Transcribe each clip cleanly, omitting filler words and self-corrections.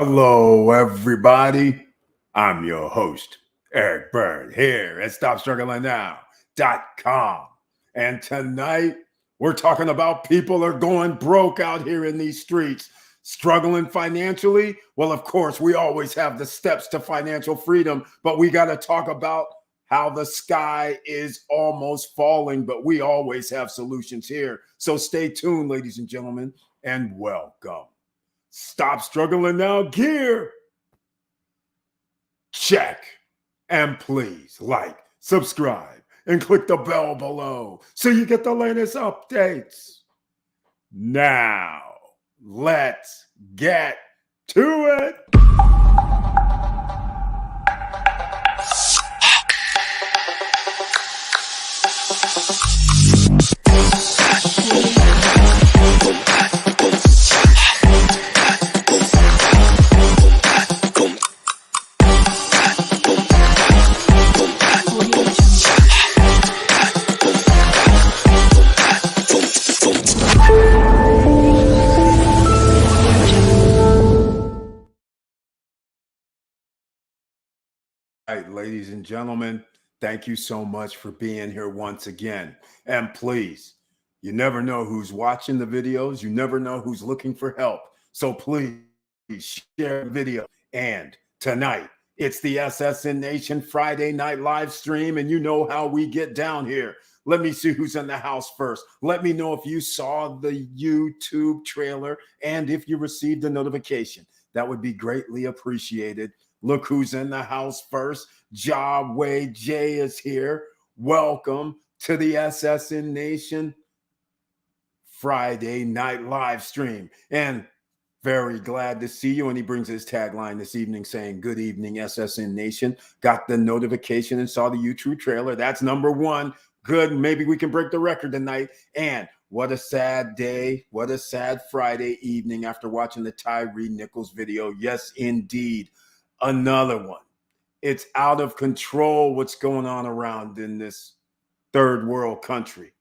Hello, everybody. I'm your host, Eric Bird, here at StopStrugglingNow.com. And tonight, we're talking about people are going broke out here in these streets, struggling financially. Well, of course, we always have the steps to financial freedom, but we got to talk about how the sky is almost falling, but we always have solutions here. So stay tuned, ladies and gentlemen, and welcome. Stop Struggling Now gear. Check. And please like, subscribe, and click the bell below so you get the latest updates. Now, let's get to it. All right, ladies and gentlemen, thank you so much for being here once again. And please, you never know who's watching the videos. You never know who's looking for help. So please share the video. And tonight, it's the SSN Nation Friday night live stream. And you know how we get down here. Let me see who's in the house first. Let me know if you saw the YouTube trailer and if you received a notification. That would be greatly appreciated. Look who's in the house first. Jawway J is here. Welcome to the SSN Nation Friday night live stream. And very glad to see you. And he brings his tagline this evening saying, "Good evening, SSN Nation." Got the notification and saw the YouTube trailer. That's number one. Good. Maybe we can break the record tonight. And what a sad day. What a sad Friday evening after watching the Tyree Nichols video. Yes, indeed. Another one. It's out of control what's going on around in this third world country.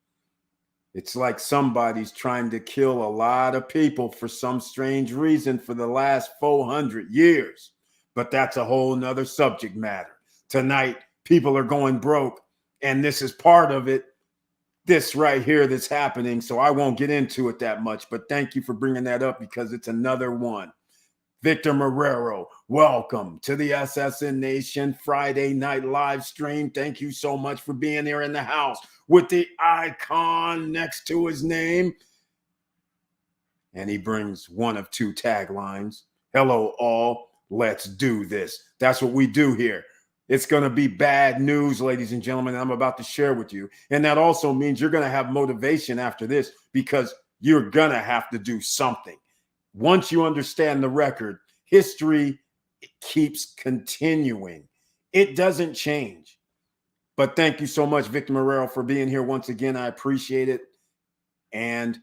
It's like somebody's trying to kill a lot of people for some strange reason for the last 400 years. But that's a whole nother subject matter. Tonight, people are going broke, and this is part of it. This right here that's happening. So I won't get into it that much, but thank you for bringing that up because it's another one. Victor Marrero, welcome to the SSN Nation Friday night live stream. Thank you so much for being here in the house with the icon next to his name. And he brings one of two taglines. Hello, all. Let's do this. That's what we do here. It's going to be bad news, ladies and gentlemen, I'm about to share with you. And that also means you're going to have motivation after this because you're going to have to do something. Once you understand the record, history keeps continuing. It doesn't change. But thank you so much, Victor Marrero, for being here once again. I appreciate it. And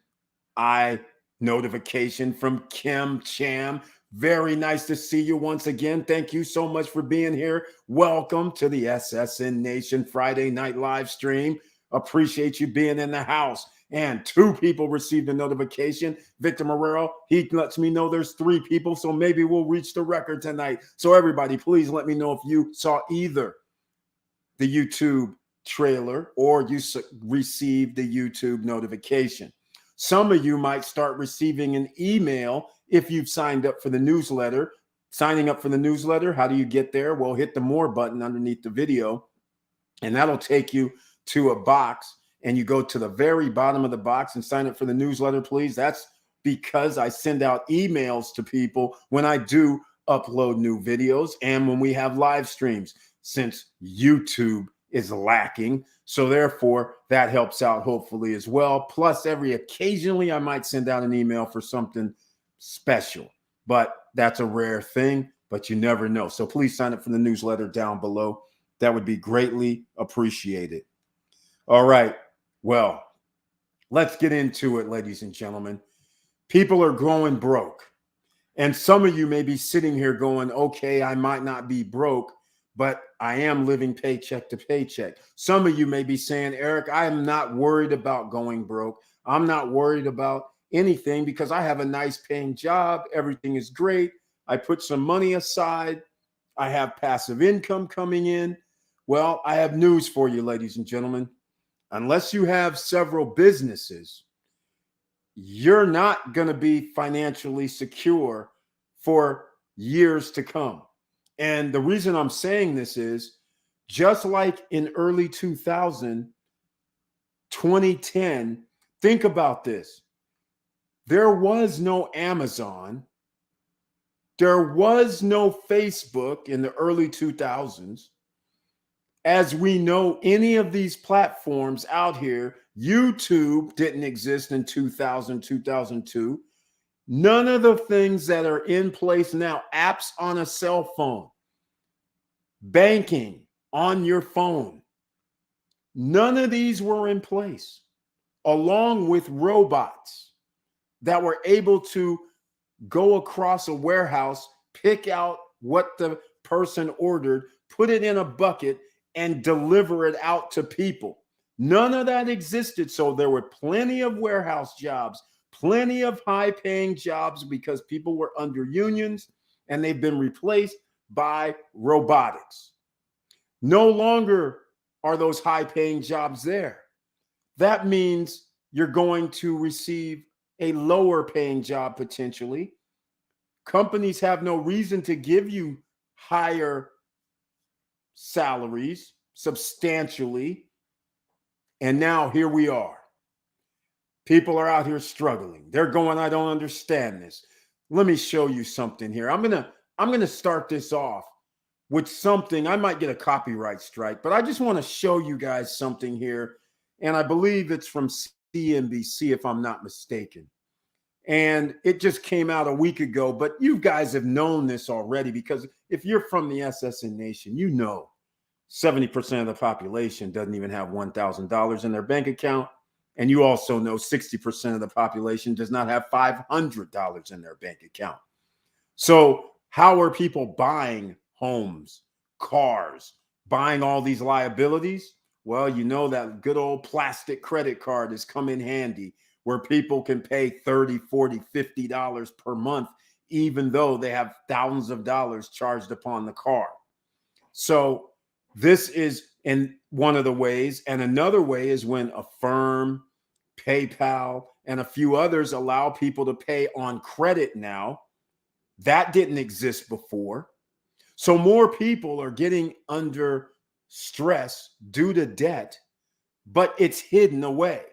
notification from Kim Cham. Very nice to see you once again. Thank you so much for being here. Welcome to the SSN Nation Friday night live stream. Appreciate you being in the house. And two people received a notification. Victor Marrero, he lets me know there's three people, so maybe we'll reach the record tonight. So everybody, please let me know if you saw either the YouTube trailer or you received the YouTube notification. Some of you might start receiving an email if you've signed up for the newsletter. Signing up for the newsletter, how do you get there? Well, hit the more button underneath the video, and that'll take you to a box. And you go to the very bottom of the box and sign up for the newsletter, please. That's because I send out emails to people when I do upload new videos and when we have live streams, since YouTube is lacking. So therefore, that helps out hopefully as well. Plus, occasionally I might send out an email for something special, but that's a rare thing, but you never know. So please sign up for the newsletter down below. That would be greatly appreciated. All right. Well, let's get into it, ladies and gentlemen. People are going broke. And some of you may be sitting here going, okay, I might not be broke, but I am living paycheck to paycheck. Some of you may be saying, Eric, I am not worried about going broke. I'm not worried about anything because I have a nice paying job. Everything is great. I put some money aside. I have passive income coming in. Well, I have news for you, ladies and gentlemen. Unless you have several businesses, you're not going to be financially secure for years to come. And the reason I'm saying this is just like in early 2010, think about this. There was no Amazon. There was no Facebook in the early 2000s. As we know, any of these platforms out here, YouTube didn't exist in 2000, 2002. None of the things that are in place now, apps on a cell phone, banking on your phone, none of these were in place, along with robots that were able to go across a warehouse, pick out what the person ordered, put it in a bucket, and deliver it out to people. None of that existed. So there were plenty of warehouse jobs, plenty of high-paying jobs because people were under unions, and they've been replaced by robotics. No longer are those high-paying jobs there. That means you're going to receive a lower paying job potentially. Companies have no reason to give you higher salaries substantially. And now here we are. People are out here struggling. They're going, I don't understand this. Let me show you something here. I'm going to start this off with something. I might get a copyright strike, but I just want to show you guys something here. And I believe it's from CNBC, if I'm not mistaken. And it just came out a week ago, but you guys have known this already, because if you're from the SSN Nation, you know 70% of the population doesn't even have $1,000 in their bank account. And you also know 60% of the population does not have $500 in their bank account. So how are people buying homes, cars, buying all these liabilities? Well, you know that good old plastic credit card has come in handy, where people can pay $30, $40, $50 per month, even though they have thousands of dollars charged upon the car. So this is in one of the ways. And another way is when Affirm, PayPal, and a few others allow people to pay on credit now. That didn't exist before. So more people are getting under stress due to debt, but it's hidden away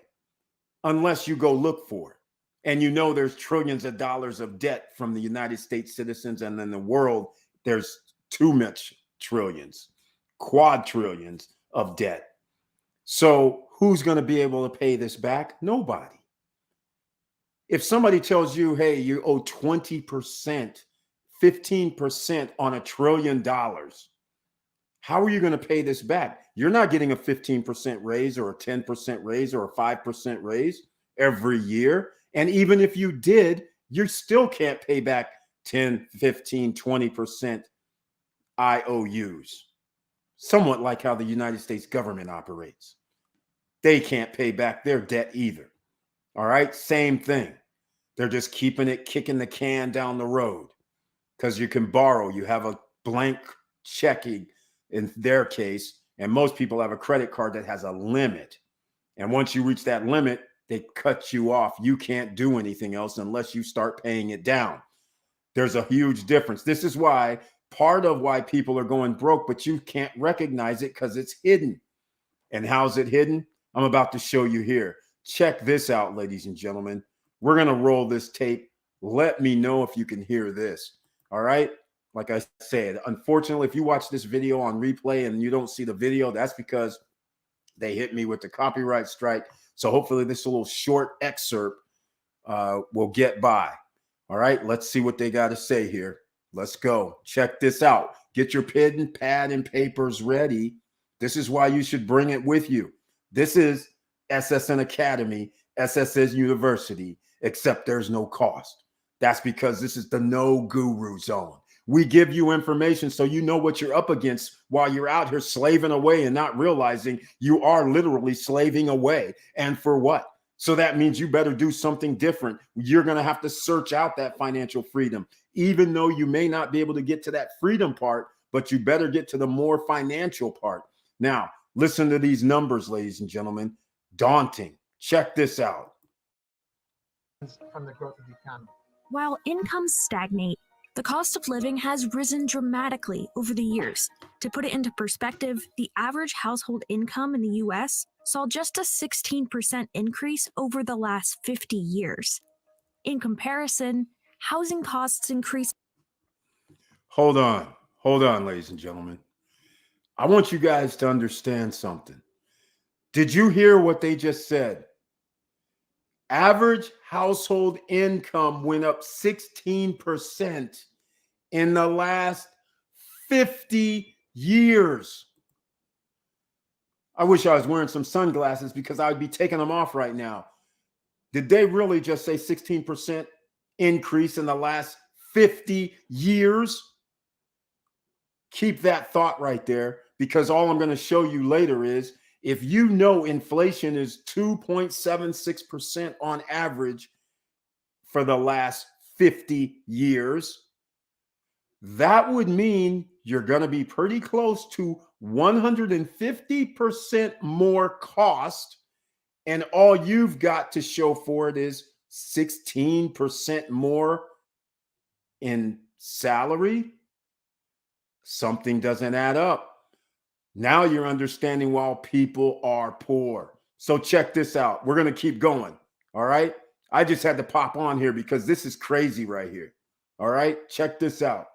unless you go look for it. And you know there's trillions of dollars of debt from the United States citizens, and in the world, there's too much trillions, quadrillions of debt. So who's going to be able to pay this back? Nobody. If somebody tells you, hey, you owe 20%, 15% on $1 trillion, how are you going to pay this back? You're not getting a 15% raise or a 10% raise or a 5% raise every year. And even if you did, you still can't pay back 10, 15, 20% IOUs. Somewhat like how the United States government operates. They can't pay back their debt either. All right, same thing. They're just keeping it, kicking the can down the road, because you can borrow. You have a blank checking in their case, and most people have a credit card that has a limit. And once you reach that limit, they cut you off. You can't do anything else unless you start paying it down. There's a huge difference. This is why, part of why people are going broke, but you can't recognize it because it's hidden. And how's it hidden? I'm about to show you here. Check this out, ladies and gentlemen. We're going to roll this tape. Let me know if you can hear this. All right. Like I said, unfortunately, if you watch this video on replay and you don't see the video, that's because they hit me with the copyright strike. So hopefully this little short excerpt will get by. All right. Let's see what they got to say here. Let's go. Check this out. Get your pen, pad, and papers ready. This is why you should bring it with you. This is SSN Academy, SSN University, except there's no cost. That's because this is the no guru zone. We give you information so you know what you're up against while you're out here slaving away and not realizing you are literally slaving away. And for what? So that means you better do something different. You're going to have to search out that financial freedom, even though you may not be able to get to that freedom part, but you better get to the more financial part. Now, listen to these numbers, ladies and gentlemen. Daunting. Check this out. From the growth of the economy. While incomes stagnate, the cost of living has risen dramatically over the years. To put it into perspective, the average household income in the US saw just a 16% increase over the last 50 years. In comparison, housing costs increased. Hold on, ladies and gentlemen. I want you guys to understand something. Did you hear what they just said? Average household income went up 16% in the last 50 years. I wish I was wearing some sunglasses because I would be taking them off right now. Did they really just say 16% increase in the last 50 years? Keep that thought right there, because all I'm going to show you later is, if you know inflation is 2.76% on average for the last 50 years, that would mean you're going to be pretty close to 150% more cost, and all you've got to show for it is 16% more in salary. Something doesn't add up. Now you're understanding why people are poor. So check this out. We're going to keep going. All right. I just had to pop on here because this is crazy right here. All right. Check this out.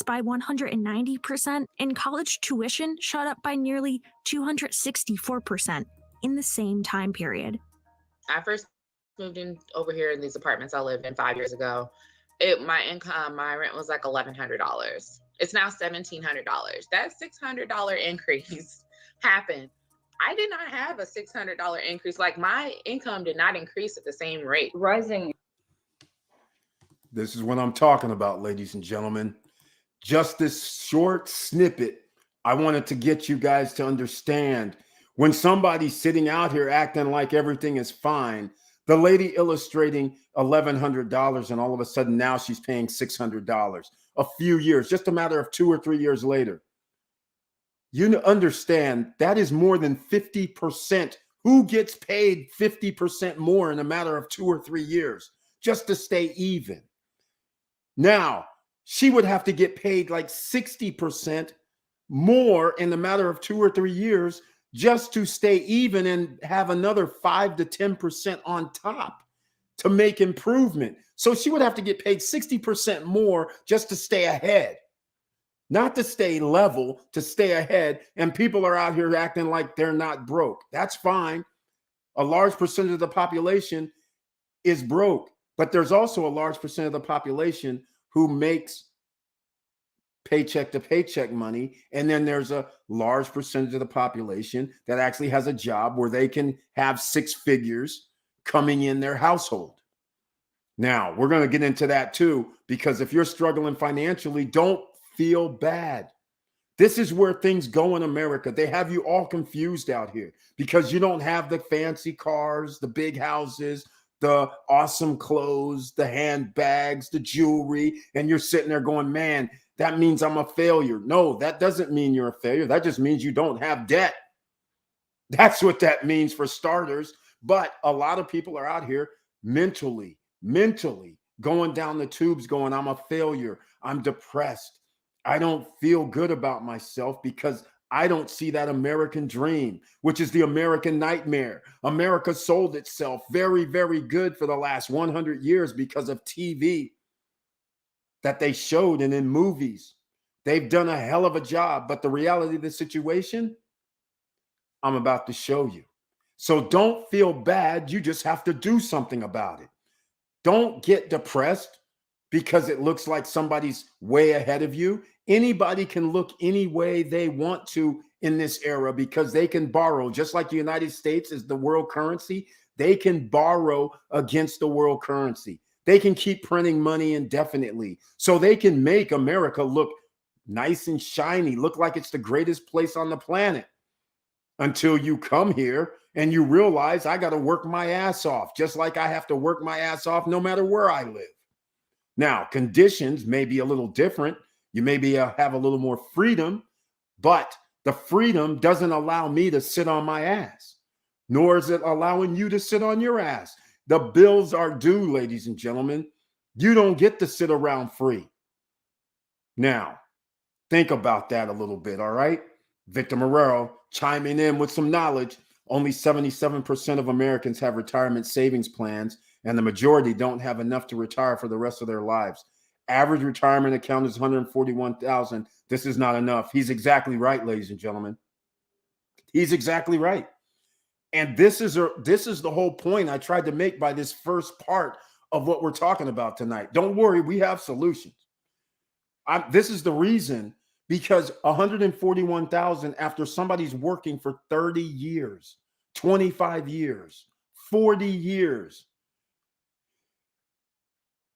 By 190%, and college tuition shot up by nearly 264% in the same time period. I first moved in over here in these apartments I lived in 5 years ago. My rent was like $1,100. It's now $1,700. That $600 increase happened. I did not have a $600 increase. Like, my income did not increase at the same rate. Rising. This is what I'm talking about, ladies and gentlemen. Just this short snippet, I wanted to get you guys to understand, when somebody's sitting out here acting like everything is fine, the lady illustrating $1,100, and all of a sudden now she's paying $600 a few years, just a matter of 2 or 3 years later. You understand that is more than 50%. Who gets paid 50% more in a matter of 2 or 3 years just to stay even? Now, she would have to get paid like 60% more in a matter of 2 or 3 years just to stay even and have another 5 to 10% on top to make improvement. So she would have to get paid 60% more just to stay ahead, not to stay level, to stay ahead. And people are out here acting like they're not broke. That's fine. A large percentage of the population is broke, but there's also a large percent of the population who makes paycheck to paycheck money. And then there's a large percentage of the population that actually has a job where they can have 6 figures coming in their household. Now, we're going to get into that too, because if you're struggling financially, don't feel bad. This is where things go in America. They have you all confused out here because you don't have the fancy cars, the big houses, the awesome clothes, the handbags, the jewelry, and you're sitting there going, man, that means I'm a failure. No, that doesn't mean you're a failure. That just means you don't have debt. That's what that means for starters. But a lot of people are out here mentally going down the tubes going, I'm a failure. I'm depressed. I don't feel good about myself because I don't see that American dream, which is the American nightmare. America sold itself very, very good for the last 100 years because of TV that they showed and in movies. They've done a hell of a job, but the reality of the situation, I'm about to show you. So don't feel bad. You just have to do something about it. Don't get depressed because it looks like somebody's way ahead of you. Anybody can look any way they want to in this era because they can borrow, just like the United States is the world currency. They can borrow against the world currency. They can keep printing money indefinitely. So they can make America look nice and shiny, look like it's the greatest place on the planet. until you come here and you realize I got to work my ass off, just like I have to work my ass off no matter where I live. Now, conditions may be a little different. You maybe have a little more freedom, but the freedom doesn't allow me to sit on my ass, nor is it allowing you to sit on your ass. The bills are due, ladies and gentlemen. You don't get to sit around free. Now, think about that a little bit, all right? Victor Marrero chiming in with some knowledge. Only 77% of Americans have retirement savings plans, and the majority don't have enough to retire for the rest of their lives. Average retirement account is $141,000. This is not enough. He's exactly right, ladies and gentlemen. He's exactly right. And this is the whole point I tried to make by this first part of what we're talking about tonight. Don't worry, we have solutions. This is the reason, because $141,000 after somebody's working for 30 years, 25 years, 40 years.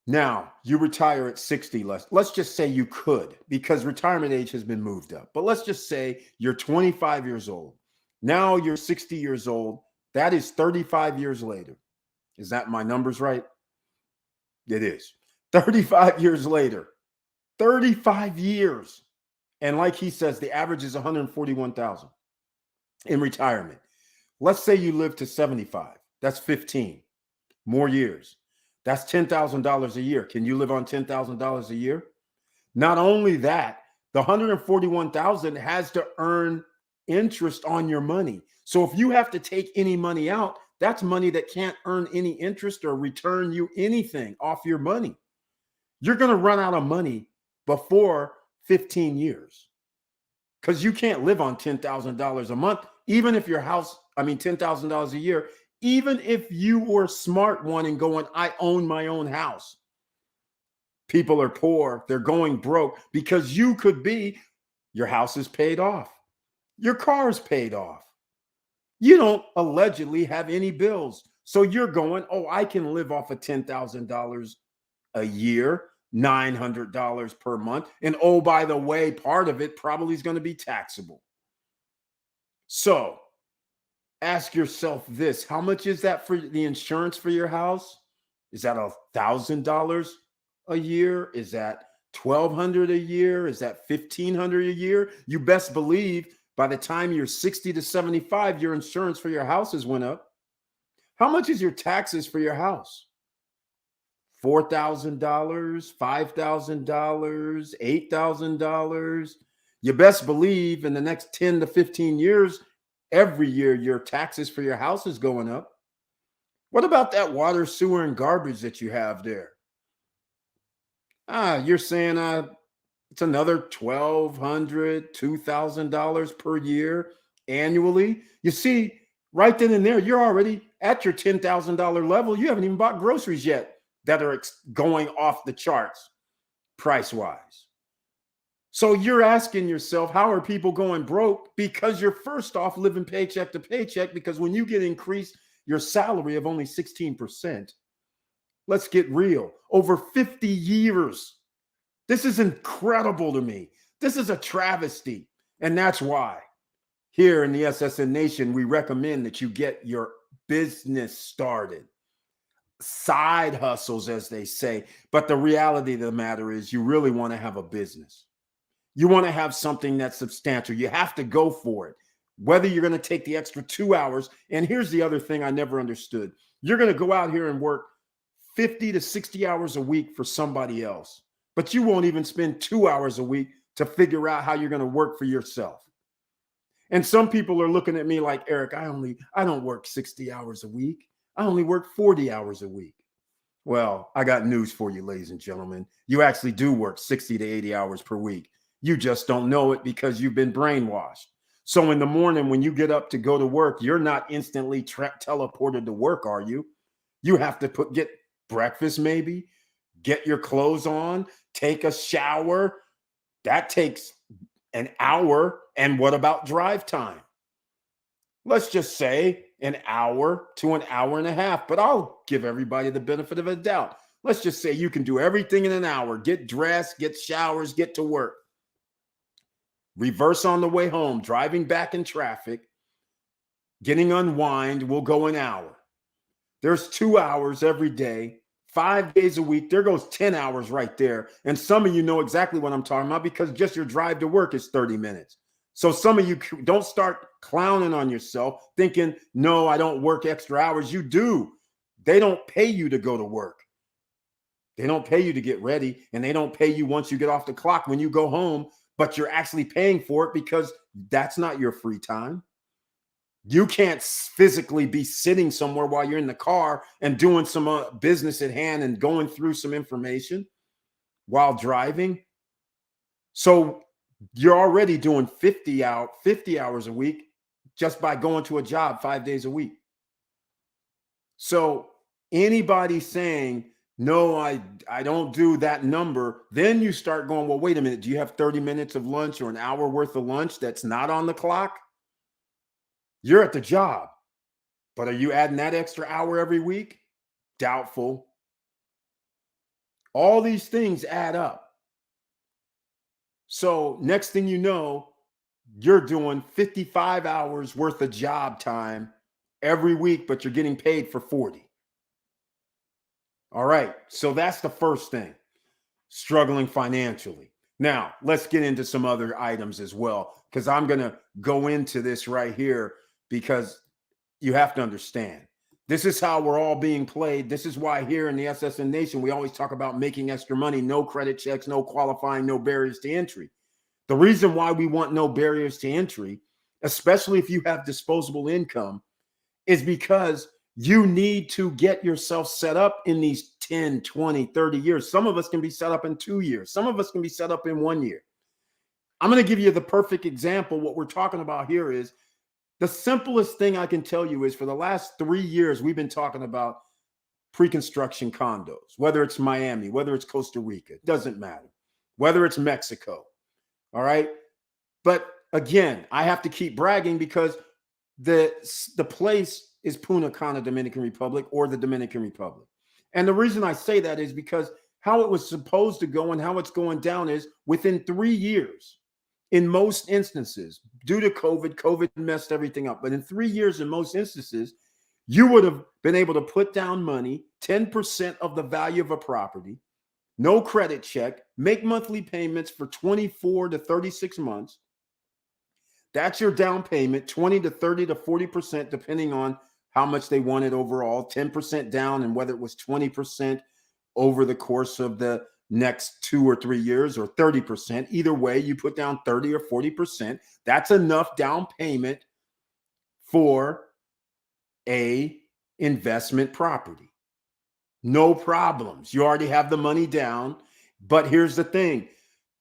Now, you retire at 60. Let's just say you could, because retirement age has been moved up. But let's just say you're 25 years old. Now you're 60 years old. That is 35 years later. Is that my numbers right? It is. 35 years later. 35 years. And like he says, the average is 141,000 in retirement. Let's say you live to 75. That's 15 more years. That's $10,000 a year. Can you live on $10,000 a year? Not only that, the 141,000 has to earn interest on your money. So if you have to take any money out, that's money that can't earn any interest or return you anything off your money. You're going to run out of money before 15 years, because you can't live on $10,000 a month, even if your house, $10,000 a year, even if you were a smart one and going, I own my own house. People are poor. They're going broke because you could be, your house is paid off. Your car is paid off. You don't allegedly have any bills. So you're going, oh, I can live off of $10,000 a year, $900 per month. And oh, by the way, part of it probably is going to be taxable. So ask yourself this: how much is that for the insurance for your house? Is that $1,000 a year? Is that $1,200 a year? Is that $1,500 a year? You best believe by the time you're 60 to 75, your insurance for your houses went up. How much is your taxes for your house? $4,000, $5,000, $8,000. You best believe in the next 10 to 15 years, every year your taxes for your house is going up. What about that water, sewer, and garbage that you have there? You're saying it's another $1,200, $2,000 per year annually. You see, right then and there, you're already at your $10,000 level. You haven't even bought groceries yet that are going off the charts price-wise. So you're asking yourself, how are people going broke? Because you're first off living paycheck to paycheck, because when you get increased your salary of only 16%, let's get real, over 50 years. This is incredible to me. This is a travesty. And that's why here in the SSN Nation, we recommend that you get your business started. Side hustles, as they say. But the reality of the matter is you really want to have a business. You want to have something that's substantial. You have to go for it, whether you're going to take the extra 2 hours. And here's the other thing I never understood. You're going to go out here and work 50 to 60 hours a week for somebody else, but you won't even spend 2 hours a week to figure out how you're going to work for yourself. And some people are looking at me like, Eric, I don't work 60 hours a week. I only work 40 hours a week. Well, I got news for you, ladies and gentlemen. You actually do work 60 to 80 hours per week. You just don't know it because you've been brainwashed. So in the morning when you get up to go to work, you're not instantly teleported to work, are you? You have to get breakfast, maybe, get your clothes on, take a shower. That takes an hour. And what about drive time? Let's just say an hour to an hour and a half, but I'll give everybody the benefit of a doubt. Let's just say you can do everything in an hour, get dressed, get showers, get to work. Reverse on the way home, driving back in traffic. getting unwind will go an hour. There's 2 hours every day, 5 days a week. There goes 10 hours right there. And some of you know exactly what I'm talking about because just your drive to work is 30 minutes. So some of you don't start clowning on yourself thinking, no, I don't work extra hours. You do. They don't pay you to go to work. They don't pay you to get ready, and they don't pay you once you get off the clock when you go home, but you're actually paying for it because that's not your free time. You can't physically be sitting somewhere while you're in the car and doing some business at hand and going through some information while driving. So you're already doing 50 hours a week just by going to a job 5 days a week. So anybody saying, no, I don't do that number, then you start going, well, wait a minute. Do you have 30 minutes of lunch or an hour worth of lunch that's not on the clock? You're at the job, but are you adding that extra hour every week? Doubtful. All these things add up. So next thing you know, you're doing 55 hours worth of job time every week, but you're getting paid for 40. All right. So that's the first thing, struggling financially. Now, let's get into some other items as well, because I'm going to go into this right here because you have to understand. This is how we're all being played. This is why here in the SSN Nation, we always talk about making extra money, no credit checks, no qualifying, no barriers to entry. The reason why we want no barriers to entry, especially if you have disposable income, is because you need to get yourself set up in these 10, 20, 30 years. Some of us can be set up in 2 years. Some of us can be set up in 1 year. I'm going to give you the perfect example. What we're talking about here is the simplest thing I can tell you is for the last 3 years, we've been talking about pre-construction condos, whether it's Miami, whether it's Costa Rica, it doesn't matter, whether it's Mexico. All right. But again, I have to keep bragging because the place is Punta Cana, Dominican Republic, or the Dominican Republic. And the reason I say that is because how it was supposed to go and how it's going down is within 3 years. In most instances, due to COVID messed everything up. But in 3 years, in most instances, you would have been able to put down money, 10% of the value of a property, no credit check, make monthly payments for 24 to 36 months. That's your down payment, 20 to 30 to 40%, depending on how much they wanted overall, 10% down, and whether it was 20% over the course of the next 2 or 3 years or 30%. Either way, you put down 30 or 40%. That's enough down payment for a investment property. No problems. You already have the money down. But here's the thing.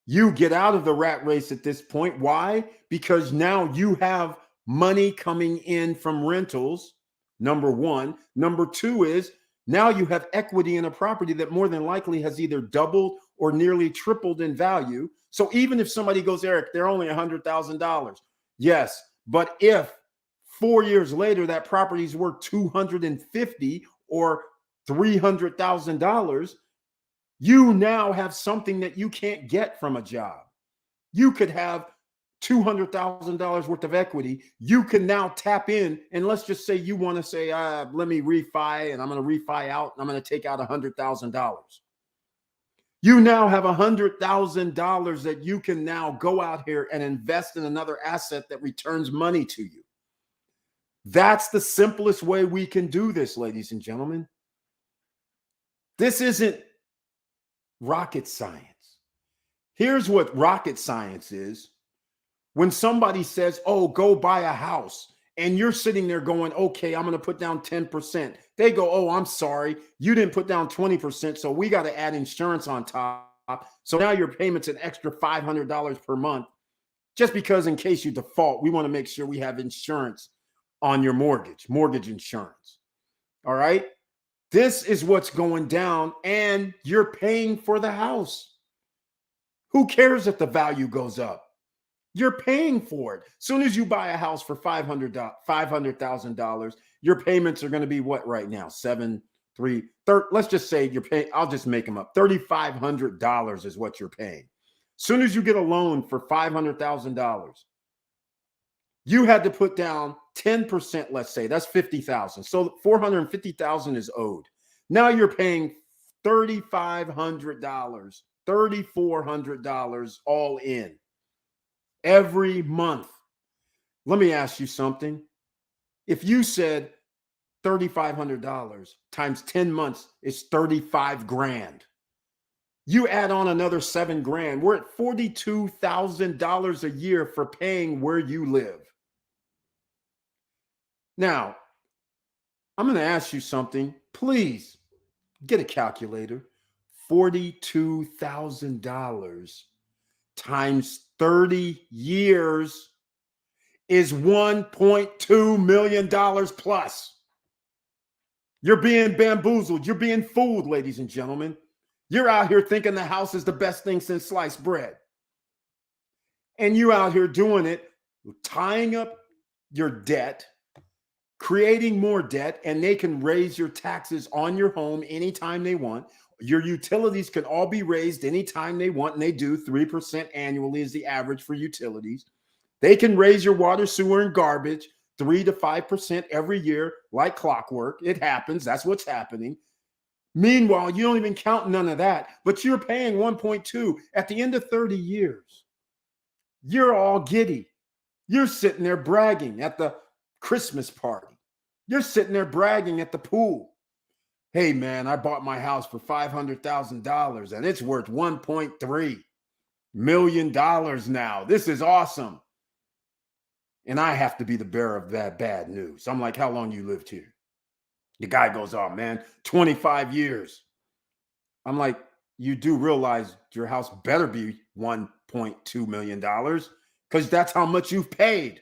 You get out of the rat race at this point. Why? Because now you have money coming in from rentals, number one. Number two is now you have equity in a property that more than likely has either doubled or nearly tripled in value. So even if somebody goes, Eric, they're only $100,000. Yes, but if 4 years later that property is worth $250,000 or $300,000, you now have something that you can't get from a job. You could have $200,000 worth of equity. You can now tap in, and let's just say you want to say, let me refi, and I'm going to refi out, and I'm going to take out $100,000. You now have $100,000 that you can now go out here and invest in another asset that returns money to you. That's the simplest way we can do this, ladies and gentlemen. This isn't rocket science. Here's what rocket science is. When somebody says, oh, go buy a house, and you're sitting there going, okay, I'm going to put down 10%. They go, oh, I'm sorry, you didn't put down 20%, so we got to add insurance on top. So now your payment's an extra $500 per month, just because in case you default, we want to make sure we have insurance on your mortgage insurance. All right? This is what's going down, and you're paying for the house. Who cares if the value goes up? You're paying for it. As soon as you buy a house for $500,000, your payments are going to be what right now? Let's just say you're paying, I'll just make them up. $3,500 is what you're paying. As soon as you get a loan for $500,000, You had to put down 10%, let's say, that's 50,000. So 450,000 is owed. Now you're paying $3,500, $3,400 all in every month. Let me ask you something. If you said $3,500 times 10 months is 35 grand. You add on another 7 grand. We're at $42,000 a year for paying where you live. Now, I'm going to ask you something. Please get a calculator. $42,000 times 30 years is $1.2 million plus. You're being bamboozled. You're being fooled, ladies and gentlemen. You're out here thinking the house is the best thing since sliced bread. And you're out here doing it, tying up your debt, creating more debt, and they can raise your taxes on your home anytime they want. Your utilities can all be raised anytime they want, and they do. 3% annually is the average for utilities. They can raise your water, sewer, and garbage 3 to 5% every year, like clockwork. It happens. That's what's happening. Meanwhile, you don't even count none of that, but you're paying 1.2 at the end of 30 years. You're all giddy. You're sitting there bragging at the Christmas party. You're sitting there bragging at the pool. Hey, man, I bought my house for $500,000 and it's worth $1.3 million now. This is awesome. And I have to be the bearer of that bad news. I'm like, how long you lived here? The guy goes, oh, man, 25 years. I'm like, you do realize your house better be $1.2 million because that's how much you've paid.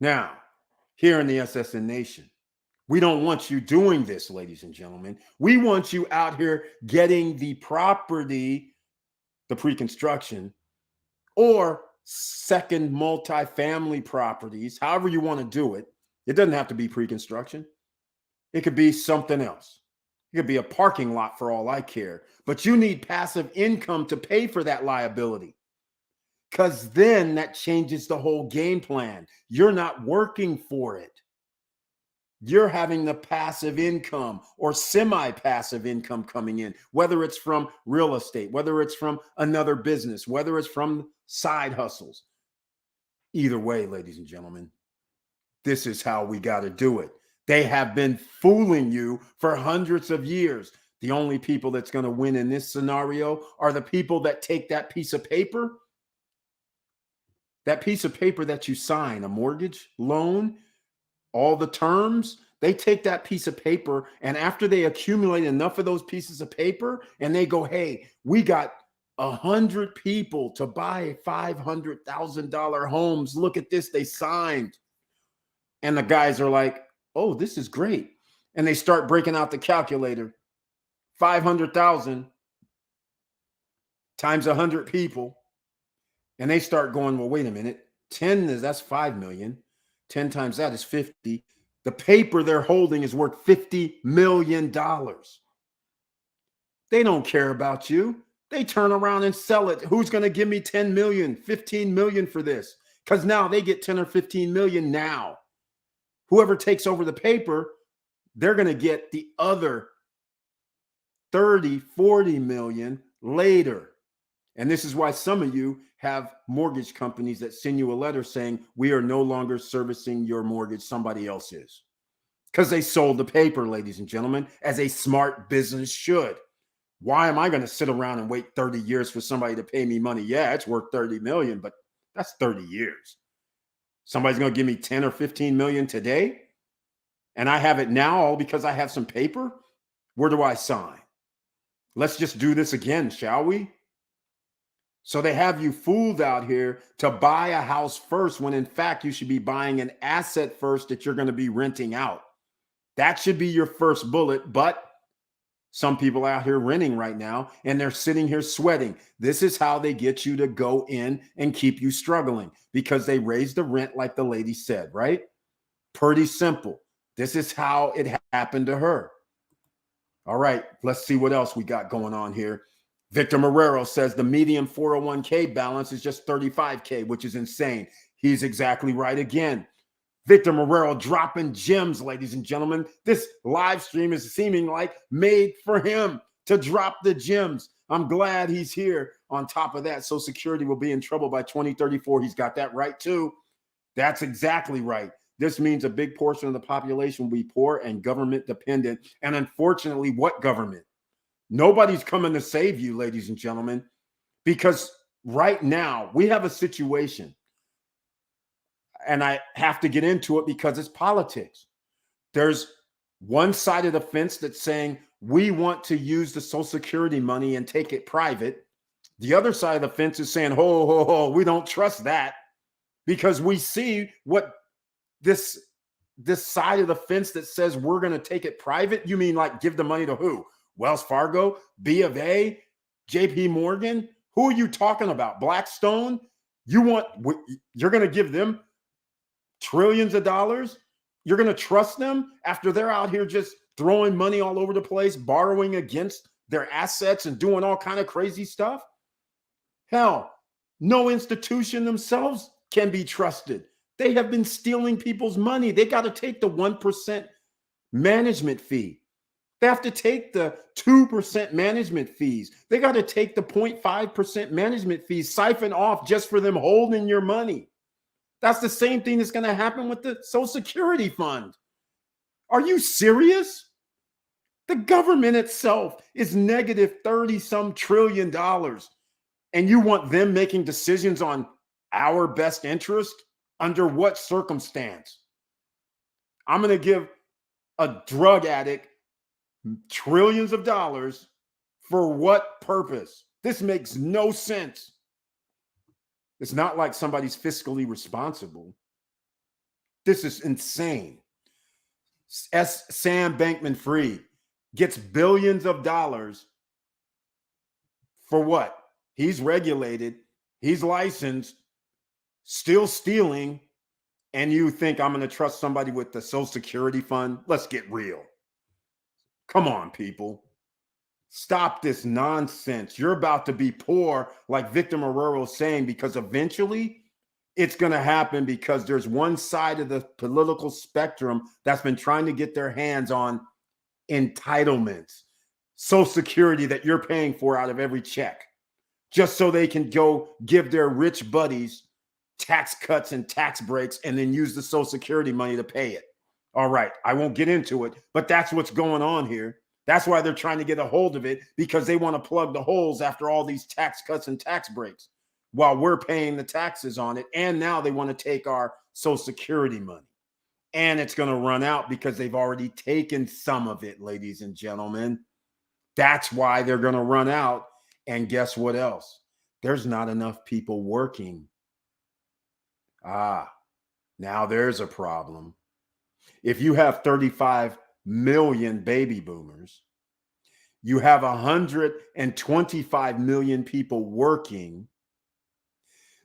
Now, here in the SSN Nation, we don't want you doing this, ladies and gentlemen. We want you out here getting the property, the pre-construction, or second multifamily properties, however you want to do it. It doesn't have to be pre-construction. It could be something else. It could be a parking lot for all I care. But you need passive income to pay for that liability. Because then that changes the whole game plan. You're not working for it. You're having the passive income or semi-passive income coming in, whether it's from real estate, whether it's from another business, whether it's from side hustles. Either way, ladies and gentlemen, this is how we got to do it. They have been fooling you for hundreds of years. The only people that's going to win in this scenario are the people that take that piece of paper that you sign, a mortgage loan, all the terms, they take that piece of paper, and after they accumulate enough of those pieces of paper and they go, hey, we got 100 people to buy $500,000 homes. Look at this. They signed. And the guys are like, oh, this is great. And they start breaking out the calculator. 500,000 times 100 people. And they start going, well, wait a minute. That's 5 million. 10 times that is 50. The paper they're holding is worth $50 million. They don't care about you. They turn around and sell it. Who's going to give me 10 million, 15 million for this? Because now they get 10 or 15 million now. Whoever takes over the paper, they're going to get the other 30, 40 million later. And this is why some of you have mortgage companies that send you a letter saying, we are no longer servicing your mortgage, somebody else is. Because they sold the paper, ladies and gentlemen, as a smart business should. Why am I going to sit around and wait 30 years for somebody to pay me money? Yeah, it's worth 30 million, but that's 30 years. Somebody's going to give me 10 or 15 million today, and I have it now all because I have some paper? Where do I sign? Let's just do this again, shall we? So they have you fooled out here to buy a house first when in fact you should be buying an asset first that you're going to be renting out. That should be your first bullet, but some people out here renting right now and they're sitting here sweating. This is how they get you to go in and keep you struggling because they raised the rent like the lady said, right? Pretty simple. This is how it happened to her. All right, let's see what else we got going on here. Victor Marrero says the median 401k balance is just $35K, which is insane. He's exactly right again. Victor Marrero dropping gems, ladies and gentlemen. This live stream is seeming like made for him to drop the gems. I'm glad he's here. On top of that, Social Security will be in trouble by 2034. He's got that right too. That's exactly right. This means a big portion of the population will be poor and government dependent. And unfortunately, what government? Nobody's coming to save you, ladies and gentlemen, because right now we have a situation, and I have to get into it because it's politics. There's one side of the fence that's saying we want to use the Social Security money and take it private. The other side of the fence is saying, ho, ho, ho, we don't trust that, because we see what this side of the fence that says we're going to take it private. You mean like give the money to who? Wells Fargo, B of A, JP Morgan? Who are you talking about? Blackstone? You're going to give them trillions of dollars? You're going to trust them after they're out here just throwing money all over the place, borrowing against their assets and doing all kind of crazy stuff? Hell, no institution themselves can be trusted. They have been stealing people's money. They got to take the 1% management fee. They have to take the 2% management fees. They got to take the 0.5% management fees, siphon off just for them holding your money. That's the same thing that's going to happen with the Social Security fund. Are you serious? The government itself is negative 30-some trillion dollars. And you want them making decisions on our best interest? Under what circumstance? I'm going to give a drug addict trillions of dollars for what purpose? This makes no sense. It's not like somebody's fiscally responsible. This is insane. Sam Bankman-Fried gets billions of dollars for what? He's regulated, he's licensed, still stealing, and you think I'm going to trust somebody with the Social Security fund? Let's get real. Come on, people. Stop this nonsense. You're about to be poor, like Victor Marrero is saying, because eventually it's going to happen, because there's one side of the political spectrum that's been trying to get their hands on entitlements, Social Security that you're paying for out of every check, just so they can go give their rich buddies tax cuts and tax breaks and then use the Social Security money to pay it. All right, I won't get into it, but that's what's going on here. That's why they're trying to get a hold of it, because they want to plug the holes after all these tax cuts and tax breaks while we're paying the taxes on it. And now they want to take our Social Security money. And it's going to run out because they've already taken some of it, ladies and gentlemen. That's why they're going to run out. And guess what else? There's not enough people working. Now there's a problem. If you have 35 million baby boomers, you have 125 million people working,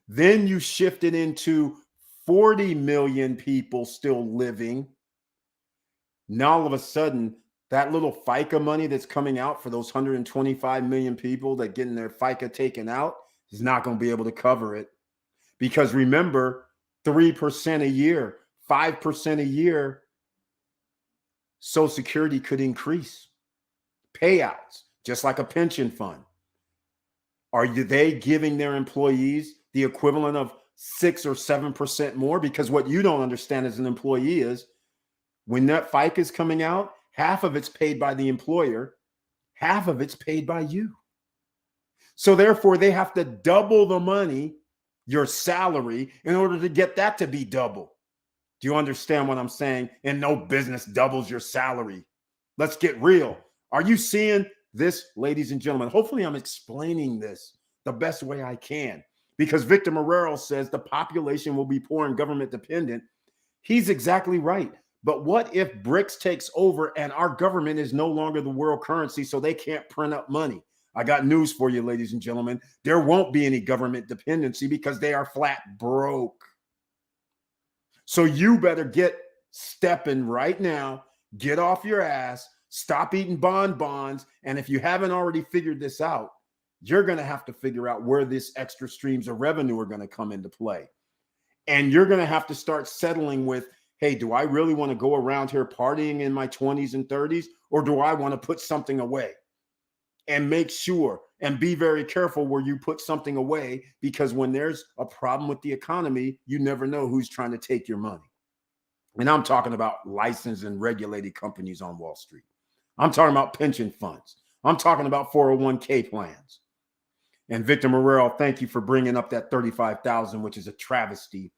then you shift it into 40 million people still living. Now all of a sudden, that little FICA money that's coming out for those 125 million people that getting their FICA taken out is not going to be able to cover it. Because remember, 3% a year, 5% a year, Social Security could increase payouts, just like a pension fund. Are they giving their employees the equivalent of 6 or 7% more? Because what you don't understand as an employee is when that FICA is coming out, half of it's paid by the employer, half of it's paid by you. So therefore, they have to double the money, your salary, in order to get that to be double. Do you understand what I'm saying? And no business doubles your salary. Let's get real. Are you seeing this, ladies and gentlemen? Hopefully I'm explaining this the best way I can, because Victor Marrero says the population will be poor and government dependent. He's exactly right. But what if BRICS takes over and our government is no longer the world currency, so they can't print up money? I got news for you, ladies and gentlemen. There won't be any government dependency because they are flat broke. So you better get stepping right now, get off your ass, stop eating bonbons. And if you haven't already figured this out, you're going to have to figure out where this extra streams of revenue are going to come into play. And you're going to have to start settling with, hey, do I really want to go around here partying in my 20s and 30s, or do I want to put something away? And make sure and be very careful where you put something away, because when there's a problem with the economy, you never know who's trying to take your money. And I'm talking about licensed and regulated companies on Wall Street. I'm talking about pension funds. I'm talking about 401k plans. And Victor Morrell, thank you for bringing up that 35,000, which is a travesty.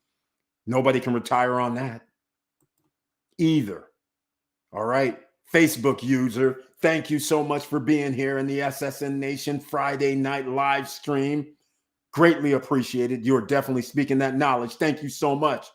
Nobody can retire on that either. All right. Facebook user, thank you so much for being here in the SSN Nation Friday night live stream. Greatly appreciated. You're definitely speaking that knowledge. Thank you so much.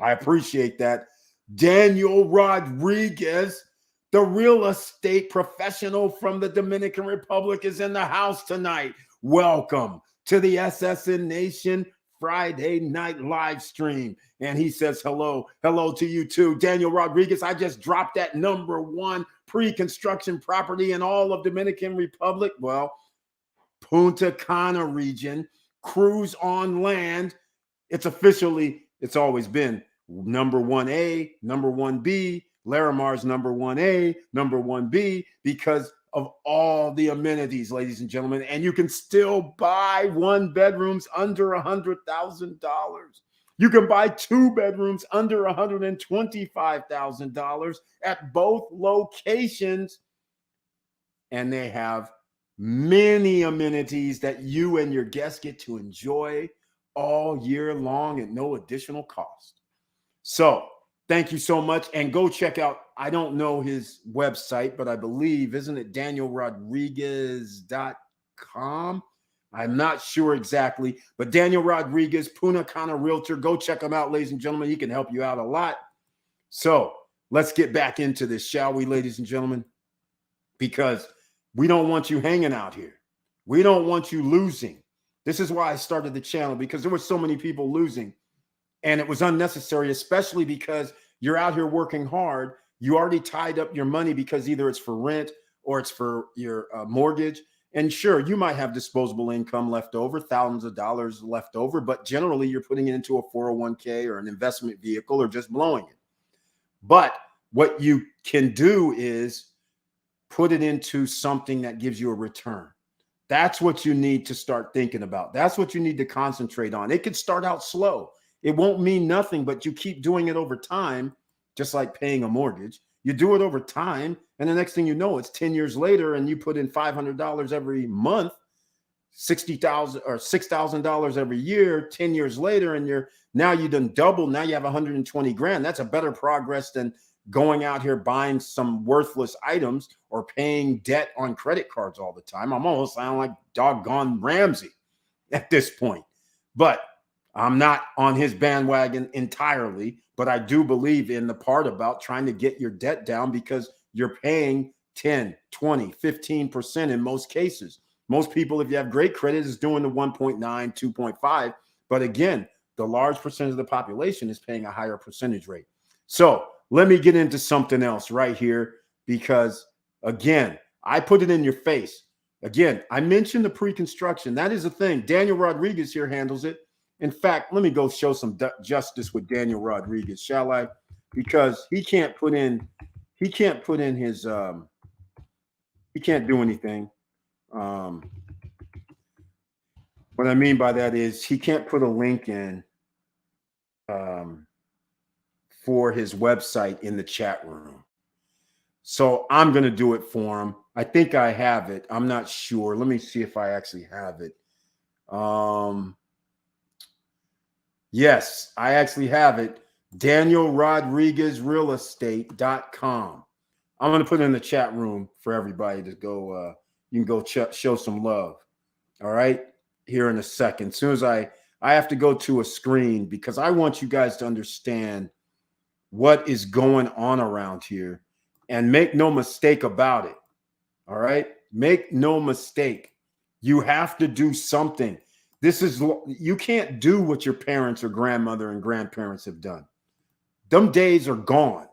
I appreciate that. Daniel Rodriguez, the real estate professional from the Dominican Republic, is in the house tonight. Welcome to the SSN Nation Friday night live stream. And he says hello. Hello to you too. Daniel Rodriguez, I just dropped that #1 pre-construction property in all of Dominican Republic. Well, Punta Cana region, cruise on land. It's always been #1A, #1B, Larimar's #1A, #1B, because of all the amenities, ladies and gentlemen. And you can still buy 1 bedrooms under $100,000. You can buy 2 bedrooms under $125,000 at both locations. And they have many amenities that you and your guests get to enjoy all year long at no additional cost. So thank you so much. And go check out, I don't know his website, but I believe, isn't it danielrodriguez.com? I'm not sure exactly, but Daniel Rodriguez, Punta Cana Realtor, go check him out, ladies and gentlemen. He can help you out a lot. So let's get back into this, shall we, ladies and gentlemen? Because we don't want you hanging out here. We don't want you losing. This is why I started the channel, because there were so many people losing. And it was unnecessary, especially because you're out here working hard. You already tied up your money because either it's for rent or it's for your mortgage. And sure, you might have disposable income left over, thousands of dollars left over, but generally you're putting it into a 401k or an investment vehicle or just blowing it. But what you can do is put it into something that gives you a return. That's what you need to start thinking about. That's what you need to concentrate on. It could start out slow. It won't mean nothing, but you keep doing it over time, just like paying a mortgage. You do it over time, and the next thing you know, it's 10 years later, and you put in $500 every month, $60,000 or $6,000 every year, 10 years later, and you done double. Now you have 120 grand. That's a better progress than going out here buying some worthless items or paying debt on credit cards all the time. I'm almost sounding like doggone Ramsey at this point. But I'm not on his bandwagon entirely, but I do believe in the part about trying to get your debt down, because you're paying 10, 20, 15% in most cases. Most people, if you have great credit, is doing the 1.9, 2.5. But again, the large percentage of the population is paying a higher percentage rate. So let me get into something else right here, because again, I put it in your face. Again, I mentioned the pre-construction. That is a thing. Daniel Rodriguez here handles it. In fact, let me go show some justice with Daniel Rodriguez, shall I? Because he can't put in his, he can't do anything. What I mean by that is he can't put a link in for his website in the chat room. So I'm going to do it for him. I think I have it. I'm not sure. Let me see if I actually have it. Yes, I actually have it. DanielRodriguezRealEstate.com. I'm going to put it in the chat room for everybody to go. You can go show some love. All right. Here in a second. As soon as I have to go to a screen, because I want you guys to understand what is going on around here, and make no mistake about it. All right. Make no mistake. You have to do something. You can't do what your parents or grandmother and grandparents have done. Them days are gone.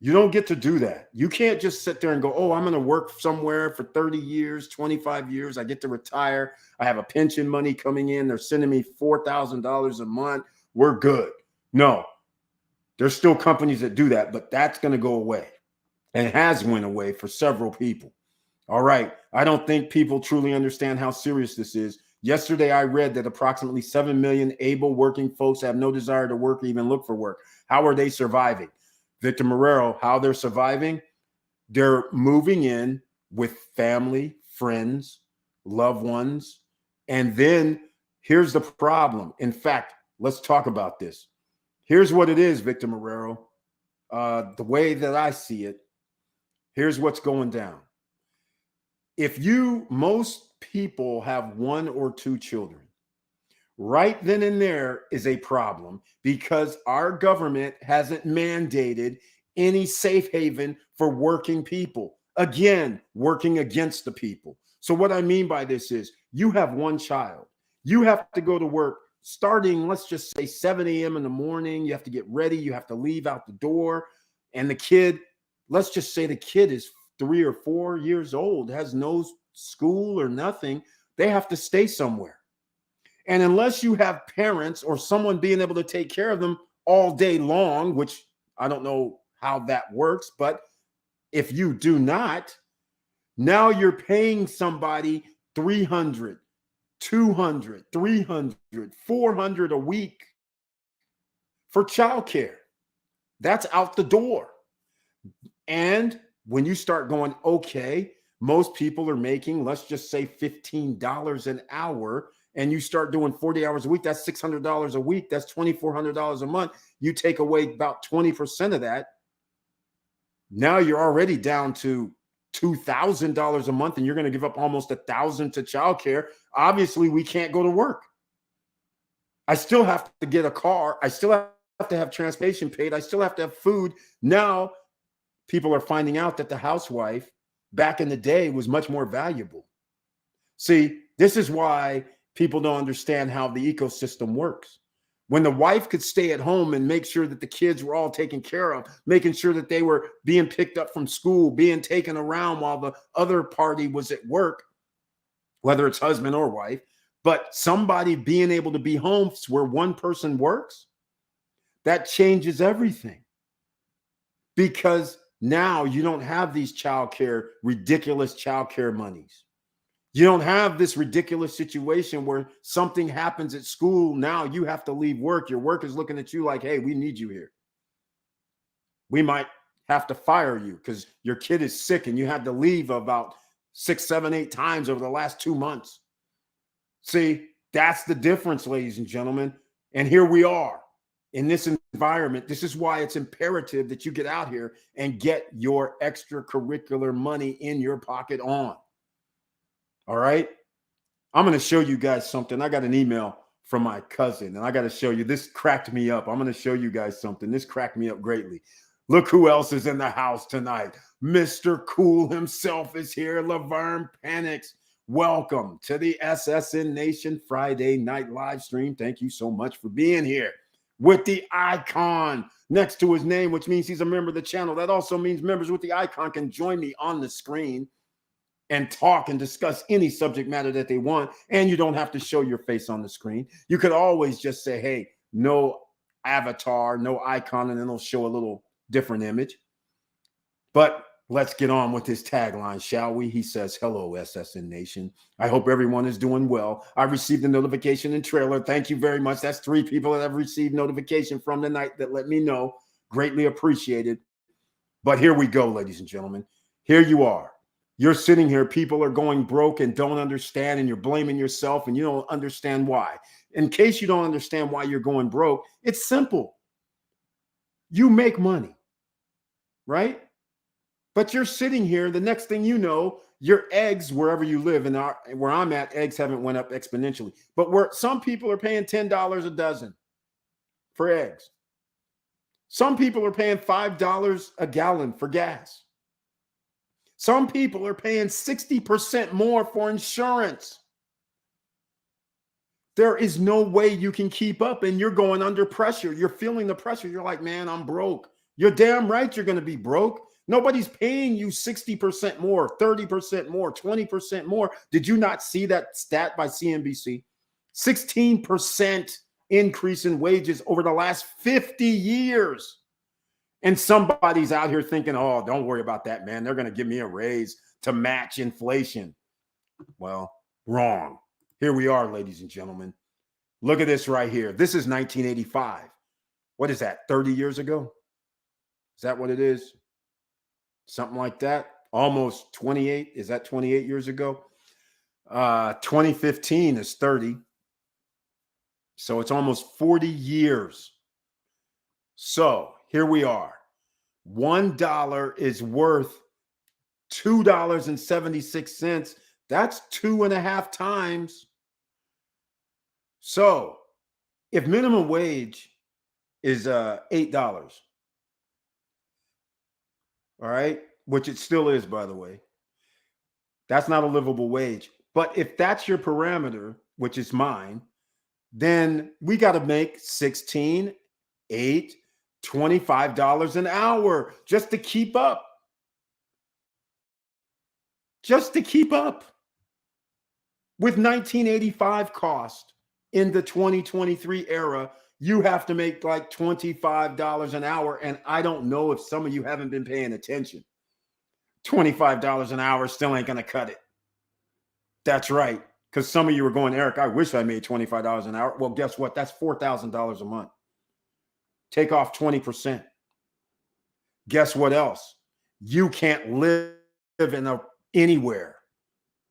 You don't get to do that. You can't just sit there and go, oh, I'm going to work somewhere for 30 years, 25 years. I get to retire. I have a pension money coming in. They're sending me $4,000 a month, we're good. No, there's still companies that do that, but that's going to go away and has went away for several people. All right. I don't think people truly understand how serious this is. Yesterday, I read that approximately 7 million able working folks have no desire to work or even look for work. How are they surviving? Victor Marrero, how they're surviving? They're moving in with family, friends, loved ones. And then here's the problem. In fact, let's talk about this. Here's what it is, Victor Marrero. The way that I see it, here's what's going down. Most people have 1 or 2 children. Right then and there is a problem because our government hasn't mandated any safe haven for working people. Again, working against the people. So what I mean by this is you have 1 child. You have to go to work starting, let's just say 7 a.m. in the morning. You have to get ready. You have to leave out the door. And the kid, let's just say the kid is 3 or 4 years old, has no school or nothing. They have to stay somewhere. And unless you have parents or someone being able to take care of them all day long, which I don't know how that works, but if you do not, now you're paying somebody $300, $200, $300, $400 a week for childcare. That's out the door. And when you start going, okay, most people are making, let's just say $15 an hour, and you start doing 40 hours a week, that's $600 a week. That's $2,400 a month. You take away about 20% of that. Now you're already down to $2,000 a month, and you're going to give up almost $1,000 to childcare. Obviously, we can't go to work. I still have to get a car. I still have to have transportation paid. I still have to have food. Now people are finding out that the housewife back in the day was much more valuable. See, this is why people don't understand how the ecosystem works. When the wife could stay at home and make sure that the kids were all taken care of, making sure that they were being picked up from school, being taken around while the other party was at work, whether it's husband or wife, but somebody being able to be home where one person works, that changes everything. Because now you don't have these ridiculous childcare monies. You don't have this ridiculous situation where something happens at school. Now you have to leave work. Your work is looking at you like, hey, we need you here. We might have to fire you because your kid is sick and you had to leave about 6, 7, 8 times over the last 2 months. See, that's the difference, ladies and gentlemen. And here we are in this environment. This is why it's imperative that you get out here and get your extracurricular money in your pocket on. All right. I'm going to show you guys something. I got an email from my cousin and I got to show you. This cracked me up. I'm going to show you guys something. This cracked me up greatly. Look who else is in the house tonight. Mr. Cool himself is here. Laverne Panics. Welcome to the SSN Nation Friday night live stream. Thank you so much for being here with the icon next to his name, which means he's a member of the channel. That also means members with the icon can join me on the screen and talk and discuss any subject matter that they want. And you don't have to show your face on the screen. You could always just say, hey, no avatar, no icon, and then it'll show a little different image. But let's get on with his tagline, shall we? He says, hello, SSN Nation. I hope everyone is doing well. I received a notification and trailer. Thank you very much. That's 3 people that I've received notification from tonight that let me know. Greatly appreciated. But here we go, ladies and gentlemen. Here you are. You're sitting here, people are going broke and don't understand, and you're blaming yourself and you don't understand why. In case you don't understand why you're going broke, it's simple. You make money, right? But you're sitting here, the next thing you know, your eggs, wherever you live, and where I'm at, eggs haven't went up exponentially. But where some people are paying $10 a dozen for eggs. Some people are paying $5 a gallon for gas. Some people are paying 60% more for insurance. There is no way you can keep up, and you're going under pressure. You're feeling the pressure. You're like, man, I'm broke. You're damn right you're going to be broke. Nobody's paying you 60% more, 30% more, 20% more. Did you not see that stat by CNBC? 16% increase in wages over the last 50 years. And somebody's out here thinking, oh, don't worry about that, man. They're going to give me a raise to match inflation. Well, wrong. Here we are, ladies and gentlemen. Look at this right here. This is 1985. What is that, 30 years ago? Is that what it is? Something like that. Almost 28. Is that 28 years ago? 2015 is 30. So it's almost 40 years. So here we are. $1 is worth $2.76. That's 2.5 times. So if minimum wage is $8, all right, which it still is, by the way, that's not a livable wage. But if that's your parameter, which is mine, then we got to make 16, 8, $25 an hour just to keep up. Just to keep up with 1985 cost in the 2023 era. You have to make like $25 an hour. And I don't know if some of you haven't been paying attention. $25 an hour still ain't going to cut it. That's right. Because some of you are going, Eric, I wish I made $25 an hour. Well, guess what? That's $4,000 a month. Take off 20%. Guess what else? You can't live in anywhere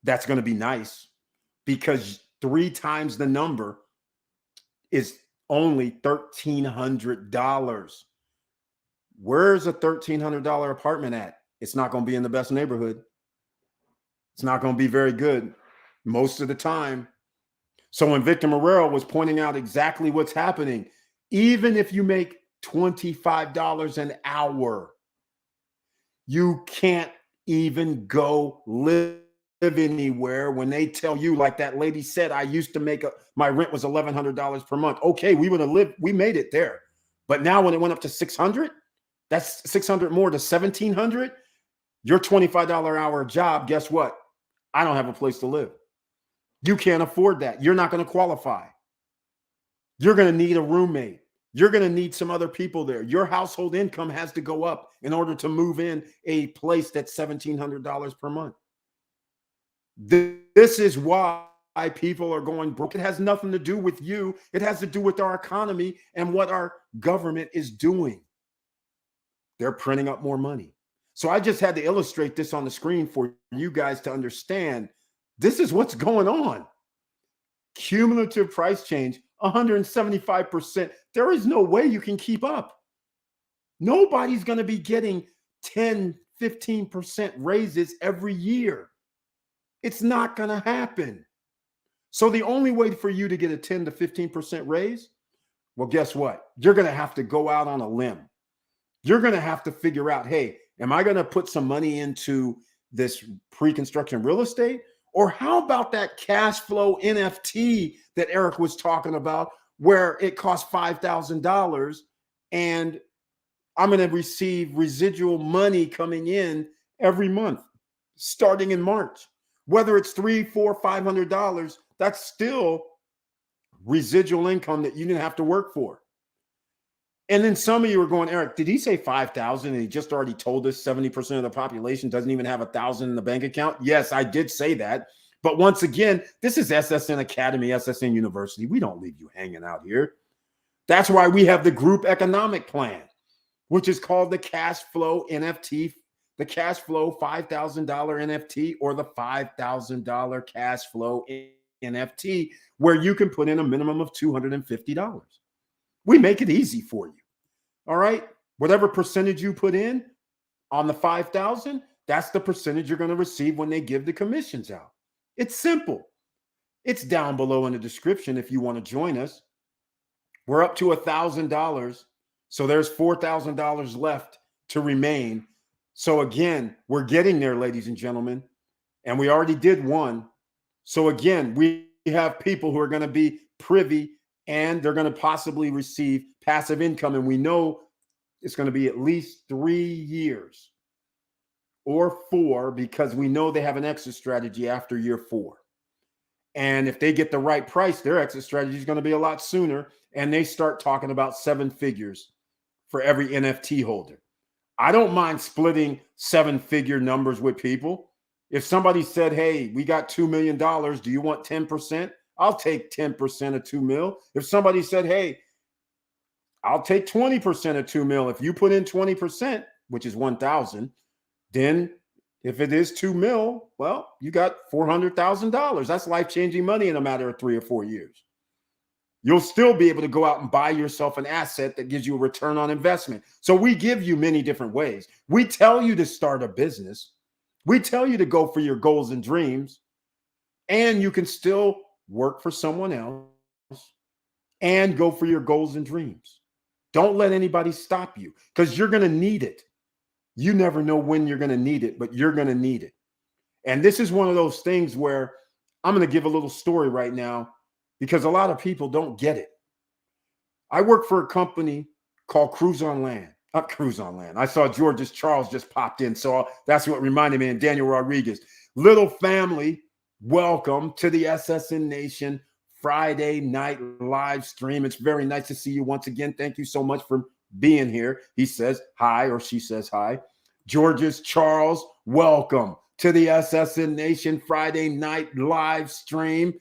that's going to be nice, because 3 times the number is only $1,300. Where's a $1,300 apartment at? It's not going to be in the best neighborhood. It's not going to be very good most of the time. So when Victor Morrell was pointing out exactly what's happening, even if you make $25 an hour, you can't even go live anywhere when they tell you, like that lady said, I used to make my rent was $1,100 per month. Okay, we made it there. But now when it went up to $600, that's $600 more to $1,700. Your $25 hour job, guess what? I don't have a place to live. You can't afford that. You're not going to qualify. You're going to need a roommate. You're going to need some other people there. Your household income has to go up in order to move in a place that's $1,700 per month. This is why people are going broke. It has nothing to do with you. It has to do with our economy and what our government is doing. They're printing up more money. So I just had to illustrate this on the screen for you guys to understand this is what's going on. Cumulative price change, 175%. There is no way you can keep up. Nobody's going to be getting 10, 15% raises every year. It's not going to happen. So the only way for you to get a 10 to 15% raise, well, guess what? You're going to have to go out on a limb. You're going to have to figure out, hey, am I going to put some money into this pre-construction real estate? Or how about that cash flow NFT that Eric was talking about, where it costs $5,000 and I'm going to receive residual money coming in every month, starting in March. Whether it's $300, $400, $500, that's still residual income that you didn't have to work for. And then some of you are going, Eric, did he say 5,000 and he just already told us 70% of the population doesn't even have 1,000 in the bank account? Yes, I did say that. But once again, this is SSN Academy, SSN University. We don't leave you hanging out here. That's why we have the group economic plan, which is called the cash flow NFT, the cash flow $5,000 NFT, or the $5,000 cash flow NFT, where you can put in a minimum of $250. We make it easy for you. All right. Whatever percentage you put in on the 5,000, that's the percentage you're going to receive when they give the commissions out. It's simple. It's down below in the description if you want to join us. We're up to $1,000. So there's $4,000 left to remain. So again, we're getting there, ladies and gentlemen. And we already did one. So again, we have people who are going to be privy and they're going to possibly receive passive income. And we know it's going to be at least 3 years or 4, because we know they have an exit strategy after year 4. And if they get the right price, their exit strategy is going to be a lot sooner. And they start talking about 7 figures for every NFT holder. I don't mind splitting 7-figure numbers with people. If somebody said, hey, we got $2 million, do you want 10%? I'll take 10% of 2 mil. If somebody said, hey, I'll take 20% of 2 mil. If you put in 20%, which is 1,000, then if it is 2 mil, well, you got $400,000. That's life-changing money in a matter of 3 or 4 years. You'll still be able to go out and buy yourself an asset that gives you a return on investment. So we give you many different ways. We tell you to start a business. We tell you to go for your goals and dreams, and you can still work for someone else and go for your goals and dreams. Don't let anybody stop you, because you're going to need it. You never know when you're going to need it, but you're going to need it. And this is one of those things where I'm going to give a little story right now, because a lot of people don't get it. I work for a company called Cruise on Land. Not Cruise on Land. I saw George's Charles just popped in, so that's what reminded me, and Daniel Rodriguez. Little family, welcome to the SSN Nation Friday night live stream. It's very nice to see you once again. Thank you so much for being here. He says hi, or she says hi. George's Charles, welcome to the SSN Nation Friday night live stream.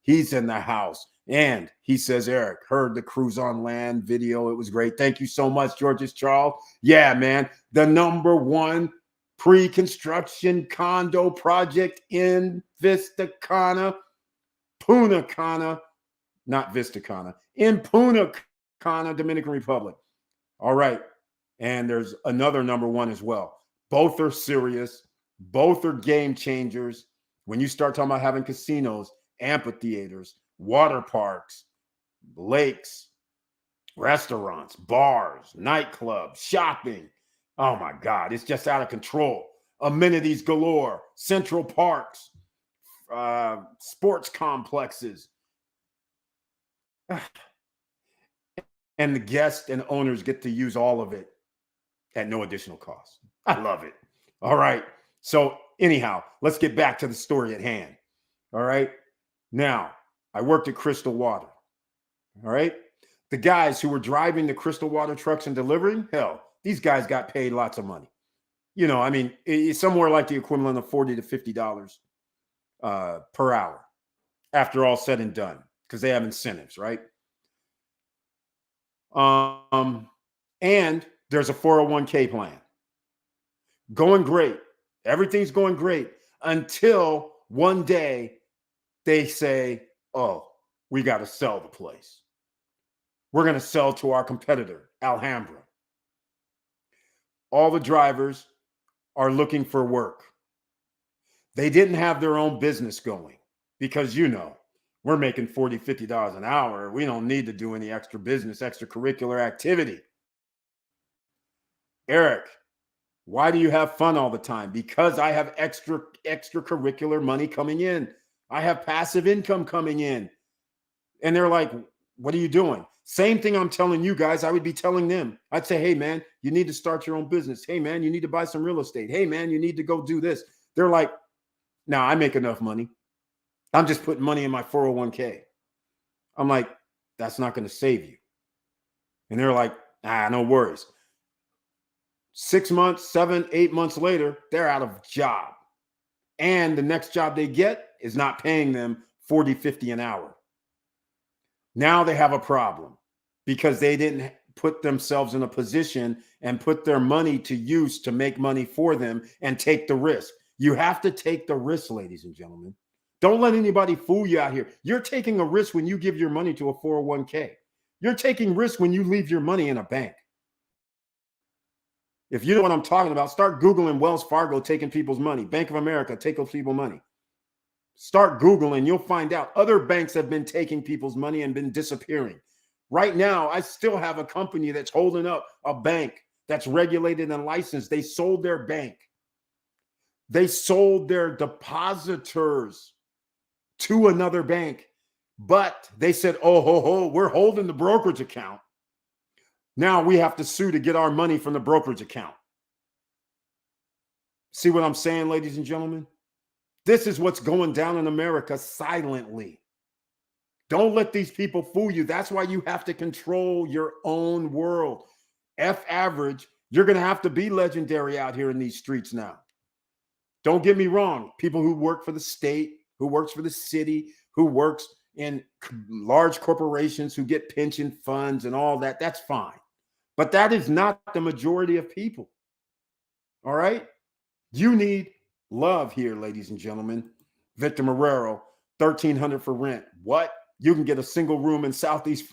He's in the house. And he says, Eric, heard the Cruise on Land video. It was great. Thank you so much, George's Charles. Yeah, man. The #1 pre-construction condo project in Vista Cana, Punta Cana, not Vista Cana, in Punta Cana, Dominican Republic. All right. And there's another #1 as well. Both are serious. Both are game changers. When you start talking about having casinos, amphitheaters, water parks, lakes, restaurants, bars, nightclubs, shopping. Oh my God, it's just out of control. Amenities galore, central parks, sports complexes. And the guests and owners get to use all of it at no additional cost. I love it. All right. So anyhow, let's get back to the story at hand. All right. Now, I worked at Crystal Water. All right. The guys who were driving the Crystal Water trucks and delivering, hell, these guys got paid lots of money. You know, I mean, it's somewhere like the equivalent of $40 to $50 per hour after all said and done, because they have incentives, right? And there's a 401k plan. Going great. Everything's going great until one day they say, oh, we got to sell the place. We're going to sell to our competitor, Alhambra. All the drivers are looking for work. They didn't have their own business going because, you know, we're making $40, $50 an hour. We don't need to do any extra business, extracurricular activity. Eric, why do you have fun all the time? Because I have extracurricular money coming in. I have passive income coming in. And they're like, what are you doing? Same thing I'm telling you guys, I would be telling them. I'd say, hey, man, you need to start your own business. Hey, man, you need to buy some real estate. Hey, man, you need to go do this. They're like, no, I make enough money. I'm just putting money in my 401k. I'm like, that's not going to save you. And they're like, no worries. 6 months, 7, 8 months later, they're out of job. And the next job they get is not paying them $40, $50 an hour. Now they have a problem because they didn't put themselves in a position and put their money to use to make money for them and take the risk. You have to take the risk, ladies and gentlemen. Don't let anybody fool you out here. You're taking a risk when you give your money to a 401k. You're taking risk when you leave your money in a bank. If you know what I'm talking about, start Googling Wells Fargo taking people's money. Bank of America taking people's money. Start Googling. You'll find out other banks have been taking people's money and been disappearing. Right now, I still have a company that's holding up a bank that's regulated and licensed. They sold their bank. They sold their depositors to another bank. But they said, oh, we're holding the brokerage account. Now we have to sue to get our money from the brokerage account. See what I'm saying, ladies and gentlemen? This is what's going down in America silently. Don't let these people fool you. That's why you have to control your own world. F average, you're going to have to be legendary out here in these streets now. Don't get me wrong. People who work for the state, who works for the city, who works in large corporations, who get pension funds and all that, that's fine. But that is not the majority of people. All right? You need love here, ladies and gentlemen. Victor Marrero, $1,300 for rent. What? You can get a single room in Southeast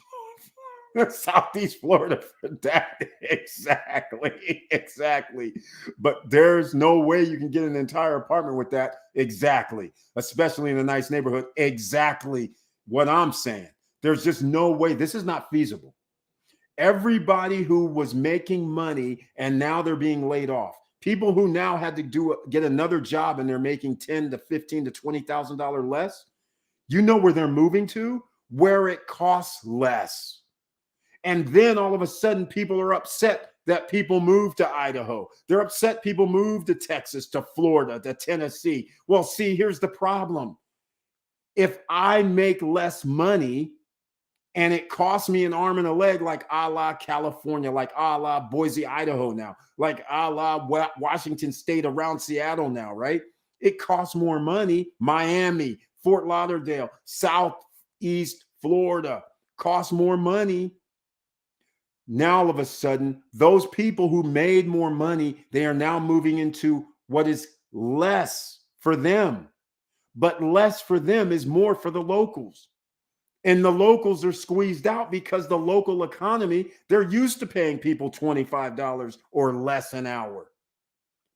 Florida for that. Exactly. But there's no way you can get an entire apartment with that. Exactly. Especially in a nice neighborhood. Exactly what I'm saying. There's just no way. This is not feasible. Everybody who was making money and now they're being laid off. People who now had to get another job and they're making $10,000 to $15,000 to $20,000 less. You know where they're moving to? Where it costs less. And then all of a sudden, people are upset that people move to Idaho. They're upset people move to Texas, to Florida, to Tennessee. Well, see, here's the problem. If I make less money and it costs me an arm and a leg, like a la California, like a la Boise, Idaho now, like a la Washington State around Seattle now, right? It costs more money. Miami, Fort Lauderdale, Southeast Florida costs more money. Now, all of a sudden, those people who made more money, they are now moving into what is less for them. But less for them is more for the locals. And the locals are squeezed out because the local economy, they're used to paying people $25 or less an hour.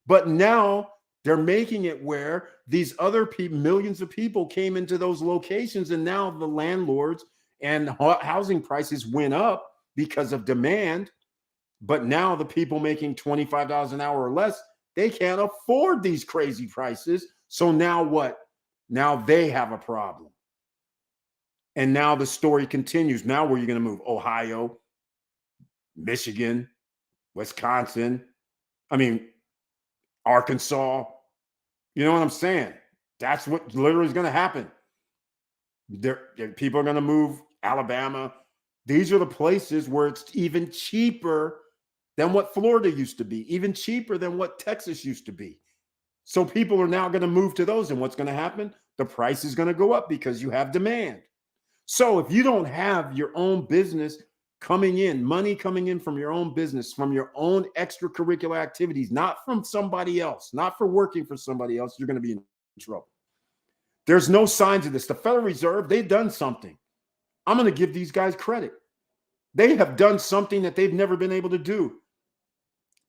But now they're making it where these other people, millions of people came into those locations, and now the landlords and housing prices went up because of demand. But now the people making $25 an hour or less, they can't afford these crazy prices. So now what? Now they have a problem. And now the story continues. Now where are you going to move? Ohio, Michigan, Wisconsin, Arkansas. You know what I'm saying? That's what literally is going to happen. People are going to move. Alabama. These are the places where it's even cheaper than what Florida used to be, even cheaper than what Texas used to be. So people are now going to move to those. And what's going to happen? The price is going to go up because you have demand. So if you don't have your own business coming in, money coming in from your own business, from your own extracurricular activities, not from somebody else, not for working for somebody else, you're going to be in trouble. There's no signs of this. The Federal Reserve, they've done something. I'm going to give these guys credit. They have done something that they've never been able to do.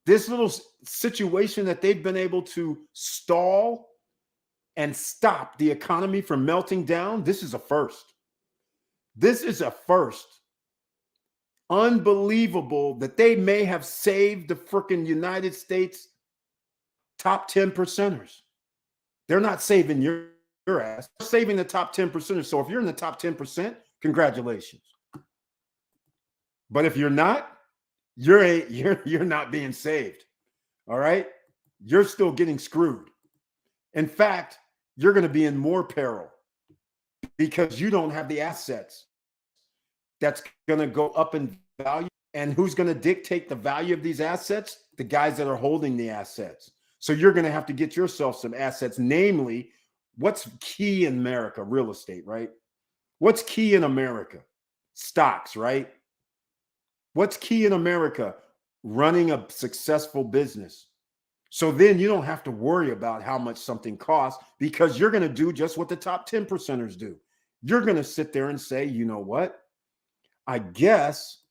This little situation that they've been able to stall and stop the economy from melting down, this is a first. This is a first. Unbelievable that they may have saved the freaking United States top 10 percenters. They're not saving your ass. They're saving the top 10 percenters. So if you're in the top 10%, congratulations. But if you're not, you're not being saved. All right? You're still getting screwed. In fact, you're going to be in more peril because you don't have the assets that's going to go up in value. And who's going to dictate the value of these assets? The guys that are holding the assets. So you're going to have to get yourself some assets, namely, what's key in America? Real estate, right? What's key in America? Stocks, right? What's key in America? Running a successful business. So then you don't have to worry about how much something costs because you're going to do just what the top 10 percenters do. You're going to sit there and say, you know what? I guess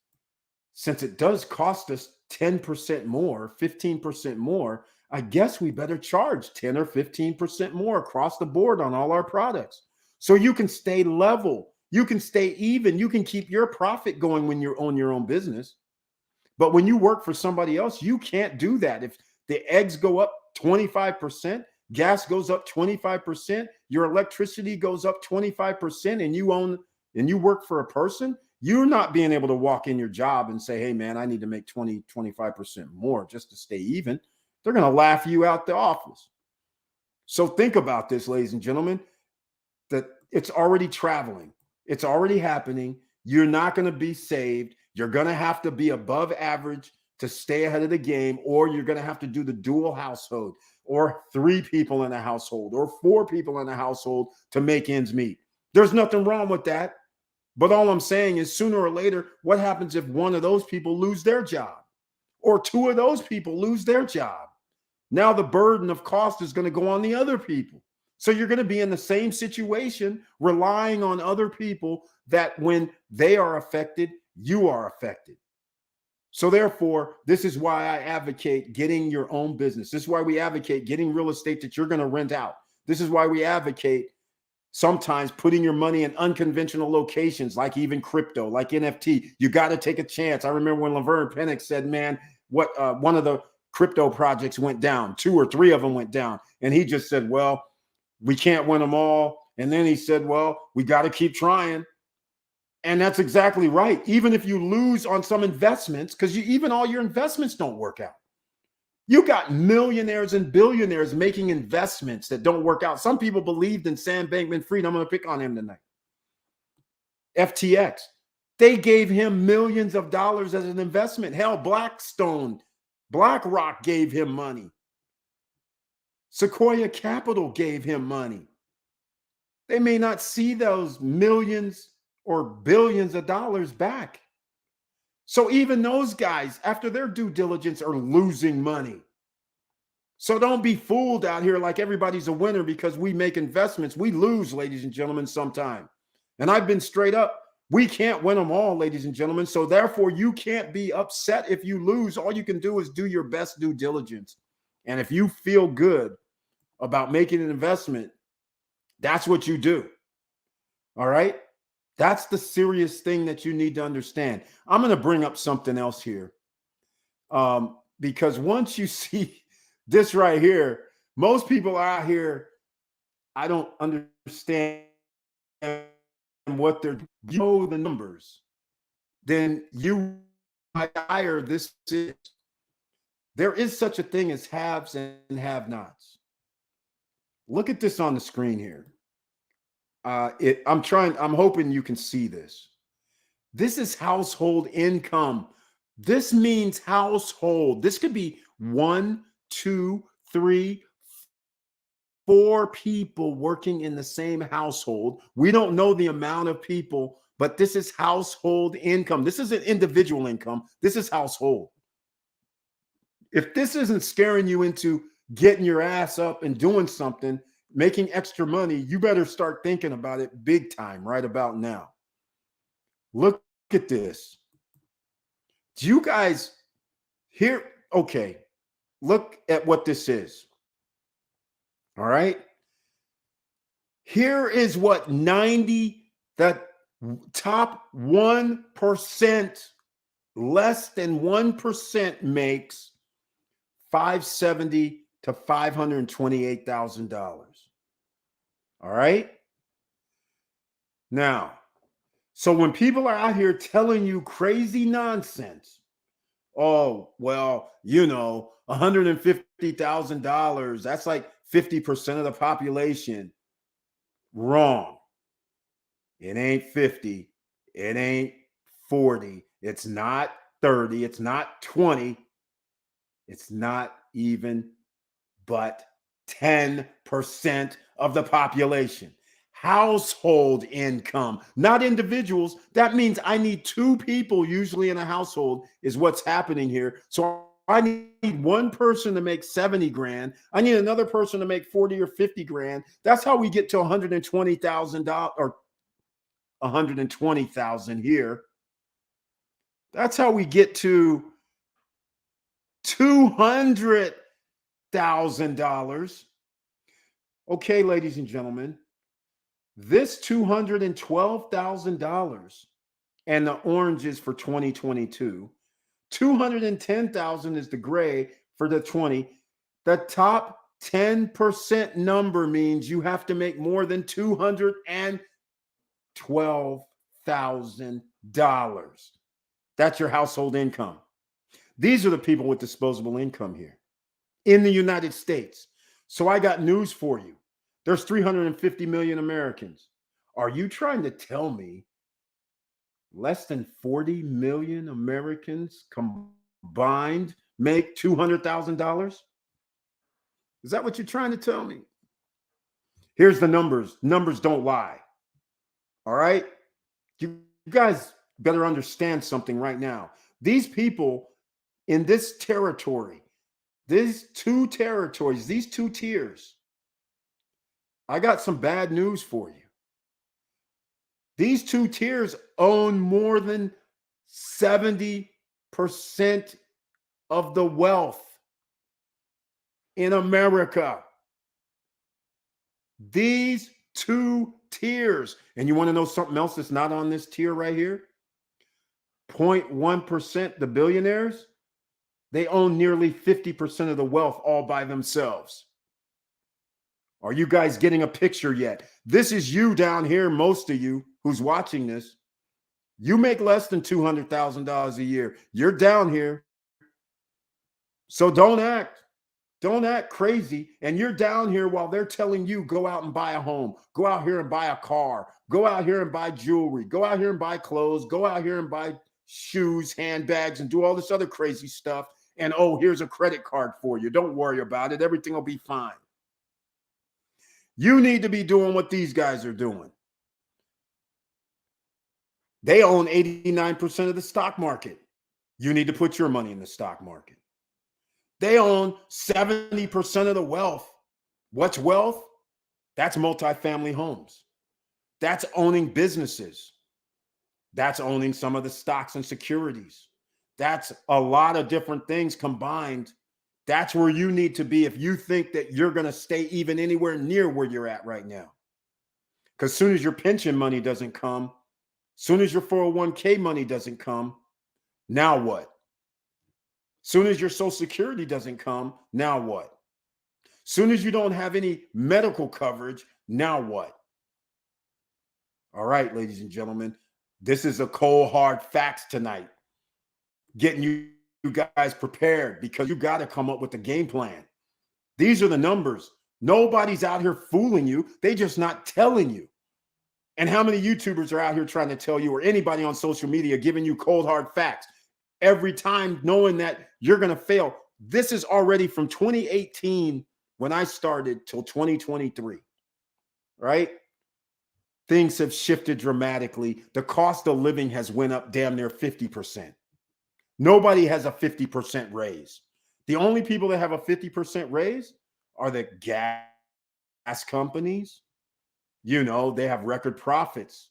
since it does cost us 10% more, 15% more, I guess we better charge 10 or 15% more across the board on all our products. So you can stay level. You can stay even. You can keep your profit going when you own your own business. But when you work for somebody else, you can't do that. If the eggs go up 25%, gas goes up 25%, your electricity goes up 25%, and you work for a person, you're not being able to walk in your job and say, hey, man, I need to make 20, 25% more just to stay even. They're going to laugh you out the office. So think about this, ladies and gentlemen, that it's already traveling. It's already happening. You're not going to be saved. You're going to have to be above average to stay ahead of the game, or you're going to have to do the dual household, or 3 people in a household, or 4 people in a household to make ends meet. There's nothing wrong with that. But all I'm saying is sooner or later, what happens if one of those people lose their job, or 2 of those people lose their job? Now the burden of cost is going to go on the other people. So you're going to be in the same situation, relying on other people that when they are affected, you are affected. So therefore, this is why I advocate getting your own business. This is why we advocate getting real estate that you're going to rent out. This is why we advocate sometimes putting your money in unconventional locations, like even crypto, like NFT. You got to take a chance. I remember when Laverne Pennick said, man, what one of the crypto projects went down, 2 or 3 of them went down. And he just said, well, we can't win them all. And then he said, well, we got to keep trying. And that's exactly right. Even if you lose on some investments, because even all your investments don't work out. You got millionaires and billionaires making investments that don't work out. Some people believed in Sam Bankman-Fried. I'm going to pick on him tonight. FTX. They gave him millions of dollars as an investment. Hell, Blackstone, BlackRock gave him money. Sequoia Capital gave him money. They may not see those millions or billions of dollars back. So even those guys, after their due diligence, are losing money. So don't be fooled out here like everybody's a winner because we make investments. We lose, ladies and gentlemen, sometime. And I've been straight up. We can't win them all, ladies and gentlemen. So therefore, you can't be upset if you lose. All you can do is do your best due diligence. And if you feel good about making an investment, that's what you do. All right? That's the serious thing that you need to understand. I'm going to bring up something else here. Because once you see this right here, most people out here, I don't understand what they're, you know the numbers, then you hire this is. There is such a thing as haves and have-nots. Look at this on the screen here. I'm hoping you can see this. This is household income. This means household. This could be 1, 2, 3, 4 people working in the same household. We don't know the amount of people, but this is household income. This isn't individual income. This is household. If this isn't scaring you into getting your ass up and doing something, making extra money, you better start thinking about it big time right about now. Look at this. Do you guys hear? Okay, look at what this is. All right. Here is what that top 1%, less than 1% makes $570,000 to $528,000. All right. Now, so when people are out here telling you crazy nonsense, oh, well, you know, $150,000, that's like 50% of the population. Wrong. It ain't 50. It ain't 40. It's not 30. It's not 20. It's not even but 10% of the population. Household income, not individuals. That means I need 2 people usually in a household is what's happening here. So I need one person to make 70 grand. I need another person to make 40 or 50 grand. That's how we get to $120,000 or 120,000 here. That's how we get to $200,000. Okay, ladies and gentlemen, this $212,000 and the oranges for 2022, 210,000 is the gray for the 20. The top 10% number means you have to make more than $212,000. That's your household income. These are the people with disposable income here in the United States. So I got news for you. There's 350 million Americans. Are you trying to tell me less than 40 million Americans combined make $200,000? Is that what you're trying to tell me? Here's the numbers. Numbers don't lie. All right? You guys better understand something right now. These people in this territory, these two territories, these two tiers, I got some bad news for you. These two tiers own more than 70% of the wealth in America. These two tiers. And you want to know something else that's not on this tier right here? 0.1%, the billionaires, they own nearly 50% of the wealth all by themselves. Are you guys getting a picture yet? This is you down here, most of you who's watching this. You make less than $200,000 a year. You're down here. So don't act crazy. And you're down here while they're telling you go out and buy a home, go out here and buy a car, go out here and buy jewelry, go out here and buy clothes, go out here and buy shoes, handbags, and do all this other crazy stuff. And oh, here's a credit card for you. Don't worry about it. Everything will be fine. You need to be doing what these guys are doing. They own 89% of the stock market. You need to put your money in the stock market. They own 70% of the wealth. What's wealth? That's multifamily homes. That's owning businesses. That's owning some of the stocks and securities. That's a lot of different things combined. That's where you need to be if you think that you're going to stay even anywhere near where you're at right now. Because soon as your pension money doesn't come, soon as your 401k money doesn't come, now what? Soon as your Social Security doesn't come, now what? Soon as you don't have any medical coverage, now what? All right, ladies and gentlemen, this is a cold, hard facts tonight. Getting you guys prepared because you got to come up with a game plan. These are the numbers. Nobody's out here fooling you. They just not telling you. And how many YouTubers are out here trying to tell you, or anybody on social media giving you cold, hard facts every time knowing that you're going to fail? This is already from 2018 when I started till 2023, right? Things have shifted dramatically. The cost of living has went up damn near 50%. Nobody has a 50% raise. The only people that have a 50% raise are the gas companies. You know, they have record profits.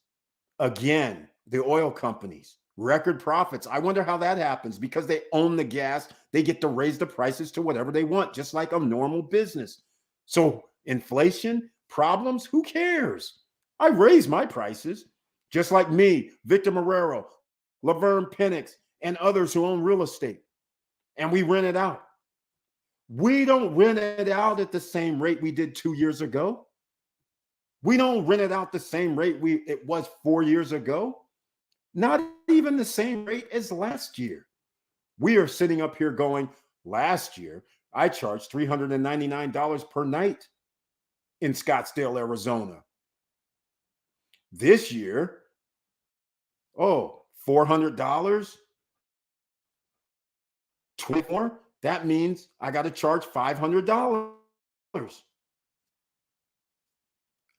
Again, the oil companies, record profits. I wonder how that happens because they own the gas. They get to raise the prices to whatever they want, just like a normal business. So inflation, problems, who cares? I raise my prices, just like me, Victor Marrero, Laverne Penix, and others who own real estate. And we rent it out. We don't rent it out at the same rate we did 2 years ago. We don't rent it out the same rate it was 4 years ago. Not even the same rate as last year. We are sitting up here going, last year, I charged $399 per night in Scottsdale, Arizona. This year, $400? 24? That means I got to charge $500.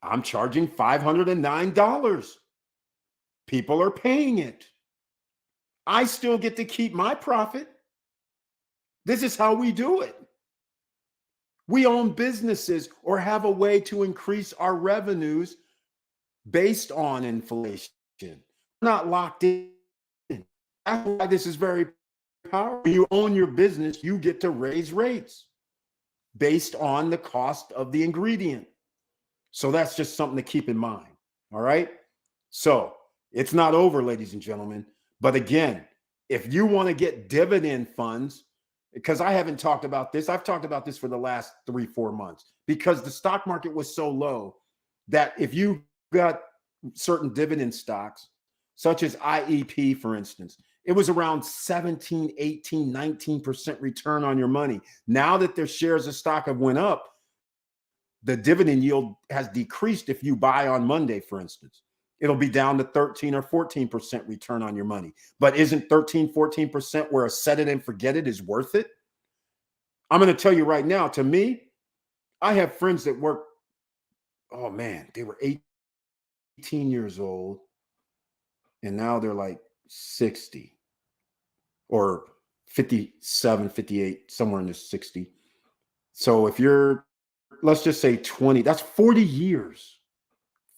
I'm charging $509. People are paying it. I still get to keep my profit. This is how we do it. We own businesses or have a way to increase our revenues based on inflation. We're not locked in. That's why this is very powerful. When you own your business, you get to raise rates based on the cost of the ingredient. So that's just something to keep in mind. All right. So it's not over, ladies and gentlemen. But again, if you want to get dividend funds, because I haven't talked about this, I've talked about this for the last 3-4 months, because the stock market was so low that if you got certain dividend stocks, such as IEP, for instance, it was around 17, 18, 19% return on your money. Now that their shares of stock have went up, the dividend yield has decreased if you buy on Monday, for instance. It'll be down to 13 or 14% return on your money. But isn't 13, 14% where a set it and forget it is worth it? I'm going to tell you right now, to me, I have friends that work, oh man, they were 18 years old and now they're like 60 or 57, 58, somewhere in the 60. So if you're, let's just say 20, that's 40 years.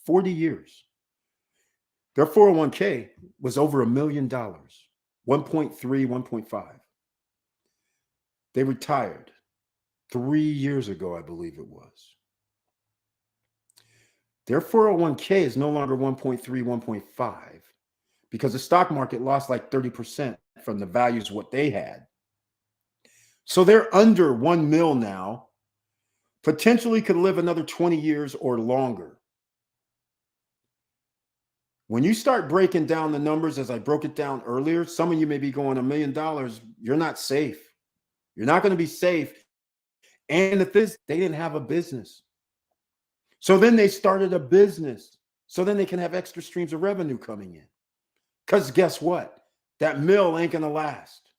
40 years. Their 401k was over $1 million, 1.3, 1.5. They retired 3 years ago, I believe it was. Their 401k is no longer 1.3, 1.5 because the stock market lost like 30% from the values what they had. So they're under 1 mil now, potentially could live another 20 years or longer. When you start breaking down the numbers, as I broke it down earlier, some of you may be going $1 million. You're not safe. You're not going to be safe. And if this, they didn't have a business. So then they started a business. So then they can have extra streams of revenue coming in. Because guess what? That mill ain't going to last.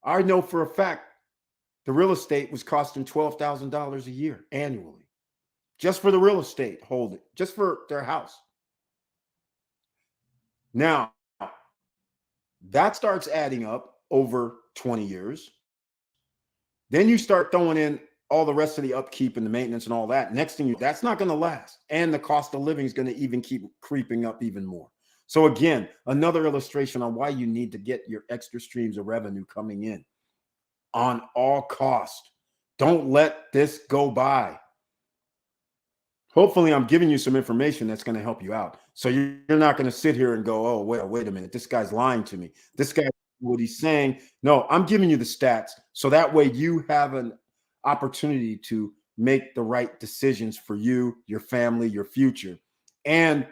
I know for a fact the real estate was costing $12,000 a year annually. Just for the real estate holding, just for their house. Now, that starts adding up over 20 years. Then you start throwing in all the rest of the upkeep and the maintenance and all that. Next thing that's not going to last. And the cost of living is going to even keep creeping up even more. So again, another illustration on why you need to get your extra streams of revenue coming in on all cost. Don't let this go by. Hopefully I'm giving you some information that's going to help you out. So you're not going to sit here and go, oh, wait a minute. This guy's lying to me. This guy, what he's saying. No, I'm giving you the stats. So that way you have an opportunity to make the right decisions for you, your family, your future. And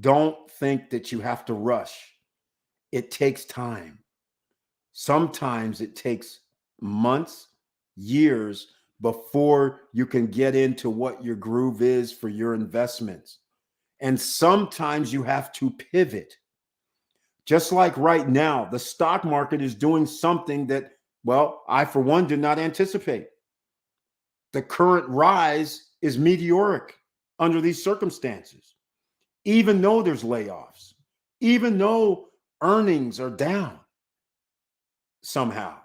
don't think that you have to rush. It takes time. Sometimes it takes months, years before you can get into what your groove is for your investments. And sometimes you have to pivot. Just like right now, the stock market is doing something that, well, I, for one, did not anticipate. The current rise is meteoric under these circumstances, even though there's layoffs, even though earnings are down somehow.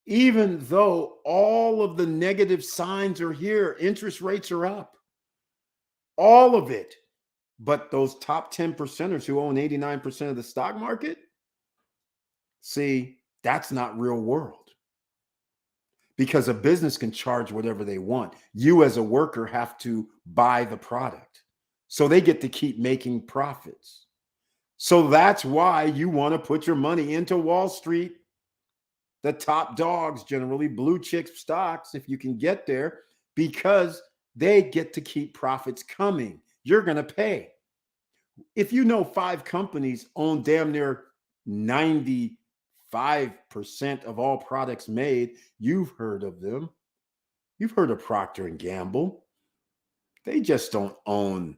Even though all of the negative signs are here, interest rates are up, all of it. But those top 10 percenters who own 89% of the stock market, see, that's not real world. Because a business can charge whatever they want. You as a worker have to buy the product. So they get to keep making profits. So that's why you want to put your money into Wall Street. The top dogs, generally blue chip stocks, if you can get there, because they get to keep profits coming. You're going to pay. If you know 5 companies own damn near 95% of all products made, you've heard of them. You've heard of Procter & Gamble. They just don't own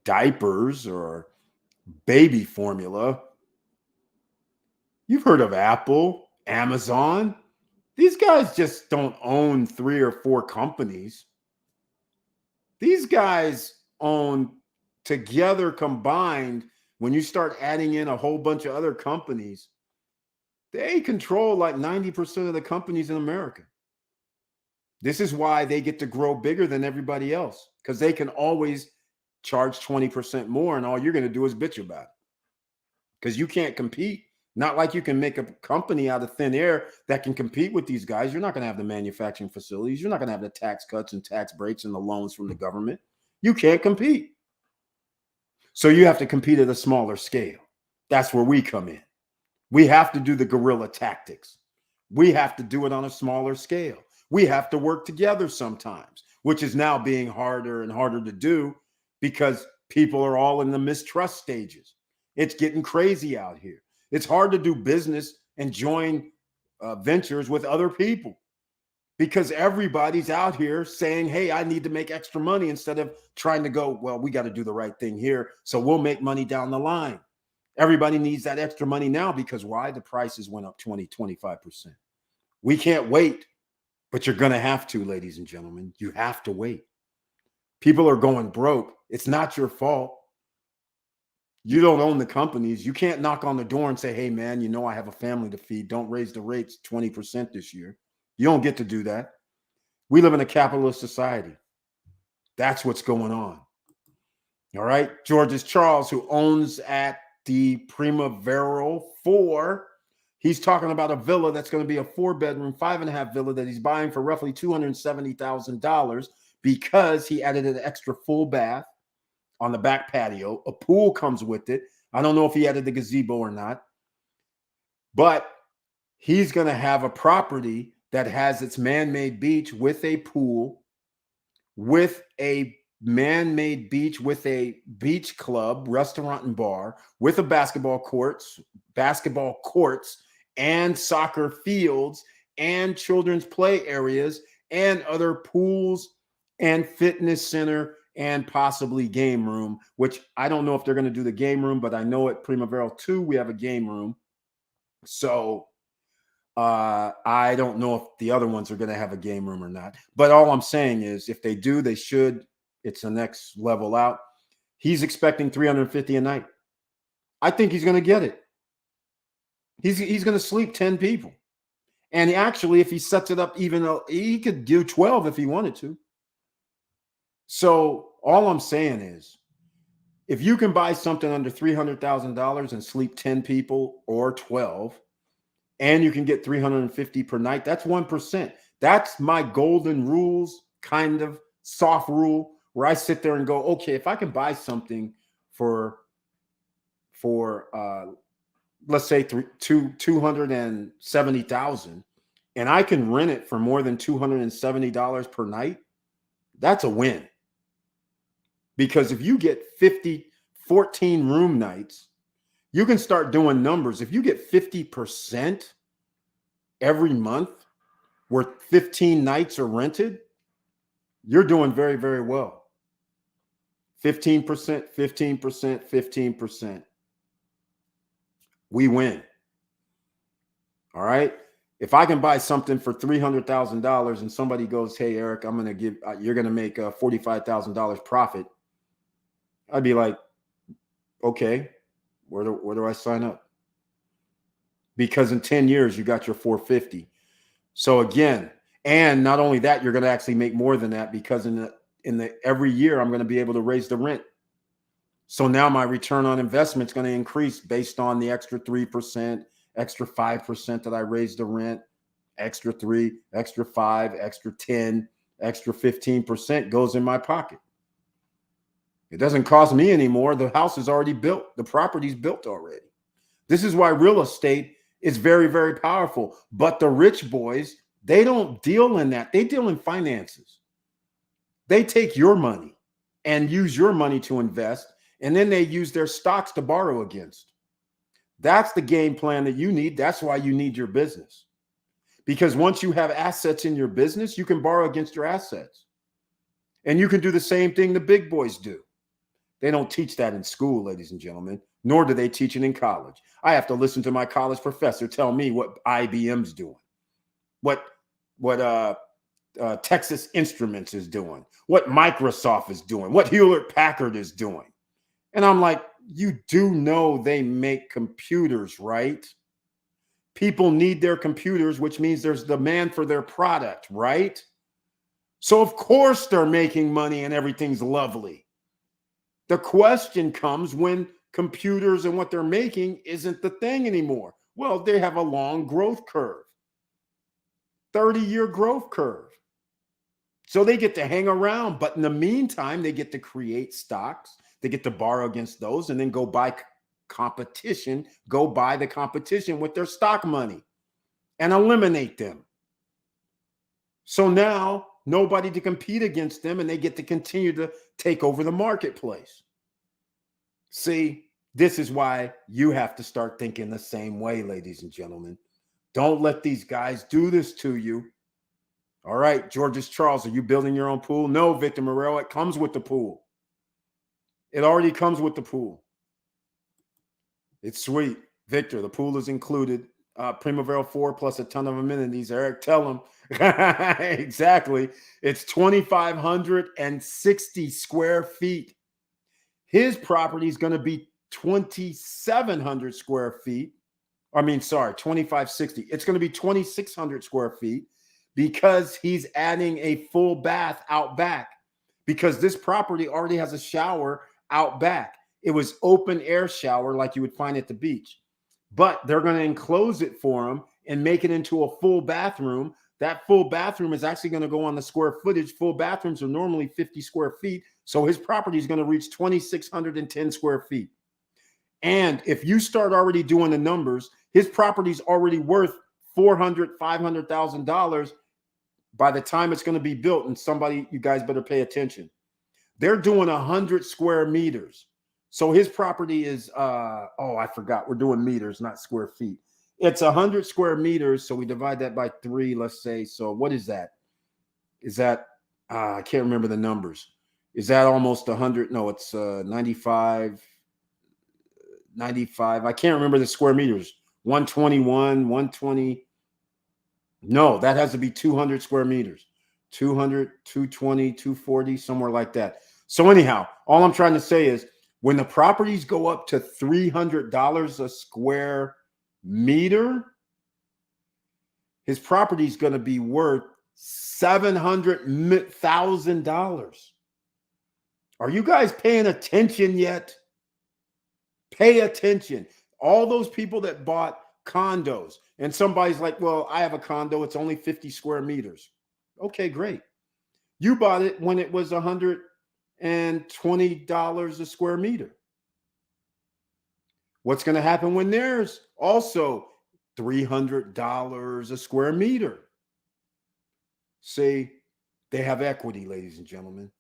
diapers or baby formula. You've heard of Apple, Amazon. These guys just don't own 3 or 4 companies. These guys own together combined, when you start adding in a whole bunch of other companies, they control like 90% of the companies in America. This is why they get to grow bigger than everybody else, because they can always charge 20% more and all you're going to do is bitch about it. Because you can't compete. Not like you can make a company out of thin air that can compete with these guys. You're not going to have the manufacturing facilities. You're not going to have the tax cuts and tax breaks and the loans from the government. You can't compete. So you have to compete at a smaller scale. That's where we come in. We have to do the guerrilla tactics. We have to do it on a smaller scale. We have to work together sometimes, which is now being harder and harder to do because people are all in the mistrust stages. It's getting crazy out here. It's hard to do business and join ventures with other people because everybody's out here saying, hey, I need to make extra money, instead of trying to go, well, we got to do the right thing here, so we'll make money down the line. Everybody needs that extra money now because why? The prices went up 20, 25%. We can't wait, but you're going to have to, ladies and gentlemen. You have to wait. People are going broke. It's not your fault. You don't own the companies. You can't knock on the door and say, hey, man, you know I have a family to feed. Don't raise the rates 20% this year. You don't get to do that. We live in a capitalist society. That's what's going on. All right. George's Charles, who owns at the Primavera 4, he's talking about a villa that's going to be a 4-bedroom, 5.5 villa that he's buying for roughly $270,000 because he added an extra full bath on the back patio. A pool comes with it. I don't know if he added the gazebo or not, but he's going to have a property that has its man-made beach with a pool, with a man-made beach, with a beach club, restaurant and bar, with a basketball courts, and soccer fields and children's play areas and other pools and fitness center and possibly game room, which I don't know if they're going to do the game room, but I know at Primavera 2, we have a game room. So I don't know if the other ones are going to have a game room or not. But all I'm saying is if they do, they should. It's the next level out. He's expecting $350 a night. I think he's going to get it. He's going to sleep 10 people. And actually, if he sets it up, even though he could do 12 if he wanted to. So all I'm saying is, if you can buy something under $300,000 and sleep 10 people or 12, and you can get $350 per night, that's 1%. That's my golden rules, kind of soft rule, where I sit there and go, okay, if I can buy something for let's say $270,000, and I can rent it for more than $270 per night, that's a win. Because if you get 14 room nights, you can start doing numbers. If you get 50% every month where 15 nights are rented, you're doing very, very well. 15%, 15%, 15%. We win. All right. If I can buy something for $300,000 and somebody goes, hey, Eric, I'm going to give, you're going to make a $45,000 profit. I'd be like, okay, where do I sign up? Because in 10 years, you got your 450. So again, and not only that, you're going to actually make more than that, because in the every year, I'm going to be able to raise the rent. So now my return on investment is going to increase based on the extra 3%, extra 5% that I raised the rent, extra 3, extra 5, extra 10, extra 15% goes in my pocket. It doesn't cost me anymore. The house is already built. The property's built already. This is why real estate is very, very powerful. But the rich boys, they don't deal in that. They deal in finances. They take your money and use your money to invest, and then they use their stocks to borrow against. That's the game plan that you need. That's why you need your business. Because once you have assets in your business, you can borrow against your assets. And you can do the same thing the big boys do. They don't teach that in school, ladies and gentlemen, nor do they teach it in college. I have to listen to my college professor tell me what IBM's doing, what Texas Instruments is doing, what Microsoft is doing, what Hewlett Packard is doing. And I'm like, you do know they make computers, right? People need their computers, which means there's demand for their product, right? So of course they're making money and everything's lovely. The question comes when computers and what they're making isn't the thing anymore. Well, they have a long growth curve, 30-year growth curve. So they get to hang around. But in the meantime, they get to create stocks. They get to borrow against those and then go buy competition, go buy the competition with their stock money and eliminate them. So now nobody to compete against them, and they get to continue to take over the marketplace. See, this is why you have to start thinking the same way, ladies and gentlemen. Don't let these guys do this to you. All right, Georges Charles, are you building your own pool? No, Victor Morel, it comes with the pool. It already comes with the pool. It's sweet. Victor, the pool is included. Primavera 4 plus a ton of amenities. Eric, tell him. Exactly. It's 2,560 square feet. His property is going to be 2,700 square feet. I mean, sorry, 2,560. It's going to be 2,600 square feet because he's adding a full bath out back, because this property already has a shower out back. It was open air shower like you would find at the beach, but they're going to enclose it for him and make it into a full bathroom. That full bathroom is actually going to go on the square footage. Full bathrooms are normally 50 square feet. So his property is going to reach 2,610 square feet. And if you start already doing the numbers, his property is already worth $400,000, $500,000 by the time it's going to be built. And somebody, you guys better pay attention. They're doing 100 square meters. So his property is, I forgot. We're doing meters, not square feet. It's 100 square meters. So we divide that by 3, let's say. So what is that? Is that, I can't remember the numbers. Is that almost 100? No, it's 95. I can't remember the square meters. 121, 120. No, that has to be 200 square meters. 200, 220, 240, somewhere like that. So anyhow, all I'm trying to say is when the properties go up to $300 a square meter, his property is going to be worth $700,000. Are you guys paying attention yet? Pay attention. All those people that bought condos, and somebody's like, well, I have a condo. It's only 50 square meters. Okay, great. You bought it when it was $120 a square meter. What's going to happen when there's also $300 a square meter? See, they have equity, ladies and gentlemen.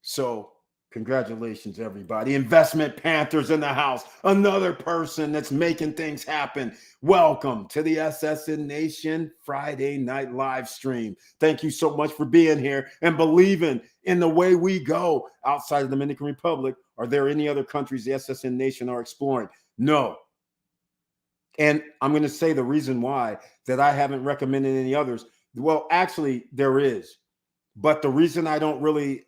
So congratulations, everybody. Investment Panthers in the house. Another person that's making things happen. Welcome to the SSN Nation Friday night live stream. Thank you so much for being here and believing in the way we go outside of the Dominican Republic. Are there any other countries the SSN Nation are exploring? No. And I'm going to say the reason why that I haven't recommended any others. Well, actually, there is. But the reason I don't really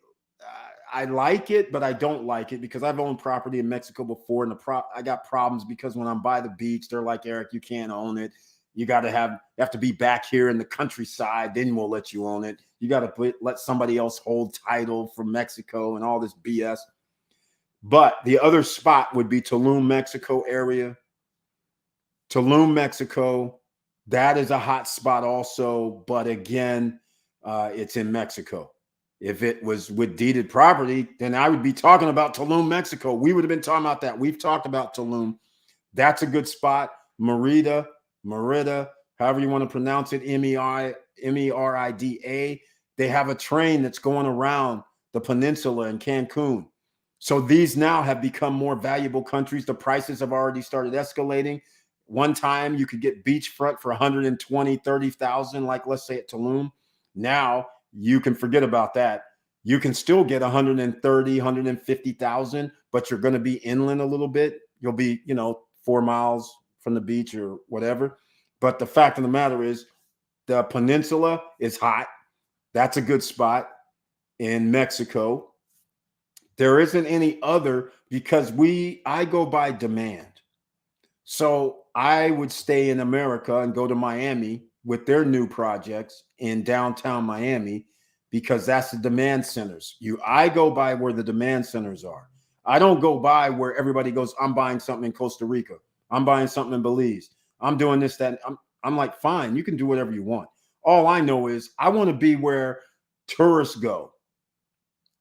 I like it, but I don't like it because I've owned property in Mexico before, and I got problems because when I'm by the beach, they're like, Eric, you can't own it. You have to be back here in the countryside, then we'll let you own it. You got to let somebody else hold title from Mexico and all this BS. But the other spot would be Tulum, Mexico area. Tulum, Mexico, that is a hot spot also, but again, it's in Mexico. If it was with deeded property, then I would be talking about Tulum, Mexico. We would have been talking about that. We've talked about Tulum. That's a good spot. Merida, however you want to pronounce it, Merida. They have a train that's going around the peninsula in Cancun. So these now have become more valuable countries. The prices have already started escalating. One time you could get beachfront for 120, 30,000, like let's say at Tulum. Now you can forget about that. You can still get 130, 150,000, but you're going to be inland a little bit. You'll be, 4 miles from the beach or whatever. But the fact of the matter is the peninsula is hot. That's a good spot in Mexico. There isn't any other because I go by demand. So I would stay in America and go to Miami with their new projects in downtown Miami because that's the demand centers. I go by where the demand centers are. I don't go by where everybody goes, I'm buying something in Costa Rica. I'm buying something in Belize. I'm doing this, that. I'm like, fine, you can do whatever you want. All I know is I want to be where tourists go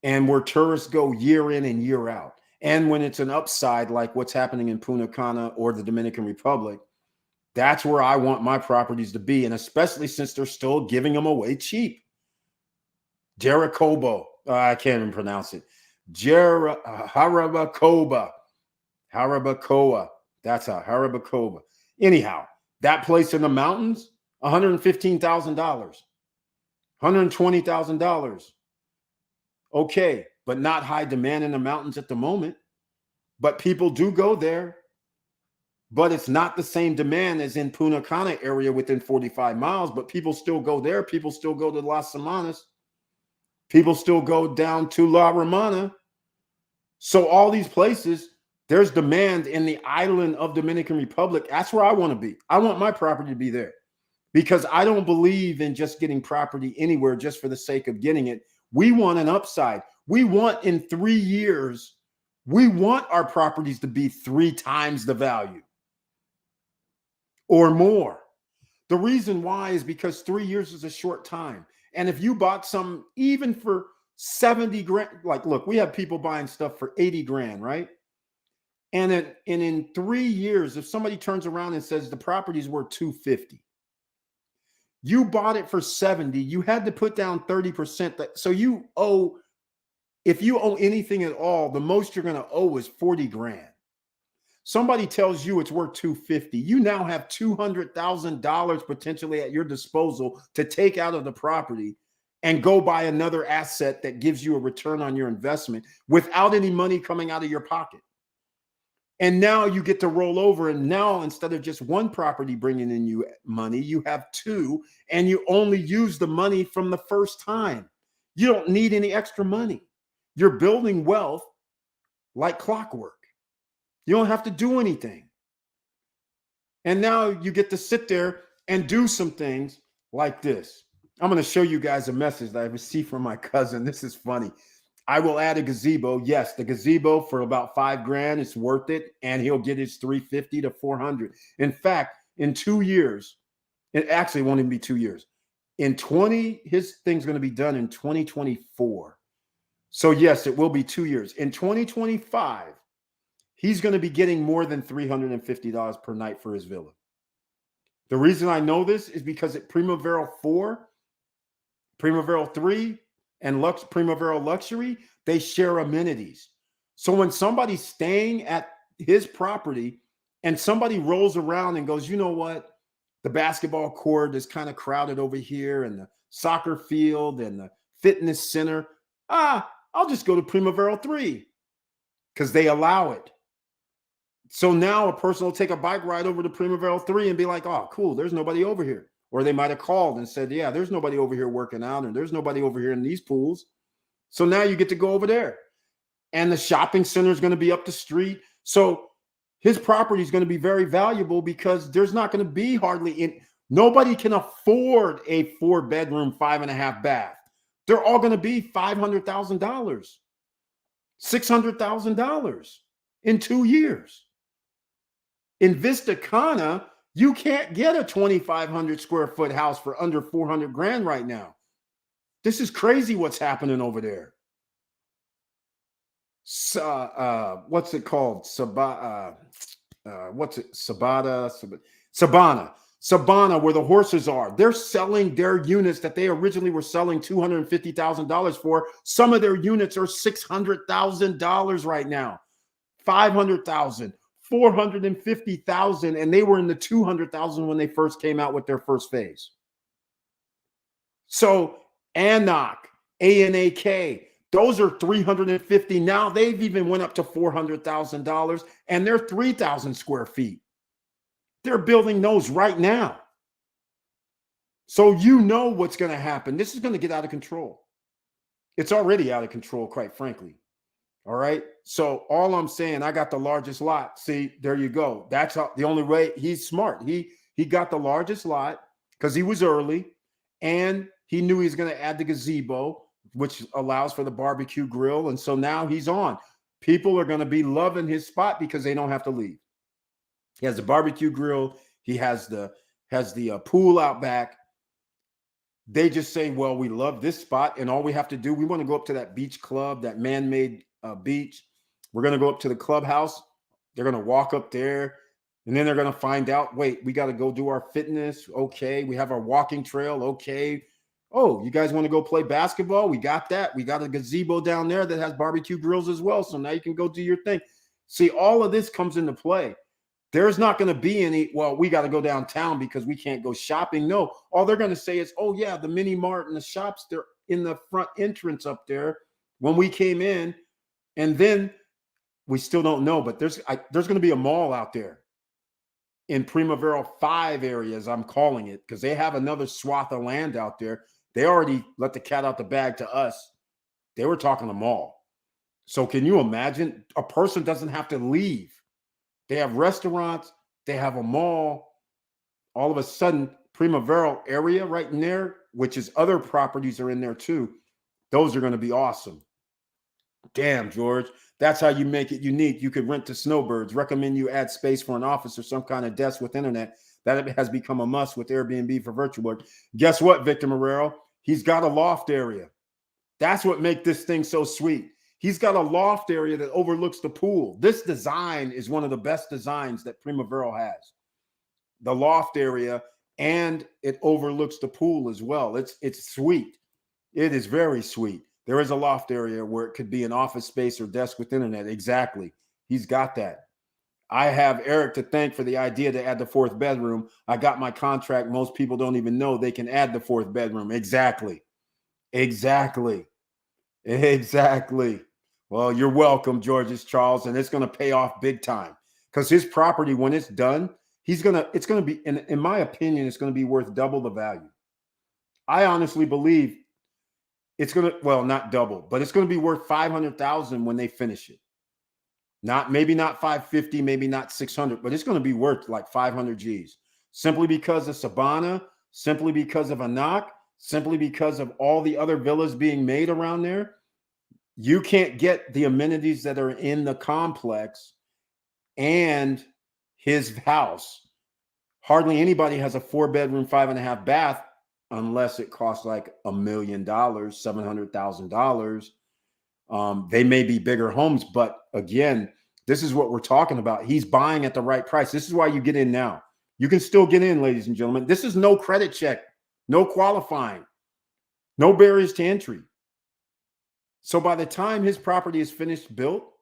and where tourists go year in and year out. And when it's an upside, like what's happening in Punta Cana or the Dominican Republic, that's where I want my properties to be. And especially since they're still giving them away cheap. Jarabacoa. I can't even pronounce it. Jarabacoa. That's a Jarabacoa. Anyhow, that place in the mountains, $115,000. $120,000. Okay, but not high demand in the mountains at the moment. But people do go there. But it's not the same demand as in Punta Cana area within 45 miles. But people still go there. People still go to Las Semanas. People still go down to La Romana. So all these places, there's demand in the island of Dominican Republic. That's where I want to be. I want my property to be there because I don't believe in just getting property anywhere just for the sake of getting it. We want an upside. We want in 3 years, we want our properties to be 3 times the value or more. The reason why is because 3 years is a short time. And if you bought some even for 70 grand, like, look, we have people buying stuff for 80 grand, right? And in 3 years, if somebody turns around and says the property's worth 250, you bought it for 70, you had to put down 30%. So you owe, if you owe anything at all, the most you're going to owe is 40 grand. Somebody tells you it's worth 250. You now have $200,000 potentially at your disposal to take out of the property and go buy another asset that gives you a return on your investment without any money coming out of your pocket. And now you get to roll over. And now instead of just one property bringing in you money, you have 2, and you only use the money from the first time. You don't need any extra money. You're building wealth like clockwork. You don't have to do anything. And now you get to sit there and do some things like this. I'm going to show you guys a message that I received from my cousin. This is funny. I will add a gazebo. Yes, the gazebo for about 5 grand is worth it. And he'll get his 350 to 400. In fact, in 2 years, it actually won't even be 2 years. His thing's going to be done in 2024. So yes, it will be 2 years. In 2025, he's going to be getting more than $350 per night for his villa. The reason I know this is because at Primavera 4, Primavera 3, and Primavera Luxury, they share amenities. So when somebody's staying at his property and somebody rolls around and goes, you know what? The basketball court is kind of crowded over here, and the soccer field and the fitness center. I'll just go to Primavera 3 because they allow it. So now a person will take a bike ride over to Primavera 3 and be like, oh, cool, there's nobody over here. Or they might have called and said, yeah, there's nobody over here working out, and there's nobody over here in these pools. So now you get to go over there. And the shopping center is going to be up the street. So his property is going to be very valuable because there's not going to be nobody can afford a 4-bedroom, 5.5 bath. They're all going to be $500,000, $600,000 in 2 years. In Vista Cana, you can't get a 2,500 square foot house for under 400 grand right now. This is crazy what's happening over there. What's it called? Sabana, where the horses are. They're selling their units that they originally were selling $250,000 for. Some of their units are $600,000 right now. $500,000. $450,000, and they were in the $200,000 when they first came out with their first phase. So ANAC, ANAK, those are $350,000. Now they've even went up to $400,000, and they're 3,000 square feet. They're building those right now. So you know what's going to happen. This is going to get out of control. It's already out of control, quite frankly. All right. So all I'm saying, I got the largest lot. See, there you go. That's the only way. He's smart. He got the largest lot because he was early, and he knew he was going to add the gazebo, which allows for the barbecue grill. And so now he's on. People are going to be loving his spot because they don't have to leave. He has the barbecue grill. He has the pool out back. They just say, well, we love this spot, and all we have to do, we want to go up to that beach club, that man-made beach. We're going to go up to the clubhouse. They're going to walk up there, and then they're going to find out, wait, we got to go do our fitness. Okay. We have our walking trail. Okay. Oh, you guys want to go play basketball? We got that. We got a gazebo down there that has barbecue grills as well. So now you can go do your thing. See, all of this comes into play. There's not going to be any, well, we got to go downtown because we can't go shopping. No, all they're going to say is, oh, yeah, the mini mart and the shops, they're in the front entrance up there when we came in. And then we still don't know, but there's going to be a mall out there in Primavera 5 areas, I'm calling it, because they have another swath of land out there. They already let the cat out the bag to us. They were talking a mall. So can you imagine? A person doesn't have to leave. They have restaurants. They have a mall. All of a sudden, Primavera area right in there, which is other properties are in there too. Those are going to be awesome. Damn, George. That's how you make it unique. You could rent to Snowbirds. Recommend you add space for an office or some kind of desk with internet. That has become a must with Airbnb for virtual work. Guess what, Victor Marrero? He's got a loft area. That's what makes this thing so sweet. He's got a loft area that overlooks the pool. This design is one of the best designs that Primavera has. The loft area, and it overlooks the pool as well. It's sweet. It is very sweet. There is a loft area where it could be an office space or desk with internet. Exactly. He's got that. I have Eric to thank for the idea to add the 4th bedroom. I got my contract. Most people don't even know they can add the 4th bedroom. Exactly. Exactly. Exactly. Well, you're welcome, Georges Charles, and it's going to pay off big time because his property, when it's done, it's going to be, in my opinion, it's going to be worth double the value. I honestly believe it's going to, well, not double, but it's going to be worth $500,000 when they finish it. Maybe not 550, maybe not 600, but it's going to be worth like 500 G's simply because of Sabana, simply because of Anak, simply because of all the other villas being made around there. You can't get the amenities that are in the complex and his house. Hardly anybody has a 4-bedroom, 5.5 bath unless it costs like $1 million, $700,000. They may be bigger homes, but again, this is what we're talking about. He's buying at the right price. This is why you get in now. You can still get in, ladies and gentlemen. This is no credit check, no qualifying, no barriers to entry. So by the time his property is finished built,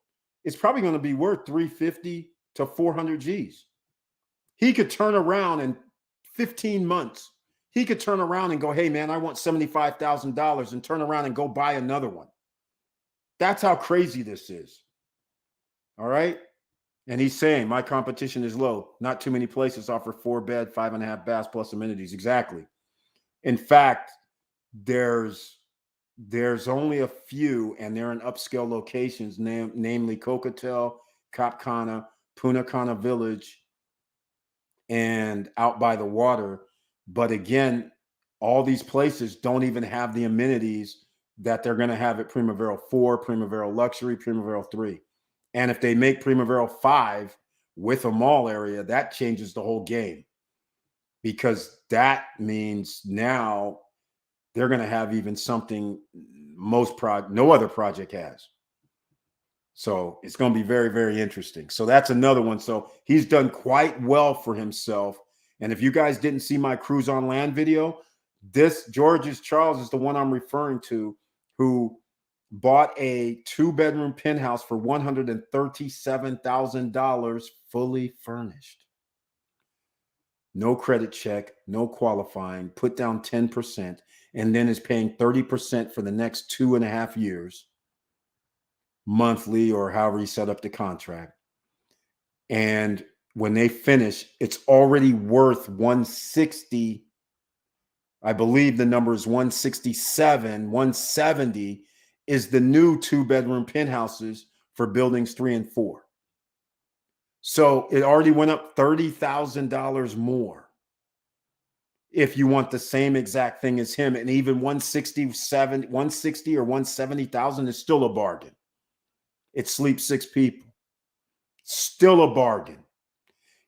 it's probably going to be worth 350 to 400 G's. He could turn around in 15 months. He could turn around and go, hey, man, I want $75,000 and turn around and go buy another one. That's how crazy this is. All right. And he's saying my competition is low. Not too many places offer 4-bed, 5.5 baths plus amenities. Exactly. In fact, there's only a few, and they're in upscale locations, namely Cocotel, Cap Cana, Punta Cana Village, and out by the water. But again, all these places don't even have the amenities that they're going to have at Primavera 4, Primavera Luxury, Primavera 3. And if they make Primavera 5 with a mall area, that changes the whole game, because that means now they're going to have even something no other project has. So it's going to be very, very interesting. So that's another one. So he's done quite well for himself. And if you guys didn't see my Cruise on Land video, this Georges Charles is the one I'm referring to, who bought a 2-bedroom penthouse for $137,000 fully furnished. No credit check, no qualifying, put down 10%, and then is paying 30% for the next 2.5 years, monthly or however he set up the contract. And when they finish, it's already worth 160. I believe the number is 167, 170 is the new 2-bedroom penthouses for buildings 3 and 4. So it already went up $30,000 more if you want the same exact thing as him. And even 160 or 170,000 is still a bargain. It sleeps 6 people. Still a bargain.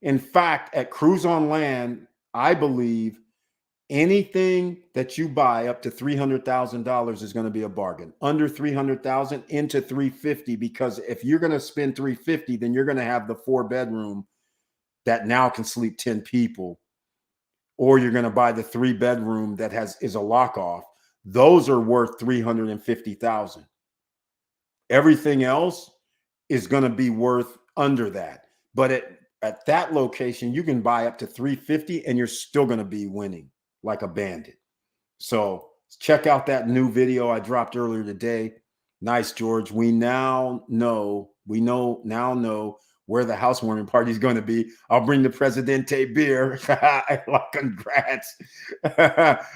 In fact, at Cruise on Land, I believe anything that you buy up to $300,000 is going to be a bargain. Under $300,000 into $350,000, because if you're going to spend $350,000, then you're going to have the 4-bedroom that now can sleep 10 people, or you're going to buy the 3-bedroom that is a lock off. Those are worth $350,000. Everything else is going to be worth under that. But at that location, you can buy up to 350 and you're still going to be winning like a bandit. So check out that new video I dropped earlier today. Nice, George. We now know where the housewarming party is going to be. I'll bring the Presidente beer. Congrats.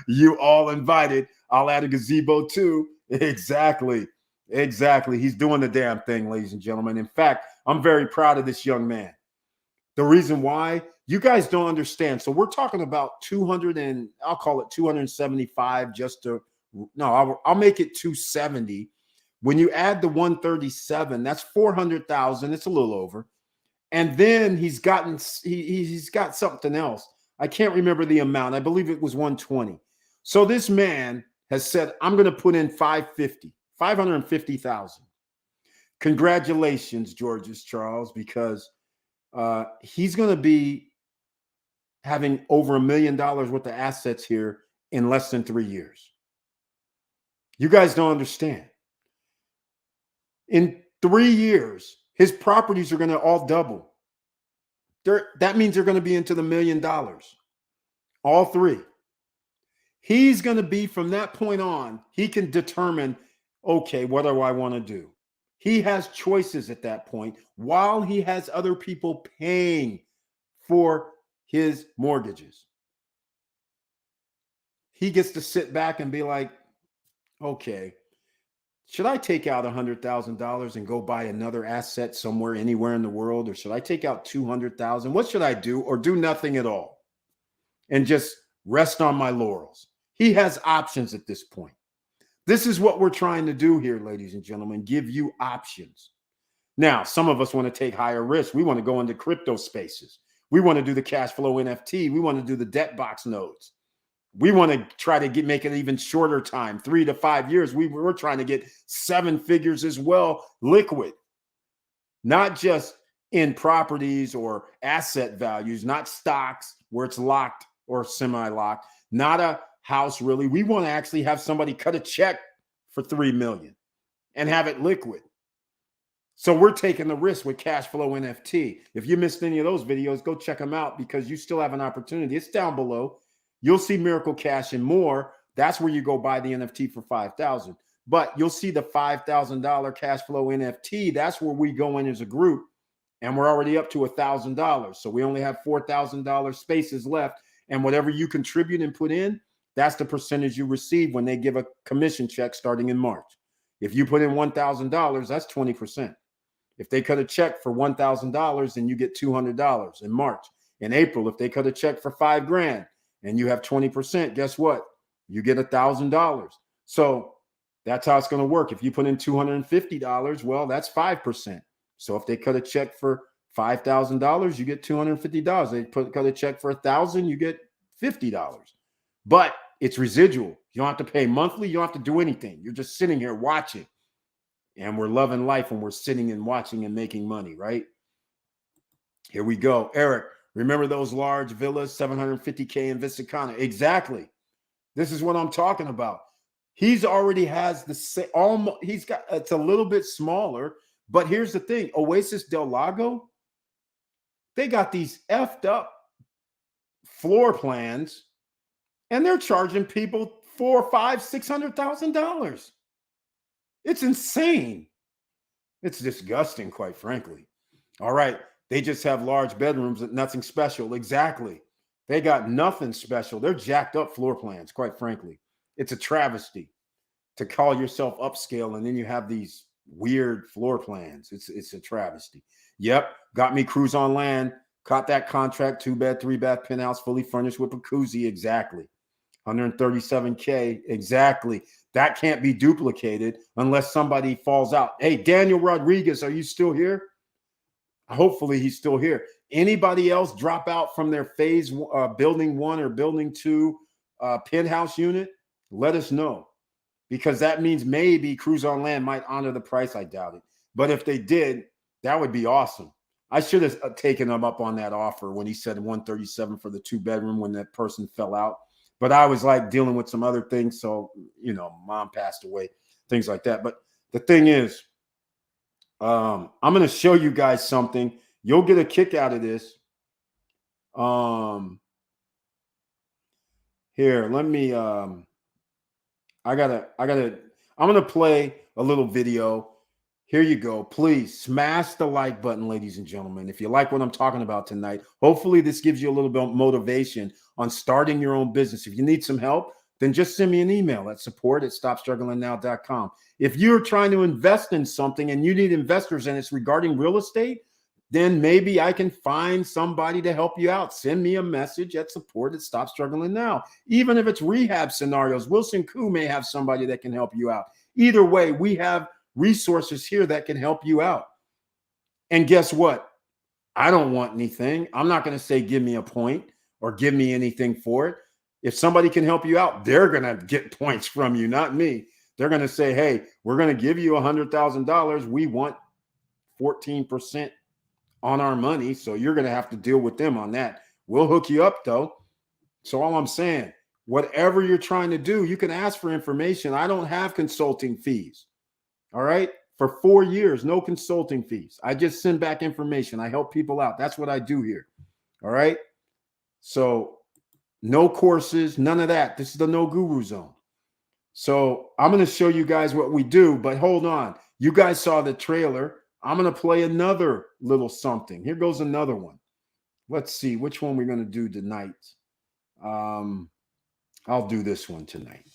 You all invited. I'll add a gazebo too. Exactly. He's doing the damn thing, ladies and gentlemen. In fact, I'm very proud of this young man. The reason why, you guys don't understand. So we're talking about 200 and I'll call it 275 just to, no, I'll make it 270. When you add the 137, that's 400,000. It's a little over. And then he's got something else. I can't remember the amount. I believe it was 120. So this man has said, I'm going to put in 550,000. Congratulations, Georges Charles, because he's going to be having over $1 million worth of assets here in less than 3 years. You guys don't understand. In 3 years, his properties are going to all double. That means they're going to be into the $1 million. All three. He's going to be, from that point on, he can determine, okay, what do I want to do? He has choices at that point while he has other people paying for his mortgages. He gets to sit back and be like, okay, should I take out $100,000 and go buy another asset somewhere, anywhere in the world? Or should I take out 200,000? What should I do? Or do nothing at all and just rest on my laurels? He has options at this point. This is what we're trying to do here, ladies and gentlemen, give you options. Now, some of us want to take higher risks. We want to go into crypto spaces. We want to do the cash flow NFT. We want to do the debt box nodes. We want to try to make it even shorter time, 3 to 5 years. We're trying to get 7 figures as well, liquid, not just in properties or asset values, not stocks where it's locked or semi-locked, not a house really. We want to actually have somebody cut a check for $3 million and have it liquid. So we're taking the risk with cash flow NFT. If you missed any of those videos, go check them out because you still have an opportunity. It's down below. You'll see Miracle Cash and more. That's where you go buy the NFT for $5,000. But you'll see the $5,000 cash flow NFT. That's where we go in as a group, and we're already up to $1,000. So we only have $4,000 spaces left, and whatever you contribute and put in, that's the percentage you receive when they give a commission check starting in March. If you put in $1,000, that's 20%. If they cut a check for $1,000, then you get $200 in March. In April, if they cut a check for $5,000 and you have 20%, guess what? You get $1,000. So that's how it's going to work. If you put in $250, well, that's 5%. So if they cut a check for $5,000, you get $250. They cut a check for $1,000, you get $50. But it's residual. You don't have to pay monthly. You don't have to do anything. You're just sitting here watching. And we're loving life when we're sitting and watching and making money, right? Here we go. Eric, remember those large villas, 750K in Visicana? Exactly. This is what I'm talking about. He's already has he's got, it's a little bit smaller, but here's the thing. Oasis Del Lago, they got these effed up floor plans and they're charging people $400,000, $500,000, $600,000. It's insane. It's disgusting, quite frankly. All right. They just have large bedrooms, nothing special. Exactly. They got nothing special. They're jacked up floor plans, quite frankly. It's a travesty to call yourself upscale and then you have these weird floor plans. It's a travesty. Yep. Got me Cruise on Land. Caught that contract, 2-bed, 3-bath penthouse, fully furnished with a jacuzzi. Exactly. 137K. Exactly. That can't be duplicated unless somebody falls out. Hey, Daniel Rodriguez, are you still here? Hopefully he's still here. Anybody else drop out from their building 1 or building 2 penthouse unit? Let us know, because that means maybe Cruise on Land might honor the price. I doubt it. But if they did, that would be awesome. I should have taken him up on that offer when he said 137 for the 2-bedroom when that person fell out. But I was like dealing with some other things. So, mom passed away, things like that. But the thing is, I'm going to show you guys something. You'll get a kick out of this. Here, let me I'm gonna play a little video. Here you go. Please smash the like button, ladies and gentlemen. If you like what I'm talking about tonight, hopefully this gives you a little bit of motivation on starting your own business. If you need some help, then just send me an email at support@stopstrugglingnow.com. If you're trying to invest in something and you need investors and it's regarding real estate, then maybe I can find somebody to help you out. Send me a message at support@stopstrugglingnow. Even if it's rehab scenarios, Wilson Koo may have somebody that can help you out. Either way, we have resources here that can help you out. And guess what? I don't want anything. I'm not going to say give me a point or give me anything for it. If somebody can help you out, they're going to get points from you, not me. They're going to say, hey, we're going to give you $100,000. We want 14% on our money. So you're going to have to deal with them on that. We'll hook you up though. So all I'm saying, whatever you're trying to do, you can ask for information. I don't have consulting fees. All right. For 4 years, no consulting fees. I just send back information. I help people out. That's what I do here. All right. So no courses, none of that. This is the no guru zone. So I'm going to show you guys what we do, but hold on. You guys saw the trailer. I'm going to play another little something. Here goes another one. Let's see which one we're going to do tonight. I'll do this one tonight.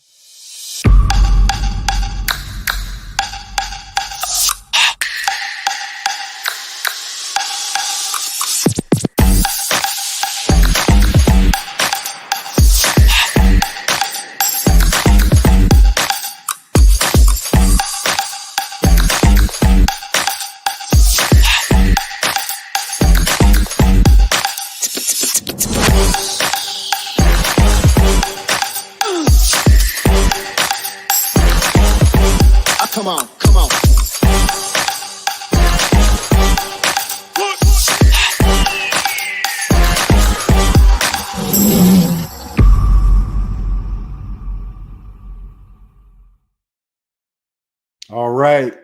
Come on, come on. All right.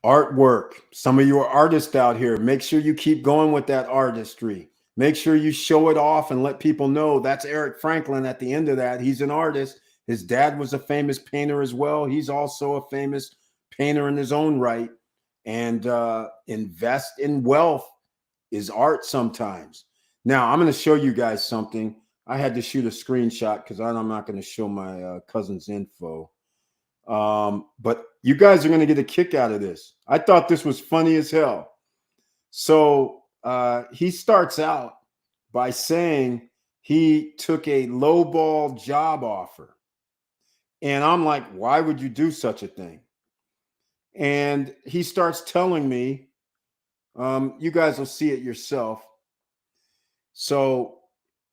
Artwork. Some of you are artists out here. Make sure you keep going with that artistry. Make sure you show it off and let people know that's Eric Franklin at the end of that. He's an artist. His dad was a famous painter as well. He's also a famous painter in his own right. And invest in wealth is art sometimes. Now, I'm going to show you guys something. I had to shoot a screenshot because I'm not going to show my cousin's info. But you guys are going to get a kick out of this. I thought this was funny as hell. So he starts out by saying he took a lowball job offer. And I'm like, why would you do such a thing? And he starts telling me, you guys will see it yourself. So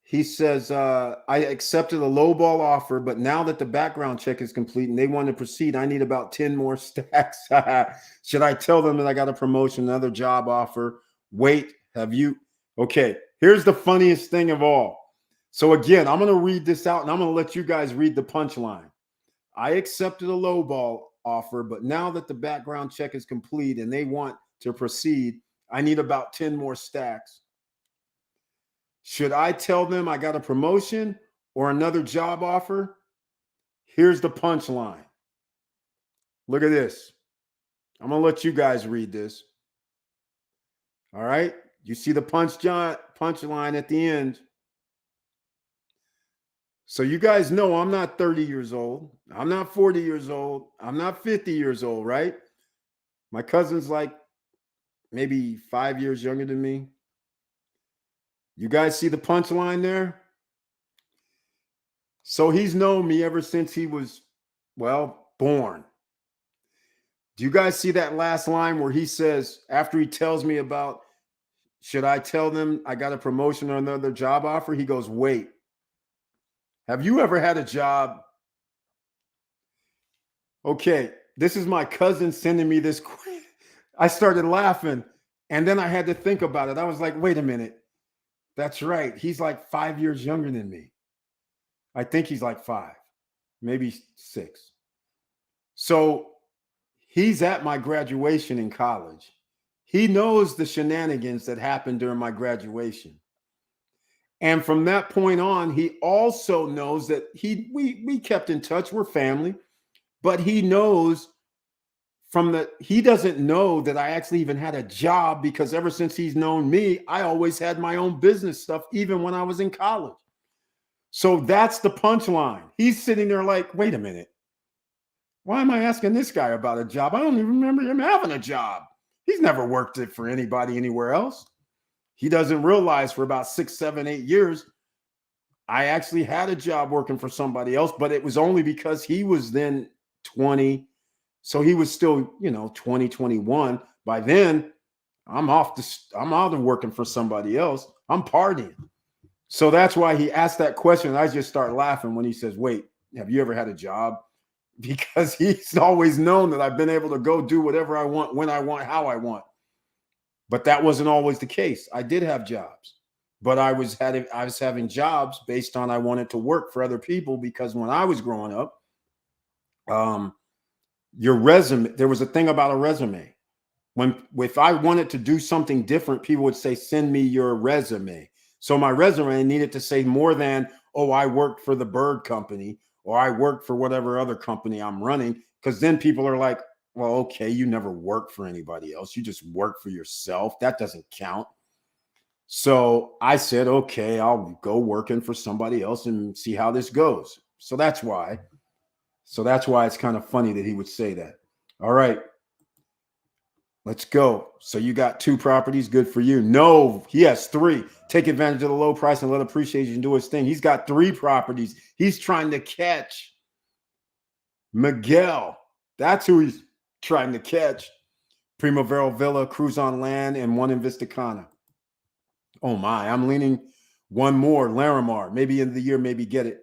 he says, I accepted a lowball offer, but now that the background check is complete and they want to proceed, I need about 10 more stacks. Should I tell them that I got a promotion, another job offer? Wait, have you? Okay, here's the funniest thing of all. So again, I'm going to read this out and I'm going to let you guys read the punchline. I accepted a lowball offer, but now that the background check is complete and they want to proceed, I need about 10 more stacks. Should I tell them I got a promotion or another job offer? Here's the punchline. Look at this. I'm going to let you guys read this. All right. You see the punchline at the end. So you guys know I'm not 30 years old. I'm not 40 years old. I'm not 50 years old, right? My cousin's like maybe 5 years younger than me. You guys see the punchline there? So he's known me ever since he was, well, born. Do you guys see that last line where he says, after he tells me about, should I tell them I got a promotion or another job offer? He goes, wait. Have you ever had a job? Okay, this is my cousin sending me this. I started laughing and then I had to think about it. I was like, wait a minute. That's right. He's like 5 years younger than me. I think he's like 5, maybe 6. So he's at my graduation in college. He knows the shenanigans that happened during my graduation. And from that point on, he also knows that we kept in touch. We're family, but he knows he doesn't know that I actually even had a job, because ever since he's known me, I always had my own business stuff, even when I was in college. So that's the punchline. He's sitting there like, wait a minute. Why am I asking this guy about a job? I don't even remember him having a job. He's never worked it for anybody anywhere else. He doesn't realize for about 6, 7, 8 years, I actually had a job working for somebody else, but it was only because he was then 20. So he was still, 20, 21. By then, I'm out of working for somebody else. I'm partying. So that's why he asked that question. I just start laughing when he says, wait, have you ever had a job? Because he's always known that I've been able to go do whatever I want, when I want, how I want. But that wasn't always the case. I did have jobs, but I was having jobs based on I wanted to work for other people, because when I was growing up, your resume, there was a thing about a resume. If I wanted to do something different, people would say, send me your resume. So my resume needed to say more than, oh, I worked for the Bird Company, or I worked for whatever other company I'm running. Because then people are like, well, okay, you never worked for anybody else. You just work for yourself. That doesn't count. So I said, okay, I'll go working for somebody else and see how this goes. So that's why it's kind of funny that he would say that. All right, let's go. So you got 2 properties. Good for you. No, he has 3. Take advantage of the low price and let appreciation do its thing. He's got 3 properties. He's trying to catch Miguel. That's who he's trying to catch. Primavera Villa, Cruise on Land, and 1 in Vista Cana. Oh my, I'm leaning one more, Larimar. Maybe end of the year, maybe get it.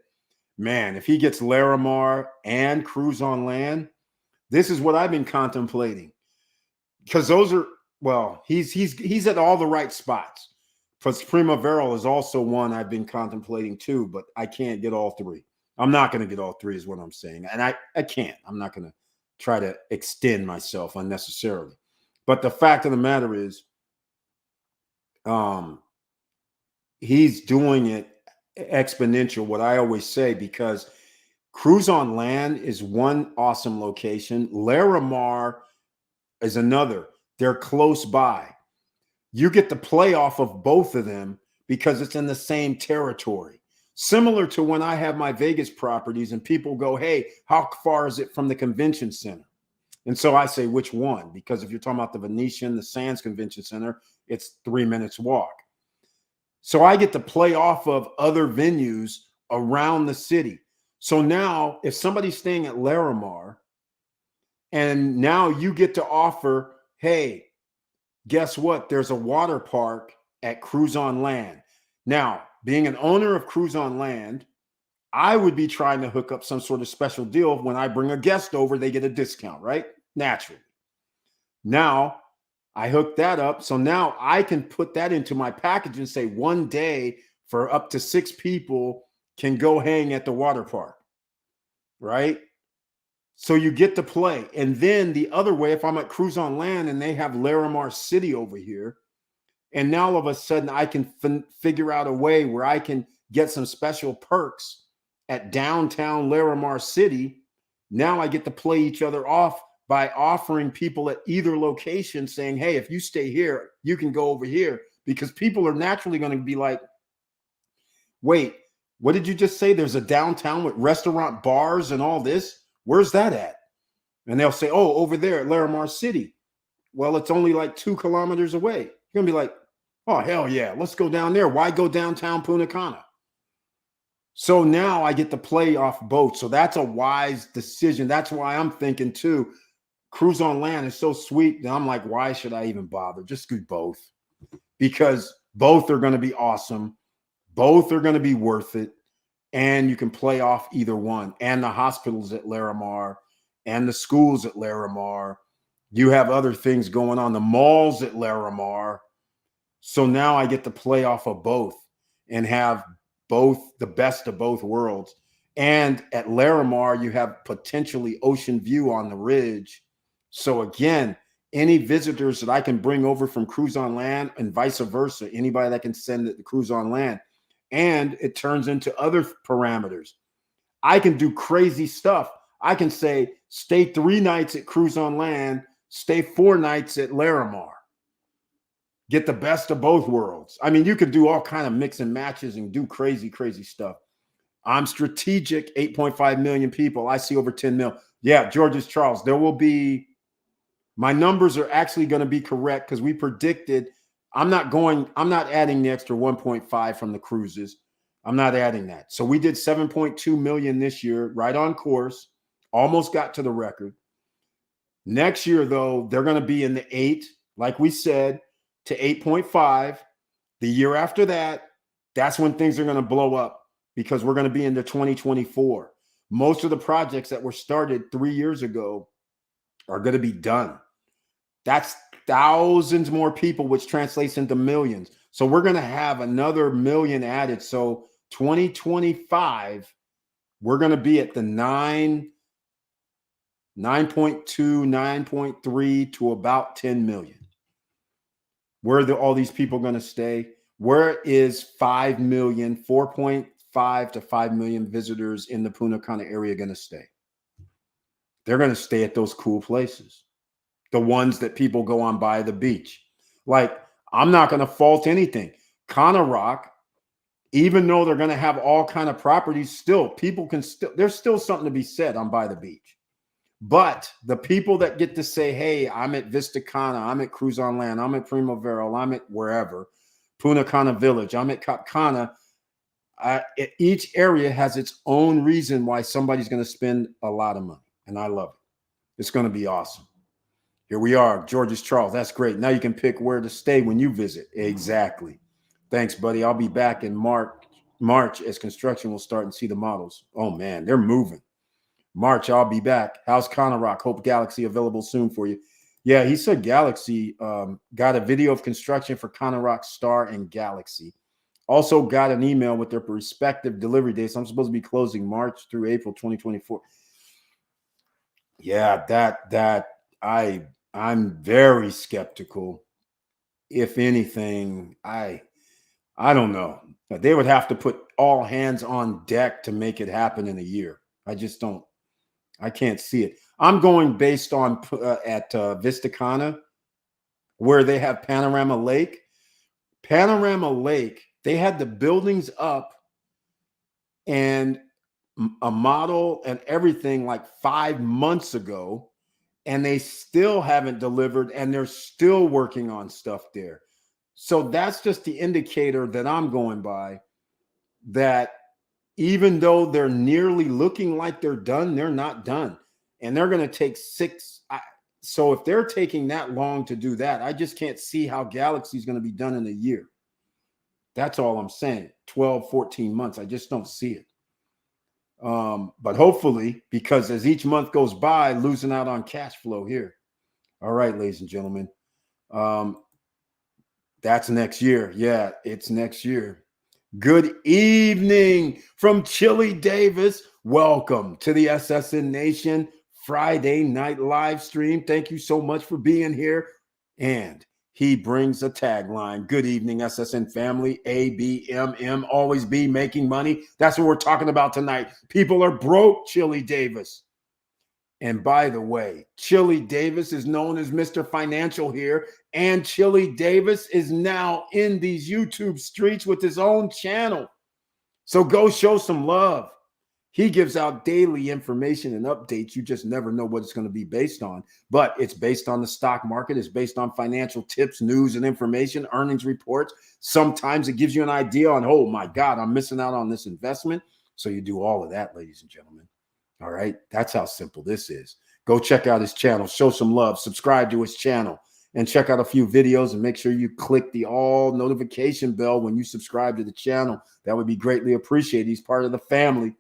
Man, if he gets Larimar and Cruise on Land, this is what I've been contemplating. Because those are, well, he's at all the right spots. Plus Primavera is also one I've been contemplating too, but I can't get all 3. I'm not going to get all 3 is what I'm saying. And I can't. I'm not going to try to extend myself unnecessarily. But the fact of the matter is, he's doing it exponential, what I always say, because Cruise on Land is one awesome location. Larimar is another. They're close by. You get the play off of both of them because it's in the same territory. Similar to when I have my Vegas properties and people go, hey, how far is it from the convention center? And so I say, which one? Because if you're talking about the Venetian, the Sands Convention Center, it's 3 minutes walk. So I get to play off of other venues around the city. So now if somebody's staying at Larimar and now you get to offer, hey, guess what? There's a water park at Cruise on Land. Now, being an owner of Cruise on Land, I would be trying to hook up some sort of special deal. When I bring a guest over, they get a discount, right? Naturally. Now, I hooked that up. So now I can put that into my package and say one day for up to 6 people can go hang at the water park, right? So you get to play. And then the other way, if I'm at Cruise on Land and they have Larimar City over here, and now all of a sudden I can figure out a way where I can get some special perks at downtown Larimar City. Now I get to play each other off by offering people at either location saying, hey, if you stay here, you can go over here, because people are naturally going to be like, wait, what did you just say? There's a downtown with restaurant, bars, and all this. Where's that at? And they'll say, oh, over there at Larimar City. Well, it's only like 2 kilometers away. You're going to be like, oh, hell yeah, let's go down there. Why go downtown Punta Cana? So now I get to play off both. So that's a wise decision. That's why I'm thinking too, Cruise on Land is so sweet that I'm like, why should I even bother? Just do both, because both are going to be awesome. Both are going to be worth it. And you can play off either one. And the hospitals at Larimar and the schools at Larimar. You have other things going on, the malls at Larimar. So now I get to play off of both and have both, the best of both worlds. And at Larimar, you have potentially ocean view on the ridge. So again, any visitors that I can bring over from Cruise on Land and vice versa, anybody that can send it to Cruise on Land. And it turns into other parameters. I can do crazy stuff. I can say, stay 3 nights at Cruise on Land, stay 4 nights at Larimar. Get the best of both worlds. I mean, you could do all kind of mix and matches and do crazy, crazy stuff. I'm strategic, 8.5 million people. I see over 10 mil. Yeah, George's Charles, there will be, my numbers are actually going to be correct because we predicted, I'm not adding the extra 1.5 from the cruises. I'm not adding that. So we did 7.2 million this year, right on course, almost got to the record. Next year, though, they're going to be in the 8, like we said, to 8.5. The year after that, that's when things are going to blow up because we're going to be into 2024. Most of the projects that were started 3 years ago are going to be done. That's thousands more people, which translates into millions. So we're going to have another million added. So 2025, we're going to be at the 9.2, 9.3 to about 10 million. Where are all these people going to stay? Where is 5 million, 4.5 to 5 million visitors in the Punta Cana area going to stay? They're going to stay at those cool places. The ones that people go on by the beach. Like, I'm not going to fault anything. Cana Rock, even though they're going to have all kind of properties, still, people can still, there's still something to be said on by the beach. But the people that get to say, hey, I'm at Vista Cana, I'm at Cruise on Land, I'm at Primavera, I'm at wherever, Punta Cana Village, I'm at Cap Cana, each area has its own reason why somebody's going to spend a lot of money. And I love it. It's going to be awesome. Here we are, George's Charles. That's great. Now you can pick where to stay when you visit. Exactly. Thanks, buddy. I'll be back in March as construction will start and see the models. Oh, man, they're moving. March, I'll be back. How's Cana Rock? Hope Galaxy available soon for you. Yeah, he said Galaxy got a video of construction for Cana Rock, Star, and Galaxy. Also got an email with their respective delivery dates. I'm supposed to be closing March through April 2024. Yeah, I'm very skeptical. If anything, I don't know. They would have to put all hands on deck to make it happen in a year. I can't see it. I'm going based on at Vista Cana, where they have Panorama Lake. Panorama Lake, they had the buildings up and a model and everything like 5 months ago, and they still haven't delivered, and they're still working on stuff there. So that's just the indicator that I'm going by, that even though they're nearly looking like they're done, they're not done. And they're going to take 6. So if they're taking that long to do that, I just can't see how Galaxy is going to be done in a year. That's all I'm saying. 12, 14 months. I just don't see it. But hopefully, because as each month goes by, losing out on cash flow here. All right, ladies and gentlemen. That's next year. Yeah, it's next year. Good evening from Chili Davis. Welcome to the SSN Nation Friday night live stream. Thank you so much for being here. And he brings a tagline. Good evening, SSN family. ABMM, always be making money. That's what we're talking about tonight. People are broke, Chili Davis. And by the way, Chili Davis is known as Mr. Financial here. And Chili Davis is now in these YouTube streets with his own channel. So go show some love. He gives out daily information and updates. You just never know what it's going to be based on. But it's based on the stock market. It's based on financial tips, news and information, earnings reports. Sometimes it gives you an idea on, oh my God, I'm missing out on this investment. So you do all of that, ladies and gentlemen. All right. That's how simple this is. Go check out his channel. Show some love. Subscribe to his channel. And check out a few videos and make sure you click the all notification bell when you subscribe to the channel. That would be greatly appreciated. He's part of the family.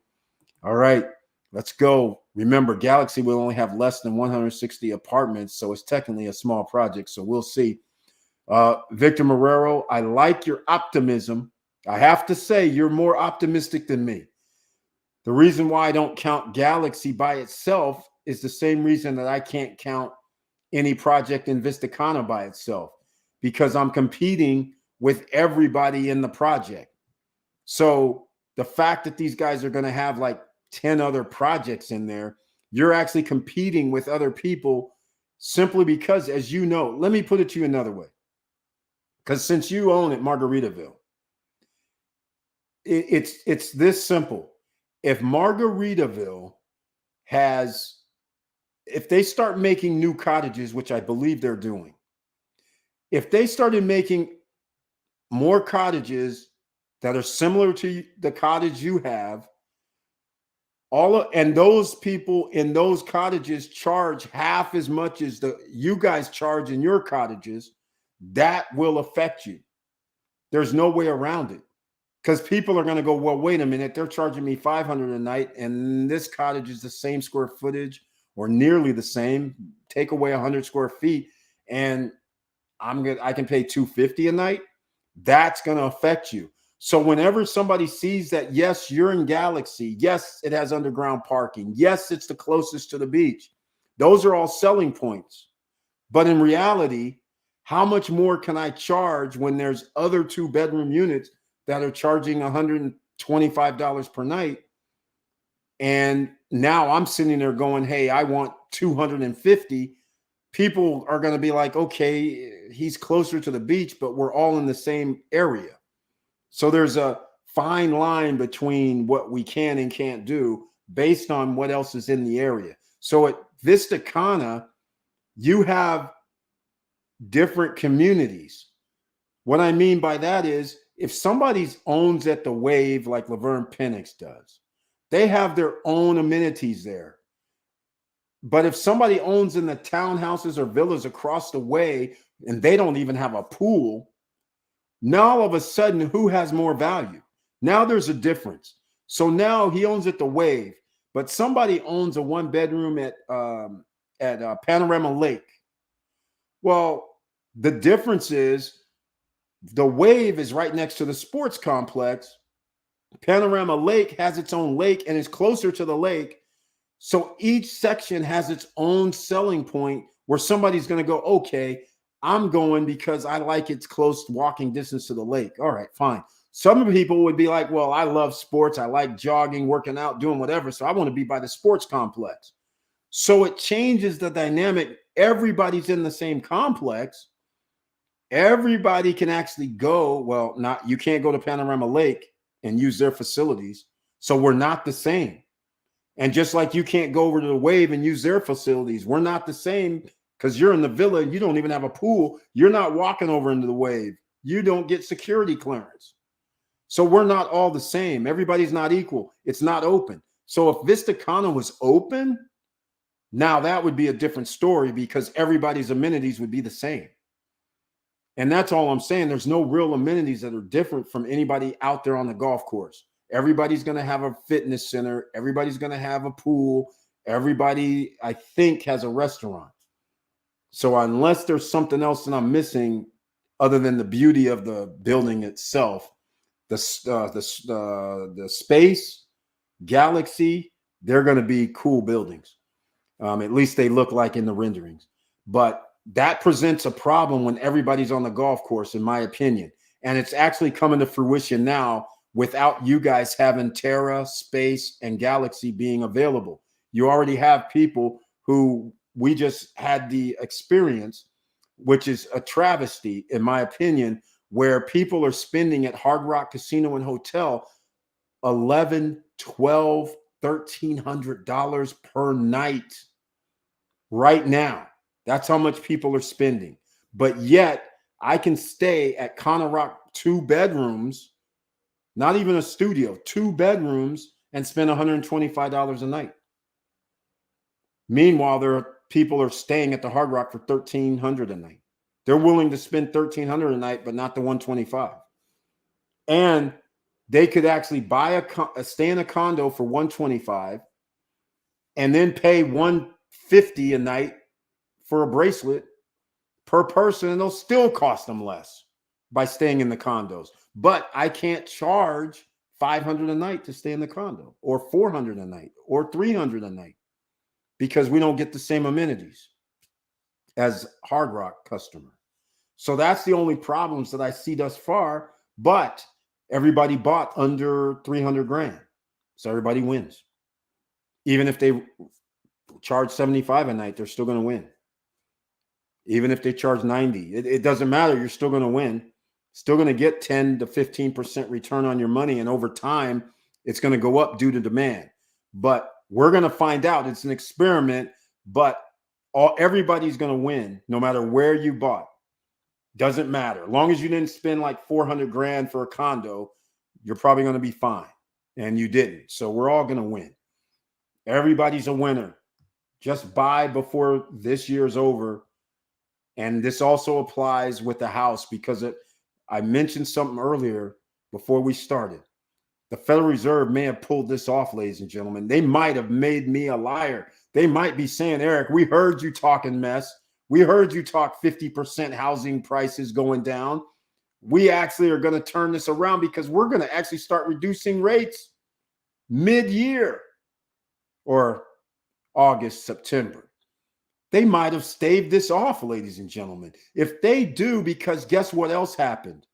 All right, let's go. Remember, Galaxy will only have less than 160 apartments, so it's technically a small project, so we'll see. Victor Marrero, I like your optimism. I have to say, you're more optimistic than me. The reason why I don't count Galaxy by itself is the same reason that I can't count any project in Vistacana by itself because I'm competing with everybody in the project. So the fact that these guys are going to have like 10 other projects in there, you're actually competing with other people simply because, as you know, let me put it to you another way. Because since you own it, Margaritaville, it's this simple. If Margaritaville if they start making new cottages, which I believe they're doing, if they started making more cottages that are similar to the cottage you have, and those people in those cottages charge half as much as you guys charge in your cottages, that will affect you. There's no way around it. Because people are going to go, well, wait a minute, they're charging me $500 a night, and this cottage is the same square footage or nearly the same. Take away 100 square feet, and I can pay $250 a night. That's going to affect you. So whenever somebody sees that, yes, you're in Galaxy, yes, it has underground parking, yes, it's the closest to the beach. Those are all selling points. But in reality, how much more can I charge when there's other 2-bedroom units that are charging $125 per night? And now I'm sitting there going, hey, I want $250. People are going to be like, okay, he's closer to the beach, but we're all in the same area. So there's a fine line between what we can and can't do based on what else is in the area. So at Vistacana, you have different communities. What I mean by that is, if somebody owns at the Wave like Laverne Penix does, they have their own amenities there. But if somebody owns in the townhouses or villas across the way and they don't even have a pool, now all of a sudden, who has more value? Now there's a difference. So now he owns at the Wave, but somebody owns a 1-bedroom at Panorama Lake. Well, the difference is the Wave is right next to the sports complex. Panorama Lake has its own lake and is closer to the lake. So each section has its own selling point where somebody's going to go, okay, I'm going because I like it's close walking distance to the lake. All right, fine. Some people would be like, well, I love sports. I like jogging, working out, doing whatever. So I want to be by the sports complex. So it changes the dynamic. Everybody's in the same complex. Everybody can actually go. Well, you can't go to Panorama Lake and use their facilities. So we're not the same. And just like you can't go over to the Wave and use their facilities, we're not the same because you're in the villa. You don't even have a pool. You're not walking over into the Wave. You don't get security clearance. So we're not all the same. Everybody's not equal. It's not open. So if Vistacana was open, now that would be a different story because everybody's amenities would be the same. And that's all I'm saying. There's no real amenities that are different from anybody out there on the golf course. Everybody's going to have a fitness center. Everybody's going to have a pool. Everybody, I think, has a restaurant. So unless there's something else that I'm missing other than the beauty of the building itself, the space, Galaxy, they're going to be cool buildings. At least they look like in the renderings. But that presents a problem when everybody's on the golf course, in my opinion. And it's actually coming to fruition now without you guys having Terra, Space, and Galaxy being available. You already have people who we just had the experience, which is a travesty, in my opinion, where people are spending at Hard Rock Casino and Hotel $1,100, $1,200, $1,300 per night right now. That's how much people are spending. But yet I can stay at Connor Rock 2 bedrooms, not even a studio, 2 bedrooms, and spend $125 a night. Meanwhile, people are staying at the Hard Rock for $1,300 a night. They're willing to spend $1,300 a night, but not the $125. And they could actually buy stay in a condo for $125 and then pay $150 a night for a bracelet per person, and they'll still cost them less by staying in the condos. But I can't charge $500 a night to stay in the condo, or $400 a night, or $300 a night, because we don't get the same amenities. as Hard Rock customer. So that's the only problems that I see thus far. But everybody bought under 300 grand. So everybody wins. Even if they charge 75 a night, they're still going to win. Even if they charge 90, it doesn't matter. You're still going to win. Still going to get 10 to 15% return on your money. And over time, it's going to go up due to demand. But we're going to find out. It's an experiment, but everybody's going to win no matter where you bought. Doesn't matter. As long as you didn't spend like 400 grand for a condo, you're probably going to be fine. And you didn't. So we're all going to win. Everybody's a winner. Just buy before this year's over. And this also applies with the house because I mentioned something earlier before we started. The Federal Reserve may have pulled this off, ladies and gentlemen. They might have made me a liar. They might be saying, Eric, we heard you talking mess. We heard you talk 50% housing prices going down. We actually are going to turn this around because we're going to actually start reducing rates mid-year or August, September. They might have staved this off, ladies and gentlemen. If they do, because guess what else happened?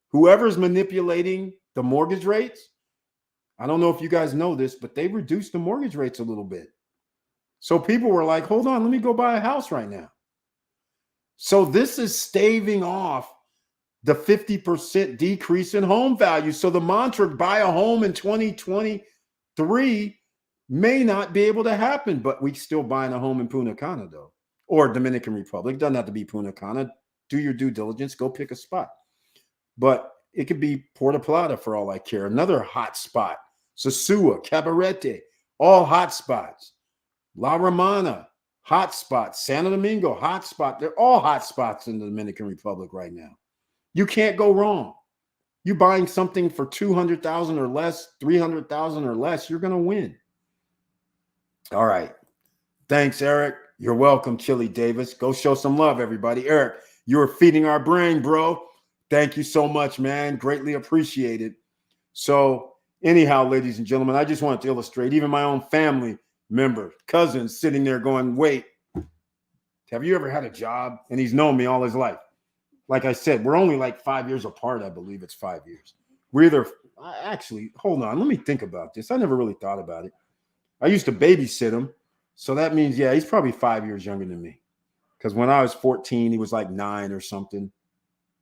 Whoever's manipulating the mortgage rates, I don't know if you guys know this, but they reduced the mortgage rates a little bit. So people were like, hold on, let me go buy a house right now. So this is staving off the 50% decrease in home value. So the mantra, buy a home in 2023, may not be able to happen, but we still buying a home in Punta Cana, though, or Dominican Republic. Doesn't have to be Punta Cana. Do your due diligence. Go pick a spot. But it could be Puerto Plata for all I care. Another hot spot. Sosua, Cabarete, all hot spots. La Romana, hot spot. Santo Domingo, hot spot. They're all hot spots in the Dominican Republic right now. You can't go wrong. You buying something for $200,000 or less, $300,000 or less, you're going to win. All right. Thanks, Eric. You're welcome, Chili Davis. Go show some love, everybody. Eric, you're feeding our brain, bro. Thank you so much, man. Greatly appreciated. So anyhow, ladies and gentlemen, I just wanted to illustrate, even my own family member, cousins sitting there going, wait, have you ever had a job? And he's known me all his life. Like I said, we're only like 5 years apart. I believe it's 5 years. We're either, actually, hold on. Let me think about this. I never really thought about it. I used to babysit him. So that means, yeah, he's probably 5 years younger than me. Because when I was 14, he was like 9 or something.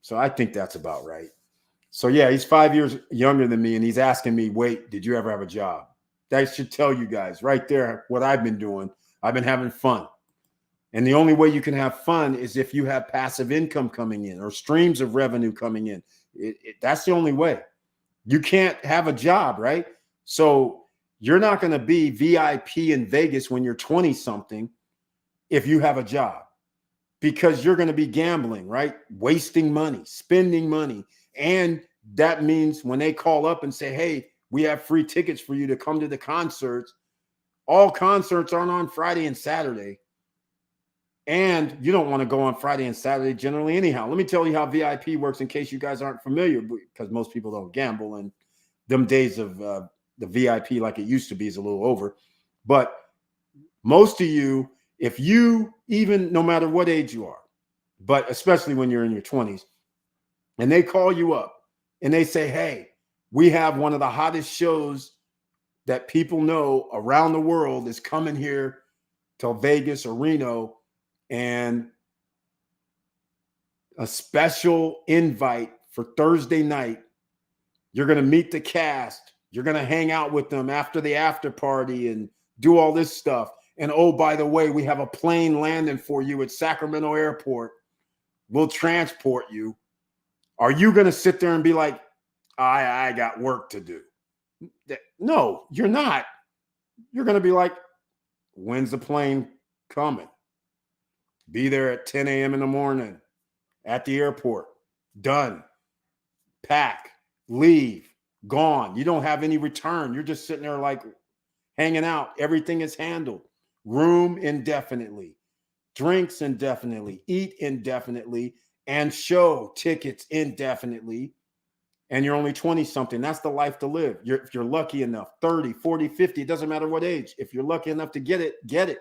So I think that's about right. So yeah, he's 5 years younger than me. And he's asking me, wait, did you ever have a job? That should tell you guys right there what I've been doing. I've been having fun. And the only way you can have fun is if you have passive income coming in or streams of revenue coming in. That's the only way. You can't have a job, right? So you're not going to be VIP in Vegas when you're 20 something if you have a job, because you're going to be gambling, right? Wasting money, spending money. And that means when they call up and say, hey, we have free tickets for you to come to the concerts. All concerts aren't on Friday and Saturday. And you don't want to go on Friday and Saturday generally anyhow. Let me tell you how VIP works in case you guys aren't familiar, because most people don't gamble. And them days of the VIP like it used to be is a little over. But most of you, if you even, no matter what age you are, but especially when you're in your 20s, and they call you up and they say, hey, we have one of the hottest shows that people know around the world is coming here to Vegas or Reno, and a special invite for Thursday night. You're going to meet the cast. You're going to hang out with them after the after party and do all this stuff. And oh, by the way, we have a plane landing for you at Sacramento Airport. We'll transport you. Are you going to sit there and be like, I got work to do? No, you're not. You're going to be like, when's the plane coming? Be there at 10 a.m. in the morning at the airport. Done. Pack. Leave. Gone. You don't have any return. You're just sitting there like hanging out. Everything is handled. Room indefinitely. Drinks indefinitely. Eat indefinitely. And show tickets indefinitely. And you're only 20 something. That's the life to live. If you're lucky enough, 30, 40, 50, it doesn't matter what age. If you're lucky enough to get it, get it.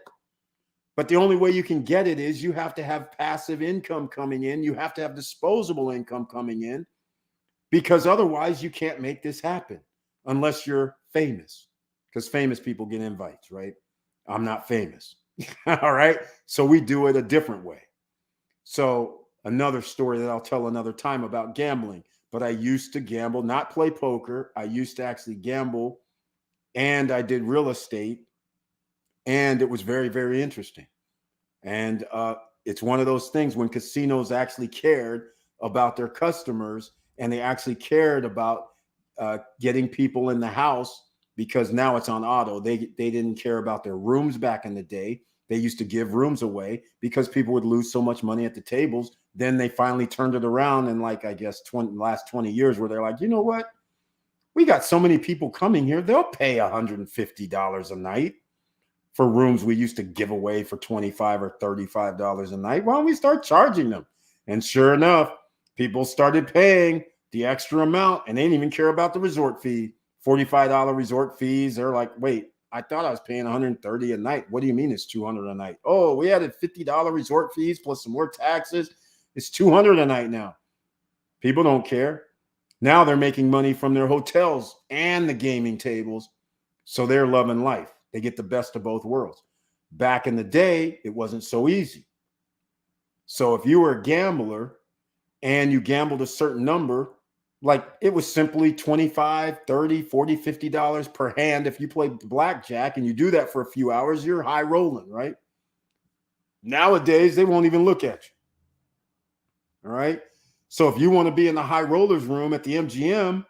But the only way you can get it is you have to have passive income coming in. You have to have disposable income coming in, because otherwise you can't make this happen unless you're famous, because famous people get invites, right? I'm not famous. All right. So we do it a different way. So another story that I'll tell another time about gambling, but I used to gamble, not play poker. I used to actually gamble, and I did real estate, and it was very, very interesting. And it's one of those things when casinos actually cared about their customers, and they actually cared about getting people in the house, because now it's on auto. They didn't care about their rooms back in the day. They used to give rooms away because people would lose so much money at the tables. Then they finally turned it around in, like, I guess, last 20 years, where they're like, you know what? We got so many people coming here. They'll pay $150 a night for rooms we used to give away for $25 or $35 a night. Why don't we start charging them? And sure enough, people started paying the extra amount, and they didn't even care about the resort fee. $45 resort fees. They're like, wait, I thought I was paying $130 a night. What do you mean it's $200 a night? Oh, we added $50 resort fees plus some more taxes. It's $200 a night now. People don't care. Now they're making money from their hotels and the gaming tables. So they're loving life. They get the best of both worlds. Back in the day, it wasn't so easy. So if you were a gambler and you gambled a certain number, like, it was simply $25, $30, $40, $50 per hand. If you play blackjack and you do that for a few hours, you're high rolling, right? Nowadays, they won't even look at you. All right. So if you want to be in the high rollers room at the MGM,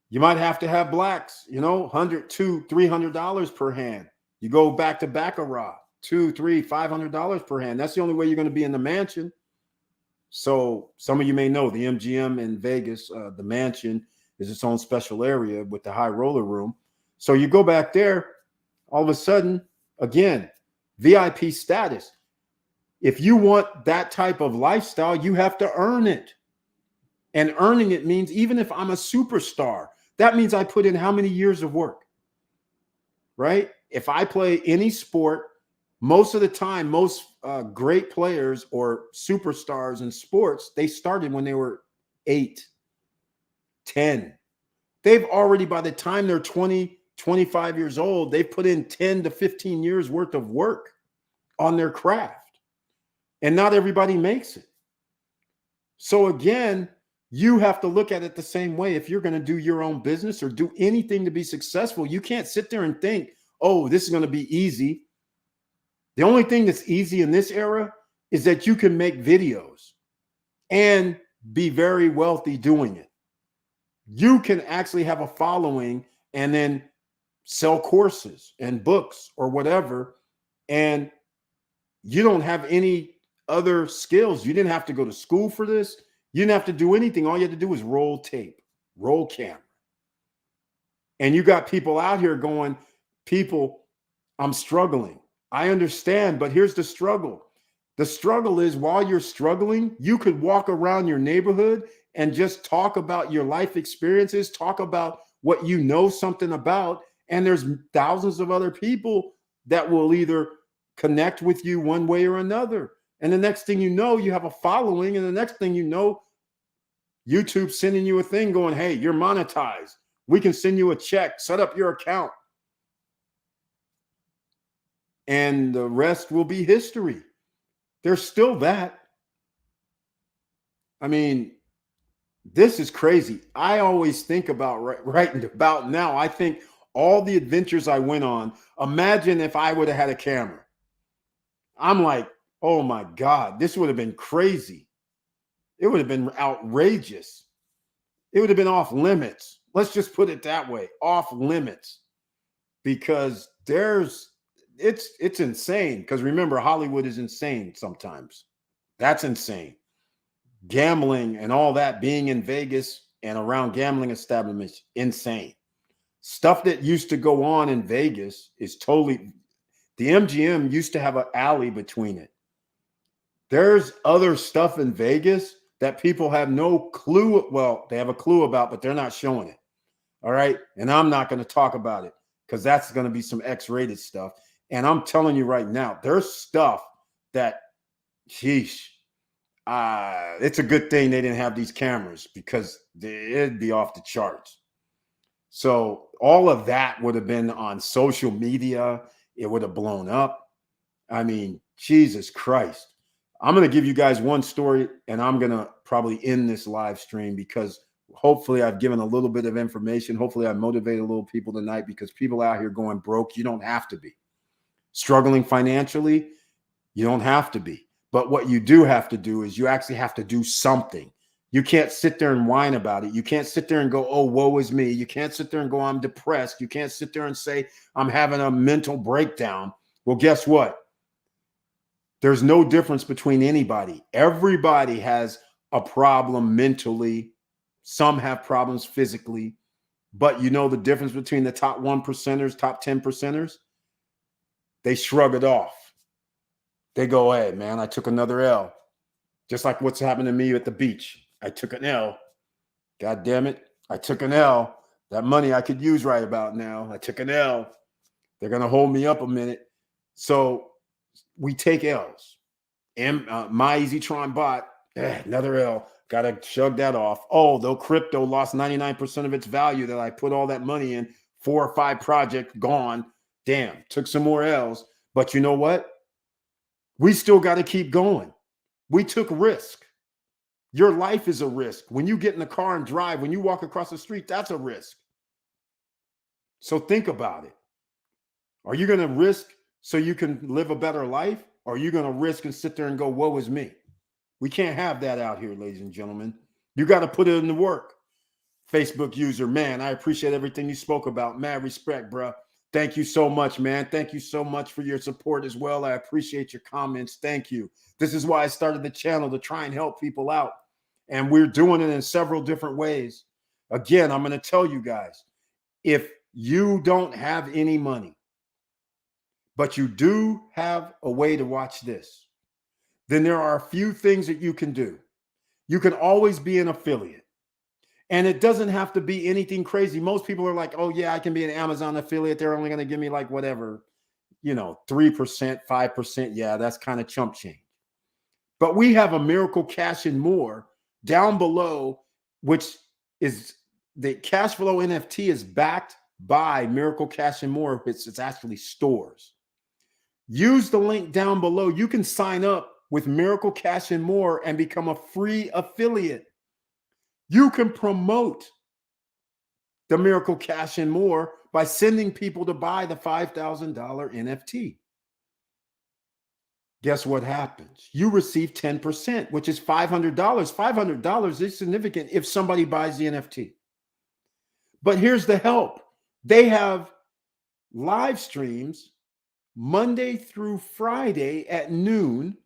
you might have to have blacks, $100, $200, $300 per hand. You go back to baccarat, $200, $300, $500 per hand. That's the only way you're going to be in the mansion. So some of you may know the MGM in Vegas, the mansion is its own special area with the high roller room. So you go back there, all of a sudden, again, VIP status. If you want that type of lifestyle, you have to earn it. And earning it means, even if I'm a superstar, that means I put in how many years of work, right? If I play any sport, most of the time, most great players or superstars in sports, they started when they were 8, 10. They've already, by the time they're 20, 25 years old, they've put in 10 to 15 years worth of work on their craft. And not everybody makes it. So again, you have to look at it the same way. If you're going to do your own business or do anything to be successful, you can't sit there and think, oh, this is going to be easy. The only thing that's easy in this era is that you can make videos and be very wealthy doing it. You can actually have a following and then sell courses and books or whatever, and you don't have any other skills. You didn't have to go to school for this. You didn't have to do anything. All you had to do was roll tape, roll camera. And you got people out here going, people, I'm struggling. I understand, but here's the struggle. The struggle is, while you're struggling, you could walk around your neighborhood and just talk about your life experiences, talk about what you know something about, and there's thousands of other people that will either connect with you one way or another. And the next thing you know, you have a following, and the next thing you know, YouTube's sending you a thing going, hey, you're monetized. We can send you a check, set up your account. And the rest will be history. There's still that. I mean, this is crazy. I always think about right about now. I think all the adventures I went on, imagine if I would have had a camera. I'm like, oh my God, this would have been crazy. It would have been outrageous. It would have been off limits. Let's just put it that way, off limits. Because it's insane. Because remember, Hollywood is insane sometimes. That's insane. Gambling and all that, being in Vegas and around gambling establishments, insane. Stuff that used to go on in Vegas is totally, the MGM used to have an alley between it. There's other stuff in Vegas that people have no clue. Well, they have a clue about, but they're not showing it. All right. And I'm not going to talk about it because that's going to be some X-rated stuff. And I'm telling you right now, there's stuff that, sheesh, it's a good thing they didn't have these cameras because it'd be off the charts. So all of that would have been on social media. It would have blown up. I mean, Jesus Christ. I'm going to give you guys one story, and I'm going to probably end this live stream because hopefully I've given a little bit of information. Hopefully I motivated a little people tonight, because people out here going broke, you don't have to be. Struggling financially, you don't have to be. But what you do have to do is you actually have to do something. You can't sit there and whine about it. You can't sit there and go, oh, woe is me. You can't sit there and go, I'm depressed. You can't sit there and say, I'm having a mental breakdown. Well, guess what? There's no difference between anybody. Everybody has a problem mentally. Some have problems physically. But you know the difference between the top 1%ers, top 10%ers? They shrug it off. They go, hey, man, I took another L. Just like what's happened to me at the beach. I took an L. God damn it. I took an L. That money I could use right about now. I took an L. They're going to hold me up a minute. So we take L's. And my EasyTron bot, another L. Got to shrug that off. Oh, though crypto lost 99% of its value that I put all that money in, 4 or 5 projects gone. Damn, took some more L's. But you know what? We still got to keep going. We took risk. Your life is a risk. When you get in the car and drive, when you walk across the street, that's a risk. So think about it. Are you going to risk so you can live a better life? Or are you going to risk and sit there and go, woe is me? We can't have that out here, ladies and gentlemen. You got to put it in the work. Facebook user, man, I appreciate everything you spoke about. Mad respect, bro. Thank you so much, man. Thank you so much for your support as well. I appreciate your comments. Thank you. This is why I started the channel, to try and help people out. And we're doing it in several different ways. Again, I'm going to tell you guys, if you don't have any money, but you do have a way to watch this, then there are a few things that you can do. You can always be an affiliate. And it doesn't have to be anything crazy. Most people are like, oh, yeah, I can be an Amazon affiliate. They're only going to give me like whatever, 3%, 5%. Yeah, that's kind of chump change. But we have a Miracle Cash and More down below, which is the cash flow NFT is backed by Miracle Cash and More. It's actually stores. Use the link down below. You can sign up with Miracle Cash and More and become a free affiliate. You can promote the Miracle Cash and More by sending people to buy the $5,000 NFT. Guess what happens? You receive 10%, which is $500. $500 is significant if somebody buys the NFT. But here's the help. They have live streams Monday through Friday at noon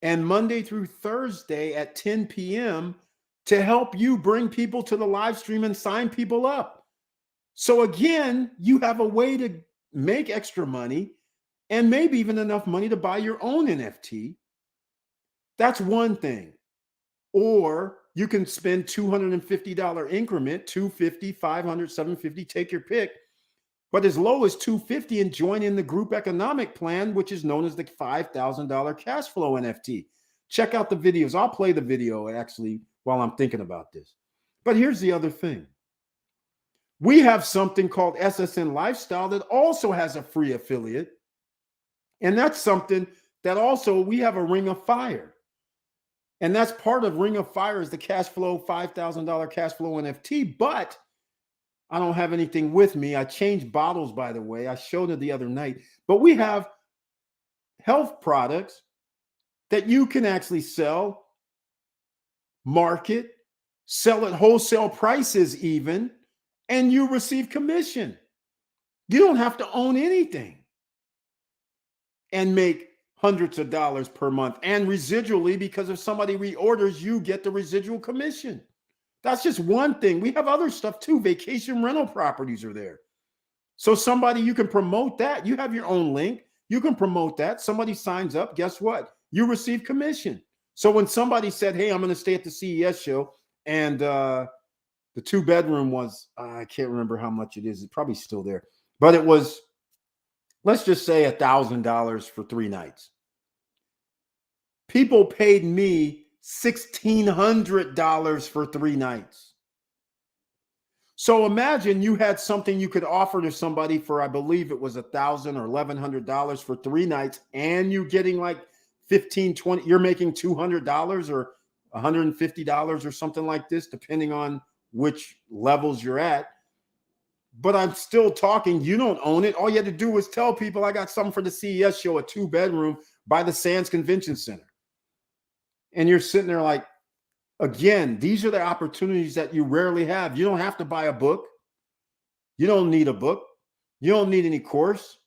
and Monday through Thursday at 10 p.m. to help you bring people to the live stream and sign people up. So again, you have a way to make extra money and maybe even enough money to buy your own NFT. That's one thing. Or you can spend $250 increment, $250, $500, $750, take your pick. But as low as $250 and join in the group economic plan, which is known as the $5,000 cash flow NFT. Check out the videos. I'll play the video actually while I'm thinking about this. But here's the other thing. We have something called SSN Lifestyle that also has a free affiliate. And that's something that also we have a Ring of Fire. And that's part of Ring of Fire is the cash flow, $5,000 cash flow NFT. But I don't have anything with me. I changed bottles, by the way. I showed it the other night. But we have health products that you can actually sell, market, sell at wholesale prices even, and you receive commission. You don't have to own anything and make hundreds of dollars per month. And residually, because if somebody reorders, you get the residual commission. That's just one thing. We have other stuff too. Vacation rental properties are there. So somebody, you can promote that. You have your own link. You can promote that. Somebody signs up. Guess what? You receive commission. So when somebody said, hey, I'm going to stay at the CES show, and the 2-bedroom was, I can't remember how much it is. It's probably still there. But it was, let's just say $1,000 for 3 nights. People paid me $1,600 for 3 nights. So imagine you had something you could offer to somebody for, I believe it was $1,000 or $1,100 for 3 nights, and you're getting like 15, 20, you're making $200 or $150 or something like this, depending on which levels you're at. But I'm still talking, you don't own it. All you had to do was tell people I got something for the CES show, a 2-bedroom by the Sands Convention Center. And you're sitting there like, again, these are the opportunities that you rarely have. You don't have to buy a book. You don't need a book. You don't need any course.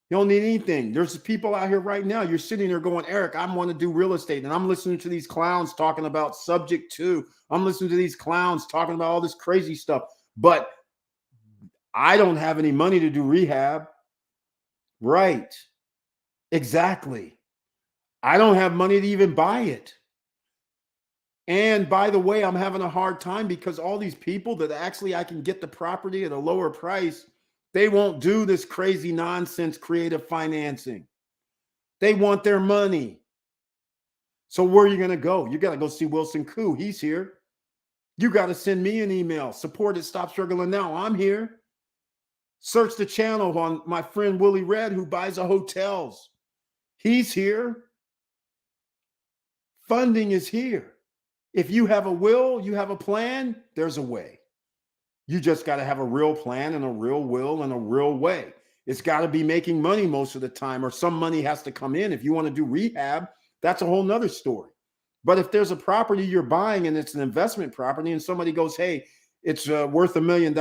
You don't need anything. There's people out here right now. You're sitting there going, Eric, I want to do real estate. And I'm listening to these clowns talking about subject to. I'm listening to these clowns talking about all this crazy stuff. But I don't have any money to do rehab. Right. Exactly. I don't have money to even buy it. And by the way, I'm having a hard time because all these people that actually I can get the property at a lower price, they won't do this crazy nonsense creative financing. They want their money. So where are you going to go? You got to go see Wilson Koo. He's here. You got to send me an email. Support at Stop Struggling Now. I'm here. Search the channel on my friend Willie Red, who buys the hotels. He's here. Funding is here. If you have a will, you have a plan, there's a way. You just got to have a real plan and a real will and a real way. It's got to be making money most of the time, or some money has to come in. If you want to do rehab, that's a whole nother story. But if there's a property you're buying and it's an investment property and somebody goes, hey, it's worth $1 million.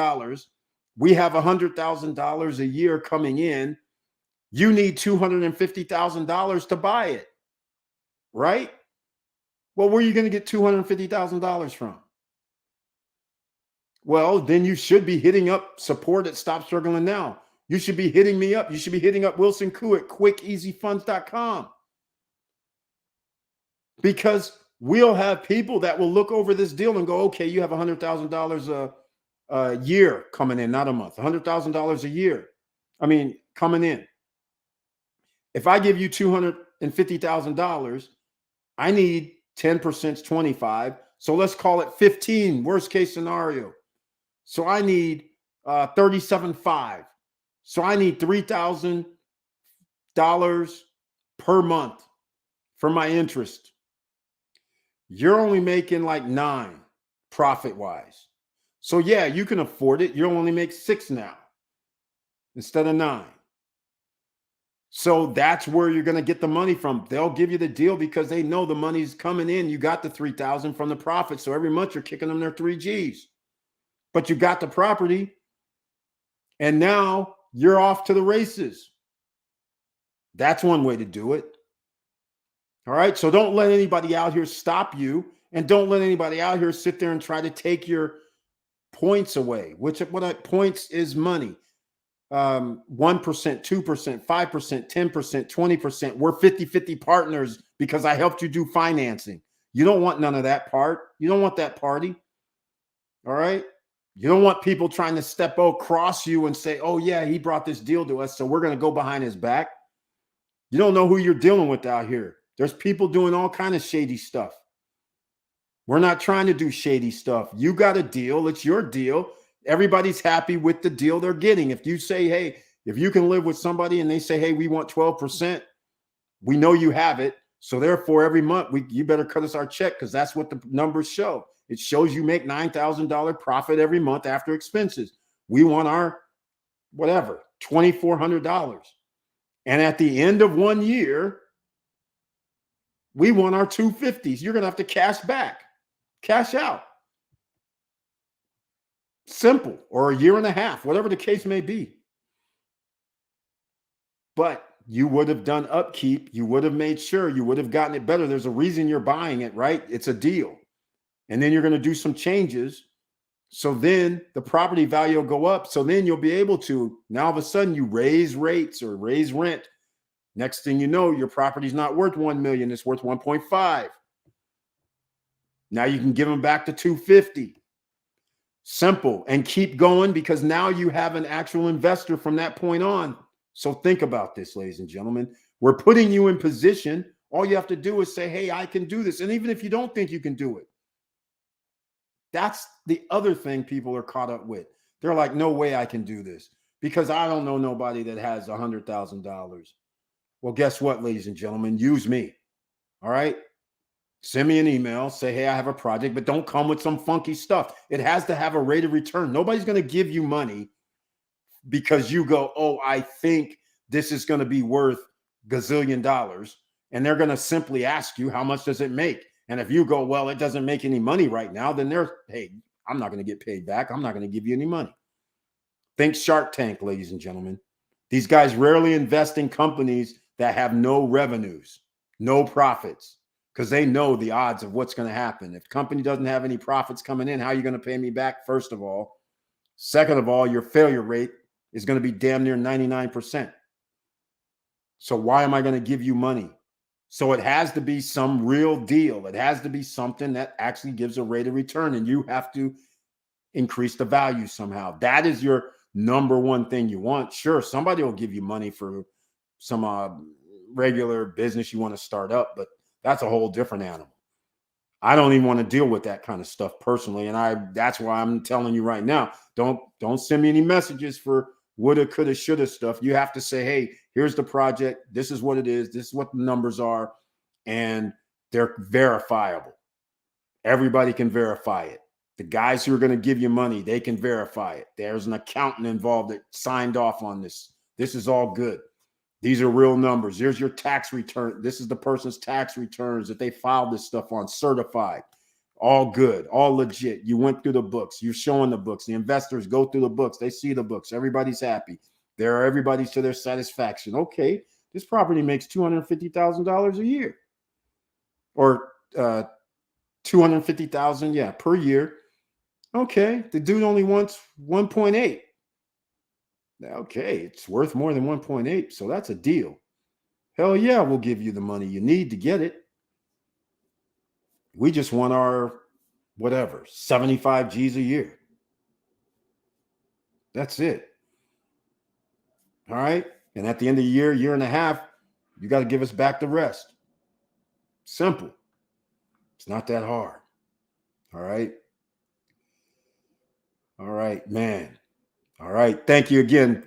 We have $100,000 a year coming in. You need $250,000 to buy it, right? Well, where are you going to get $250,000 from? Well, then you should be hitting up support at Stop Struggling Now. You should be hitting me up. You should be hitting up Wilson Koo at quickeasyfunds.com. Because we'll have people that will look over this deal and go, okay, you have $100,000 a year coming in, not a month, $100,000 a year. I mean, coming in. If I give you $250,000, I need 10% is 25. So let's call it 15, worst case scenario. So I need 37.5. So I need $3,000 per month for my interest. You're only making like 9 profit-wise. So yeah, you can afford it. You only make 6 now instead of 9. So that's where you're going to get the money from. They'll give you the deal because they know the money's coming in. You got the $3,000 from the profit. So every month you're kicking them their 3 G's. But you got the property. And now you're off to the races. That's one way to do it. All right. So don't let anybody out here stop you. And don't let anybody out here sit there and try to take your points away. Points is money. 1%, 2%, 5%, 10%, 20%. We're 50-50 partners because I helped you do financing. You don't want none of that part. You don't want that party. All right. You don't want people trying to step across you and say, oh yeah, he brought this deal to us, so we're going to go behind his back. You don't know who you're dealing with out here. There's people doing all kind of shady stuff. We're not trying to do shady stuff. You got a deal. It's your deal. Everybody's happy with the deal they're getting. If you say, hey, if you can live with somebody and they say, hey, we want 12%, we know you have it. So therefore, every month, you better cut us our check because that's what the numbers show. It shows you make $9,000 profit every month after expenses. We want our, whatever, $2,400. And at the end of 1 year, we want our $250s. You're going to have to cash out. Simple, or a year and a half, whatever the case may be. But you would have done upkeep. You would have made sure you would have gotten it better. There's a reason you're buying it, right? It's a deal. And then you're going to do some changes. So then the property value will go up. So then you'll be able to, now all of a sudden you raise rates or raise rent. Next thing you know, your property's not worth 1 million. It's worth 1.5. Now you can give them back to 250. Simple, and keep going because now you have an actual investor from that point on So think about this, ladies and gentlemen. We're putting you in position. All you have to do is say, hey, I can do this. And even if you don't think you can do it, that's the other thing people are caught up with. They're like, no way I can do this because I don't know nobody that has $100,000. Well, guess what, ladies and gentlemen? Use me. All right. Send me an email. Say, hey, I have a project, but don't come with some funky stuff. It has to have a rate of return. Nobody's going to give you money because you go, oh, I think this is going to be worth gazillion dollars. And they're going to simply ask you, how much does it make? And if you go, well, it doesn't make any money right now, then they're, hey, I'm not going to get paid back. I'm not going to give you any money. Think Shark Tank, ladies and gentlemen. These guys rarely invest in companies that have no revenues, no profits, because they know the odds of what's going to happen. If company doesn't have any profits coming in, how are you going to pay me back, first of all? Second of all, your failure rate is going to be damn near 99%. So why am I going to give you money? So it has to be some real deal. It has to be something that actually gives a rate of return, and you have to increase the value somehow. That is your number one thing you want. Sure, somebody will give you money for some regular business you want to start up, but that's a whole different animal. I don't even want to deal with that kind of stuff personally, and that's why I'm telling you right now, don't send me any messages for woulda, coulda, shoulda stuff. You have to say, hey, here's the project. This is what it is. This is what the numbers are, and they're verifiable. Everybody can verify it. The guys who are going to give you money, they can verify it. There's an accountant involved that signed off on this. This is all good. These are real numbers. Here's your tax return. This is the person's tax returns that they filed this stuff on, certified. All good, all legit. You went through the books. You're showing the books. The investors go through the books. They see the books. Everybody's happy. Everybody's to their satisfaction. Okay, this property makes $250,000 a year, or $250,000, per year. Okay, the dude only wants 1.8. Okay, it's worth more than 1.8, so that's a deal. Hell yeah, we'll give you the money you need to get it. We just want our, whatever, 75 G's a year. That's it. All right? And at the end of the year and a half, you got to give us back the rest. Simple. It's not that hard. All right? All right, man. All right. Thank you again.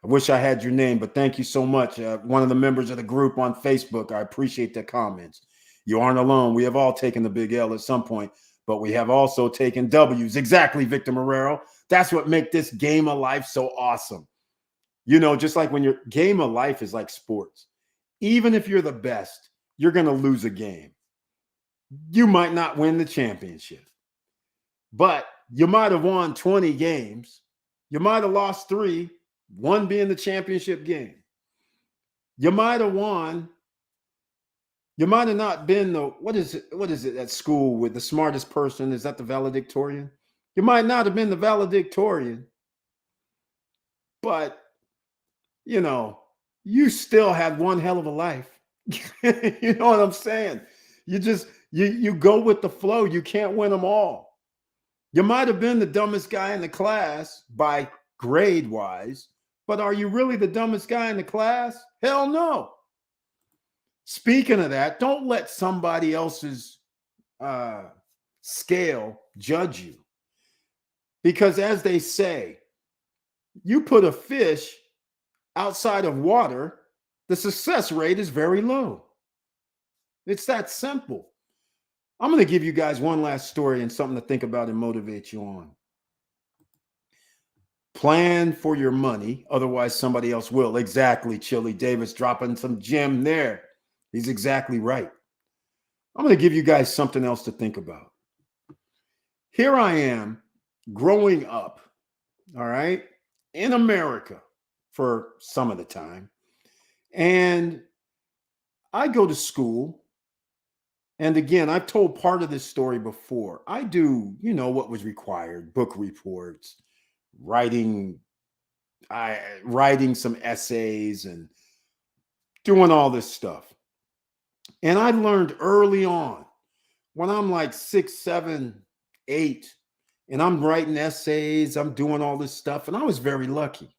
I wish I had your name, but thank you so much. One of the members of the group on Facebook. I appreciate the comments. You aren't alone. We have all taken the big L at some point, but we have also taken W's. Exactly, Victor Marrero. That's what makes this game of life so awesome. You know, just like when your game of life is like sports. Even if you're the best, you're going to lose a game. You might not win the championship, but you might have won 20 games. You might have lost 3, one being the championship game. You might have won. You might have not been the, what is it at school with the smartest person? Is that the valedictorian? You might not have been the valedictorian, but, you know, you still had one hell of a life. You know what I'm saying? You just, you go with the flow. You can't win them all. You might have been the dumbest guy in the class by grade wise, but are you really the dumbest guy in the class? Hell no. Speaking of that, don't let somebody else's scale judge you. Because as they say, you put a fish outside of water, the success rate is very low. It's that simple. I'm going to give you guys one last story and something to think about and motivate you on. Plan for your money, otherwise somebody else will. Exactly, Chili Davis dropping some gem there. He's exactly right. I'm going to give you guys something else to think about. Here I am growing up, all right, in America for some of the time. And I go to school. And again, I've told part of this story before. I do, you know, what was required, book reports, writing some essays and doing all this stuff. And I learned early on when I'm like 6, 7, 8, and I'm writing essays, I'm doing all this stuff. And I was very lucky.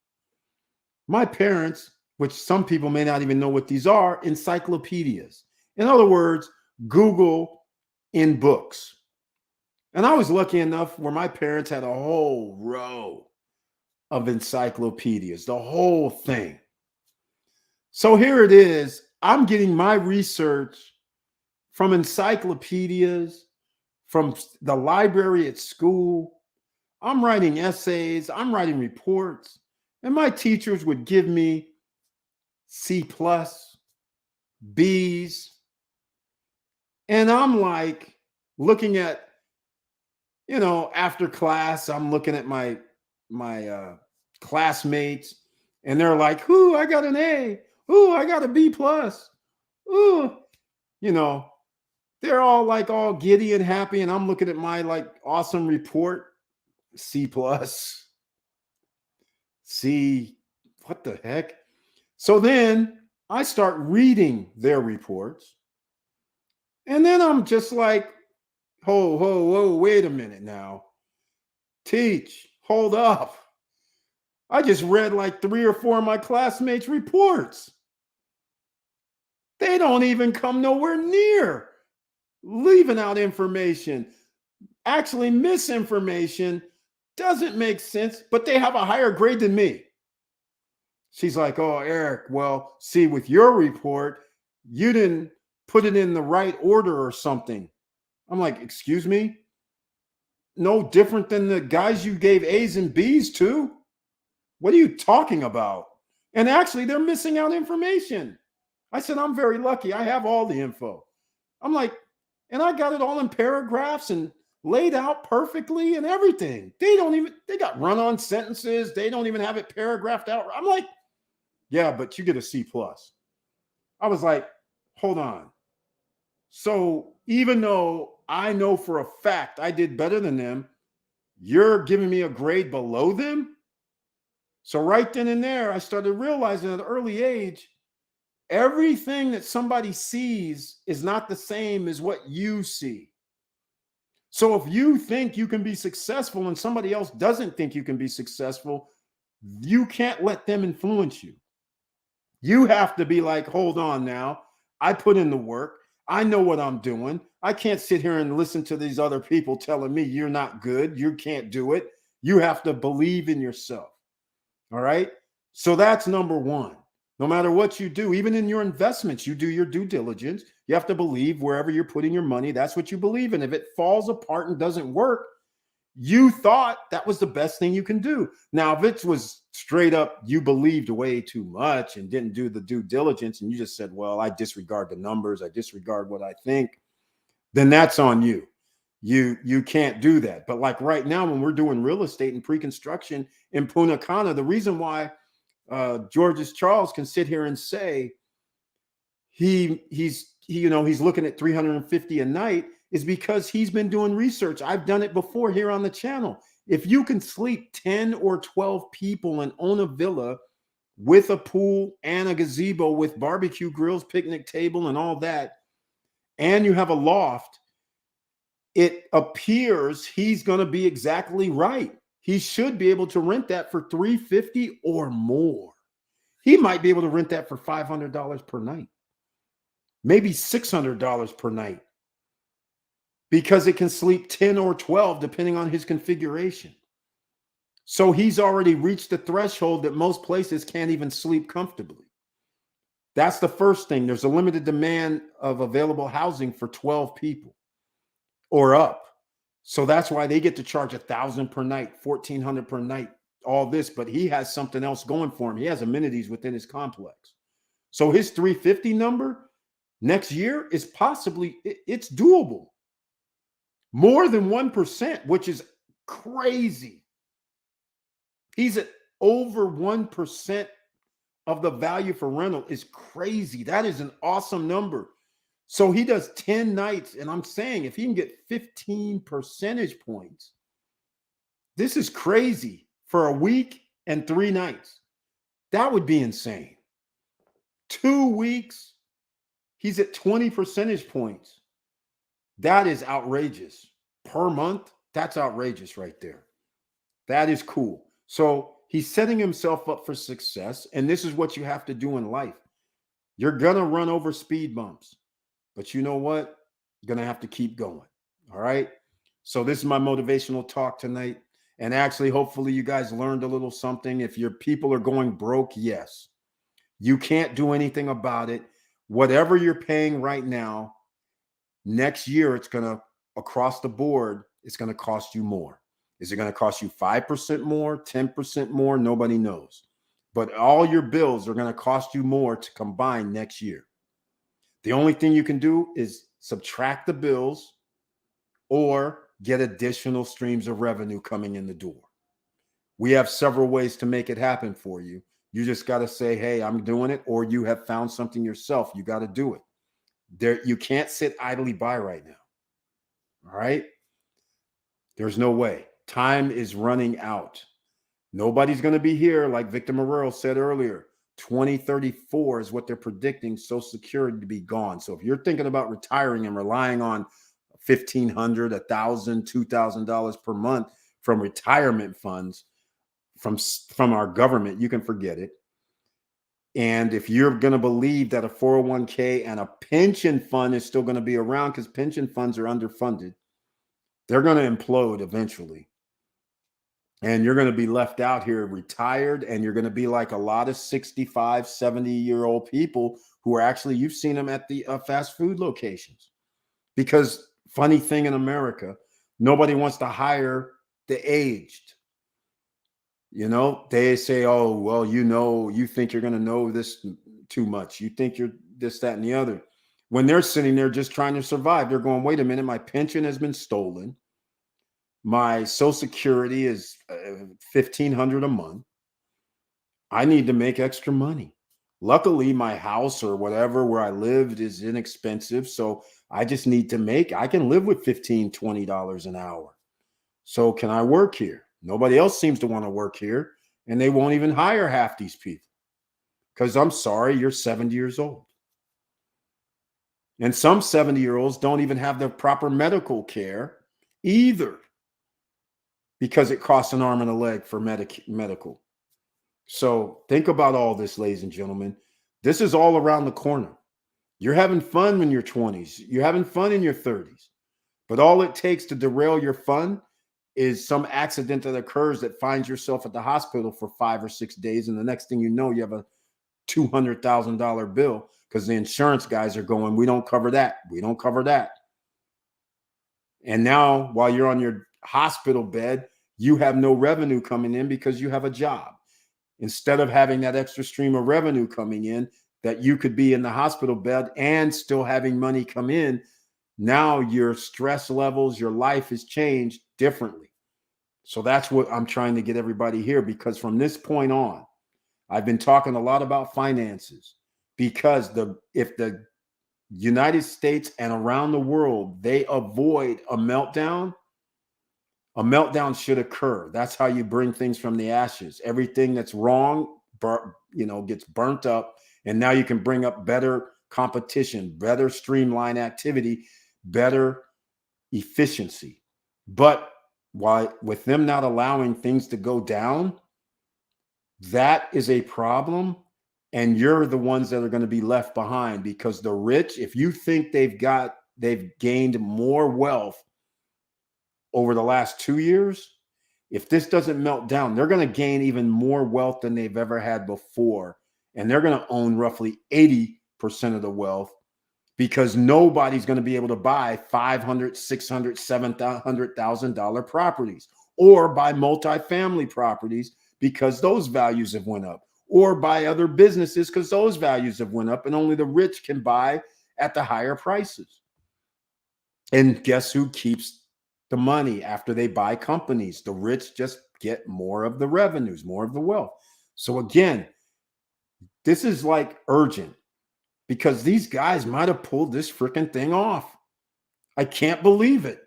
My parents which some people may not even know what these are, encyclopedias. In other words, Google in books. And I was lucky enough where my parents had a whole row of encyclopedias, the whole thing. So here it is. I'm getting my research from encyclopedias, from the library at school. I'm writing essays, I'm writing reports, and my teachers would give me C+, B's. And I'm like looking at, after class, I'm looking at my classmates, and they're like, "Ooh, I got an A. Ooh, I got a B+. Ooh," they're all giddy and happy, and I'm looking at my awesome report, C+. C, what the heck? So then I start reading their reports, and then I'm just like, whoa, wait a minute now. Teach, hold up. I just read like 3 or 4 of my classmates' reports. They don't even come nowhere near leaving out information. Actually, misinformation doesn't make sense, but they have a higher grade than me. She's like, "Oh, Eric, well, see, with your report, you didn't put it in the right order or something." I'm like, "Excuse me? No different than the guys you gave A's and B's to. What are you talking about?" And actually, they're missing out information. I said, "I'm very lucky. I have all the info." I'm like, and I got it all in paragraphs and laid out perfectly and everything. They got run-on sentences. They don't even have it paragraphed out. I'm like, "Yeah, but you get a C+." I was like, hold on. So even though I know for a fact I did better than them, you're giving me a grade below them? So right then and there, I started realizing at an early age, everything that somebody sees is not the same as what you see. So if you think you can be successful and somebody else doesn't think you can be successful, you can't let them influence you. You have to be like, hold on now. I put in the work. I know what I'm doing. I can't sit here and listen to these other people telling me you're not good. You can't do it. You have to believe in yourself. All right. So that's number one. No matter what you do, even in your investments, you do your due diligence. You have to believe wherever you're putting your money, that's what you believe in. If it falls apart and doesn't work, you thought that was the best thing you can do. Now, if it was straight up, you believed way too much and didn't do the due diligence, and you just said, well, I disregard the numbers, I disregard what I think, then that's on you. You can't do that. But like right now, when we're doing real estate and pre-construction in Punta Cana, the reason why Georges Charles can sit here and say he's looking at 350 a night is because he's been doing research. I've done it before here on the channel. If you can sleep 10 or 12 people and own a villa with a pool and a gazebo with barbecue grills, picnic table, and all that, and you have a loft, it appears he's going to be exactly right. He should be able to rent that for $350 or more. He might be able to rent that for $500 per night, maybe $600 per night, because it can sleep 10 or 12 depending on his configuration. So he's already reached the threshold that most places can't even sleep comfortably. That's the first thing. There's a limited demand of available housing for 12 people or up. So that's why they get to charge $1,000 per night, $1,400 per night, all this. But he has something else going for him. He has amenities within his complex. So his 350 number next year is possibly, it's doable. More than 1%, which is crazy. He's at over 1% of the value for rental is crazy. That is an awesome number. So he does 10 nights. And I'm saying if he can get 15 percentage points, this is crazy for a week and 3 nights. That would be insane. 2 weeks, he's at 20 percentage points. That is outrageous. Per month, that's outrageous right there. That is cool. So He's setting himself up for success. And this is what you have to do in life. You're going to run over speed bumps, but you know what? You're going to have to keep going. All right. So this is my motivational talk tonight. And actually, hopefully you guys learned a little something. If your people are going broke, yes, you can't do anything about it. Whatever you're paying right now, next year, it's going to, across the board, it's going to cost you more. Is it going to cost you 5% more, 10% more? Nobody knows. But all your bills are going to cost you more to combine next year. The only thing you can do is subtract the bills or get additional streams of revenue coming in the door. We have several ways to make it happen for you. You just got to say, hey, I'm doing it, or you have found something yourself. You got to do it. You can't sit idly by right now. All right? There's no way. Time is running out. Nobody's going to be here, like Victor Marrero said earlier. 2034 is what they're predicting Social Security to be gone. So if you're thinking about retiring and relying on $1,500, $1,000, $2,000 per month from retirement funds from our government, you can forget it. And if you're going to believe that a 401k and a pension fund is still going to be around, because pension funds are underfunded, they're going to implode eventually. And you're going to be left out here retired, and you're going to be like a lot of 65, 70-year-old people who are actually, you've seen them at the fast food locations. Because funny thing in America, nobody wants to hire the aged. You know, they say, oh, well, you think you're going to know this too much. You think you're this, that, and the other. When they're sitting there just trying to survive, they're going, wait a minute, my pension has been stolen. My Social Security is $1,500 a month. I need to make extra money. Luckily, my house or whatever where I lived is inexpensive. So I just need to I can live with $15, $20 an hour. So can I work here? Nobody else seems to want to work here, and they won't even hire half these people because I'm sorry, you're 70 years old. And some 70-year-olds don't even have the proper medical care either because it costs an arm and a leg for medical. So think about all this, ladies and gentlemen. This is all around the corner. You're having fun in your 20s. You're having fun in your 30s. But all it takes to derail your fun is some accident that occurs that finds yourself at the hospital for 5 or 6 days. And the next thing you know, you have a $200,000 bill because the insurance guys are going, we don't cover that. We don't cover that. And now while you're on your hospital bed, you have no revenue coming in because you have a job. Instead of having that extra stream of revenue coming in that you could be in the hospital bed and still having money come in, now your stress levels, your life has changed differently. So that's what I'm trying to get everybody here, because from this point on, I've been talking a lot about finances, because if the United States and around the world, they avoid a meltdown should occur. That's how you bring things from the ashes. Everything that's wrong, gets burnt up, and now you can bring up better competition, better streamline activity, better efficiency. But with them not allowing things to go down, that is a problem. And you're the ones that are going to be left behind, because the rich, if you think they've gained more wealth over the last 2 years, if this doesn't melt down, they're going to gain even more wealth than they've ever had before. And they're going to own roughly 80% of the wealth, because nobody's going to be able to buy $500,000, $600,000, $700,000 properties, or buy multifamily properties because those values have went up, or buy other businesses because those values have went up, and only the rich can buy at the higher prices. And guess who keeps the money after they buy companies? The rich just get more of the revenues, more of the wealth. So again, this is like urgent, because these guys might have pulled this freaking thing off. I can't believe it.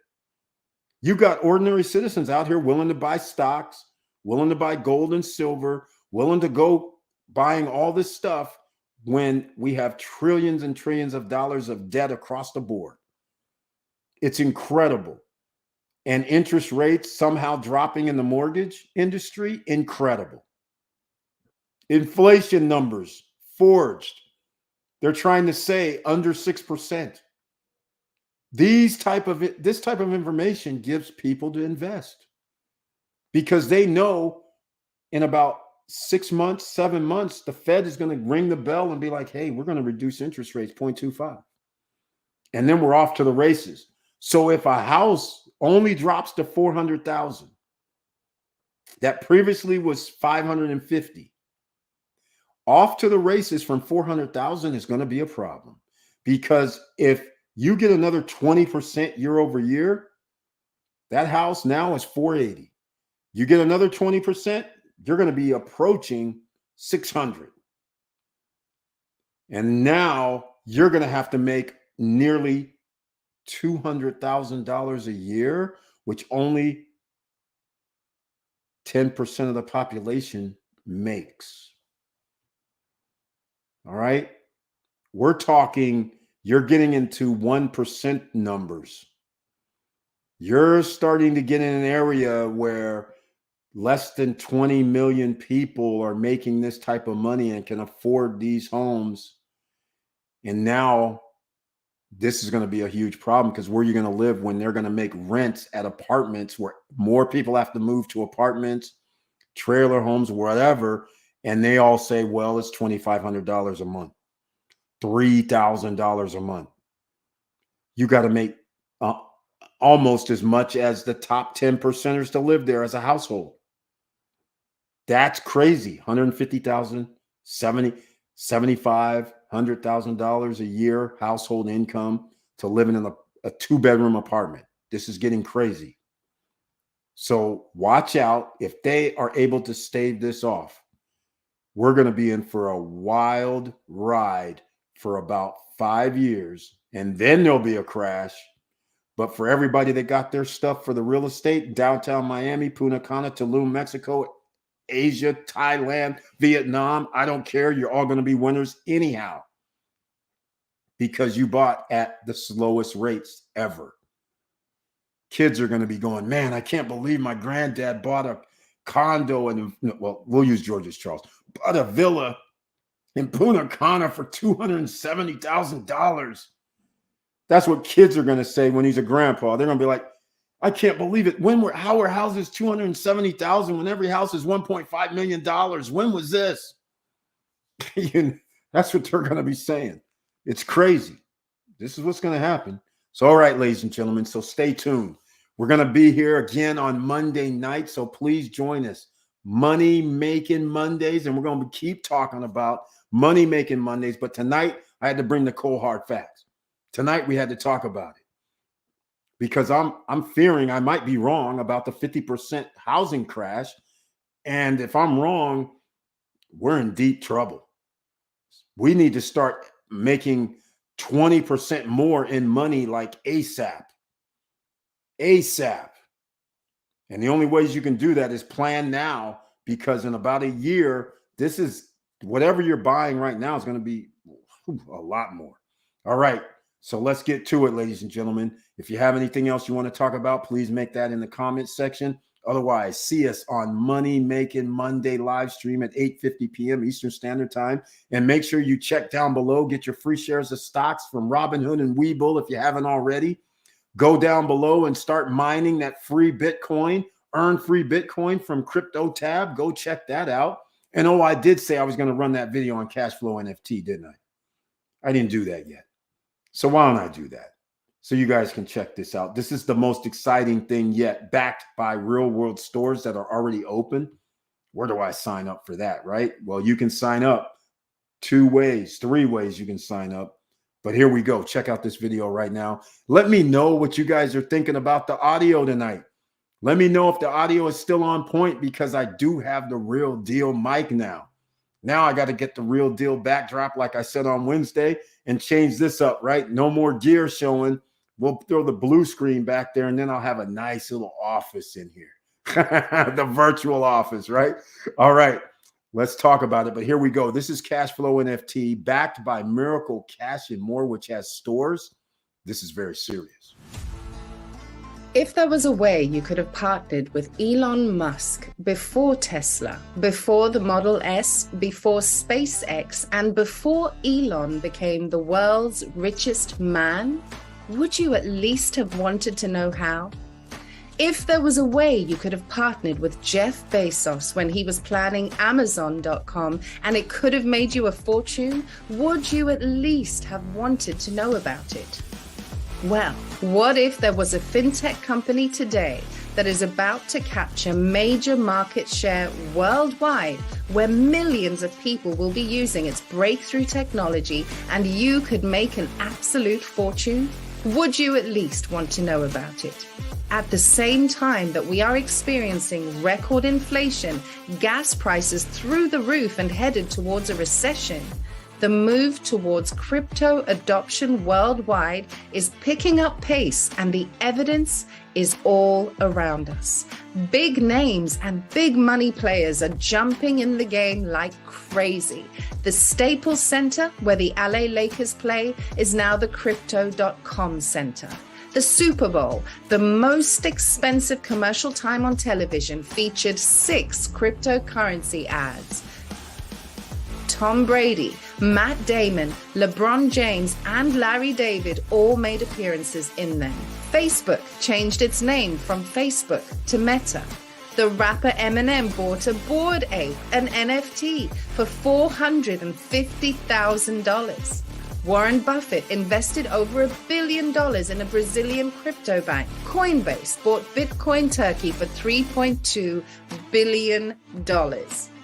You got ordinary citizens out here willing to buy stocks, willing to buy gold and silver, willing to go buying all this stuff when we have trillions and trillions of dollars of debt across the board. It's incredible. And interest rates somehow dropping in the mortgage industry, incredible. Inflation numbers forged. They're trying to say under 6%. This type of information gives people to invest because they know in about 6 months, 7 months, the Fed is going to ring the bell and be like, hey, we're going to reduce interest rates 0.25. And then we're off to the races. So if a house only drops to 400,000, that previously was 550, off to the races from 400,000 is going to be a problem. Because if you get another 20% year over year, that house now is 480. You get another 20%, you're going to be approaching 600. And now you're going to have to make nearly $200,000 a year, which only 10% of the population makes. All right. We're talking, you're getting into 1% numbers. You're starting to get in an area where less than 20 million people are making this type of money and can afford these homes. And now this is going to be a huge problem because where are you going to live when they're going to make rents at apartments where more people have to move to apartments, trailer homes, whatever. And they all say, well, it's $2,500 a month, $3,000 a month. You got to make almost as much as the top 10 percenters to live there as a household. That's crazy. $150,000, $75,000, $100,000 a year household income to living in a 2-bedroom apartment. This is getting crazy. So watch out. If they are able to stave this off, we're going to be in for a wild ride for about 5 years, and then there'll be a crash. But for everybody that got their stuff for the real estate, downtown Miami, Punta Cana, Tulum, Mexico, Asia, Thailand, Vietnam, I don't care. You're all going to be winners anyhow because you bought at the slowest rates ever. Kids are going to be going, man, I can't believe my granddad bought a condo and, well, we'll use George's Charles, bought a villa in Punta Cana for $270,000. That's what kids are going to say when he's a grandpa. They're going to be like, I can't believe it. How are houses $270,000 when every house is $1.5 million? When was this? That's what they're going to be saying. It's crazy. This is what's going to happen. So, all right, ladies and gentlemen, so stay tuned. We're going to be here again on Monday night, so please join us. Money Making Mondays, and we're going to keep talking about Money Making Mondays. But tonight, I had to bring the cold hard facts. Tonight, we had to talk about it. Because I'm fearing I might be wrong about the 50% housing crash. And if I'm wrong, we're in deep trouble. We need to start making 20% more in money like ASAP. ASAP. And the only ways you can do that is plan now, because in about a year, this is whatever you're buying right now is going to be a lot more. All right. So let's get to it, ladies and gentlemen. If you have anything else you want to talk about, please make that in the comments section. Otherwise, see us on Money Making Monday live stream at 8:50 p.m. Eastern Standard Time. And make sure you check down below. Get your free shares of stocks from Robinhood and Webull if you haven't already. Go down below and start mining that free Bitcoin. Earn free Bitcoin from Crypto Tab. Go check that out. And oh, I did say I was going to run that video on Cashflow NFT, didn't I? I didn't do that yet. So why don't I do that? So you guys can check this out. This is the most exciting thing yet, backed by real world stores that are already open. Where do I sign up for that, right? Well, you can sign up 2 ways, 3 ways you can sign up. But here we go. Check out this video right now. Let me know what you guys are thinking about the audio tonight. Let me know if the audio is still on point, because I do have the Real Deal mic now. Now I got to get the Real Deal backdrop, like I said on Wednesday, and change this up, right? No more gear showing. We'll throw the blue screen back there, and then I'll have a nice little office in here. The virtual office, right? All right, let's talk about it. But here we go. This is Cashflow NFT, backed by Miracle Cash and More, which has stores. This is very serious. If there was a way you could have partnered with Elon Musk before Tesla, before the Model S, before SpaceX, and before Elon became the world's richest man, would you at least have wanted to know how? If there was a way you could have partnered with Jeff Bezos when he was planning Amazon.com and it could have made you a fortune, would you at least have wanted to know about it? Well, what if there was a fintech company today that is about to capture major market share worldwide, where millions of people will be using its breakthrough technology and you could make an absolute fortune? Would you at least want to know about it? At the same time that we are experiencing record inflation, gas prices through the roof and headed towards a recession, the move towards crypto adoption worldwide is picking up pace, and the evidence is all around us. Big names and big money players are jumping in the game like crazy. The Staples Center, where the LA Lakers play, is now the Crypto.com Center. The Super Bowl, the most expensive commercial time on television, featured 6 cryptocurrency ads. Tom Brady, Matt Damon, LeBron James, and Larry David all made appearances in them. Facebook changed its name from Facebook to Meta. The rapper Eminem bought a Bored Ape, an NFT, for $450,000. Warren Buffett invested over $1 billion in a Brazilian crypto bank. Coinbase bought Bitcoin Turkey for $3.2 billion.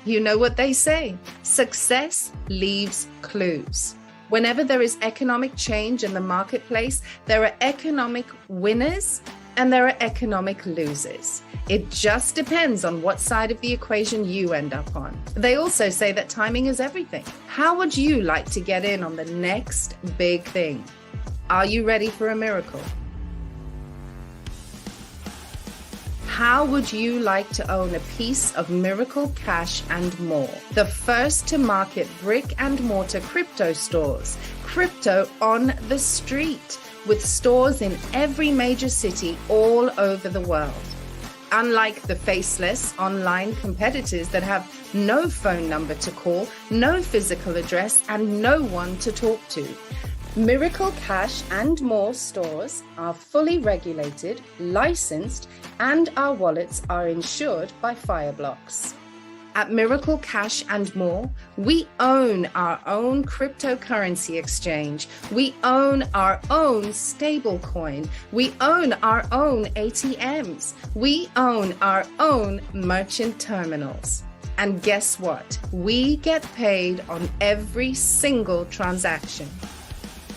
You know what they say, success leaves clues. Whenever there is economic change in the marketplace, there are economic winners and there are economic losers. It just depends on what side of the equation you end up on. They also say that timing is everything. How would you like to get in on the next big thing? Are you ready for a miracle? How would you like to own a piece of Miracle Cash and More? The first to market brick and mortar crypto stores, crypto on the street, with stores in every major city all over the world. Unlike the faceless online competitors that have no phone number to call, no physical address, and no one to talk to. Miracle Cash and More stores are fully regulated, licensed, and our wallets are insured by Fireblocks. At Miracle Cash and More, we own our own cryptocurrency exchange. We own our own stablecoin. We own our own ATMs. We own our own merchant terminals. And guess what? We get paid on every single transaction.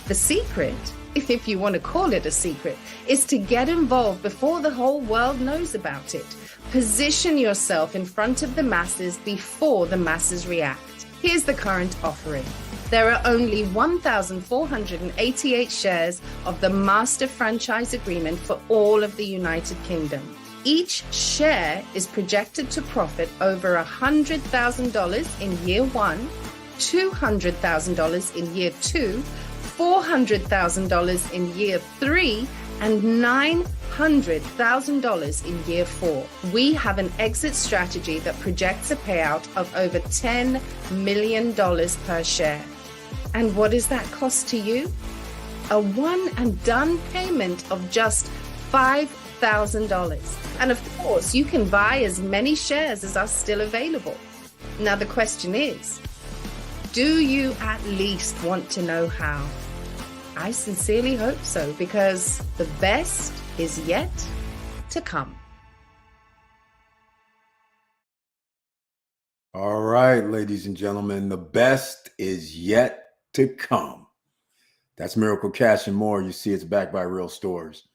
The secret, if you want to call it a secret, is to get involved before the whole world knows about it. Position yourself in front of the masses before the masses react. Here's the current offering. There are only 1,488 shares of the Master Franchise Agreement for all of the United Kingdom. Each share is projected to profit over $100,000 in year 1, $200,000 in year 2, $400,000 in year 3, and $900,000 in year 4. We have an exit strategy that projects a payout of over $10 million per share. And what does that cost to you? A one and done payment of just $5,000. And of course, you can buy as many shares as are still available. Now the question is, do you at least want to know how? I sincerely hope so, because the best is yet to come. All right, ladies and gentlemen, the best is yet to come. That's Miracle Cash and More. You see, it's backed by Real Stores.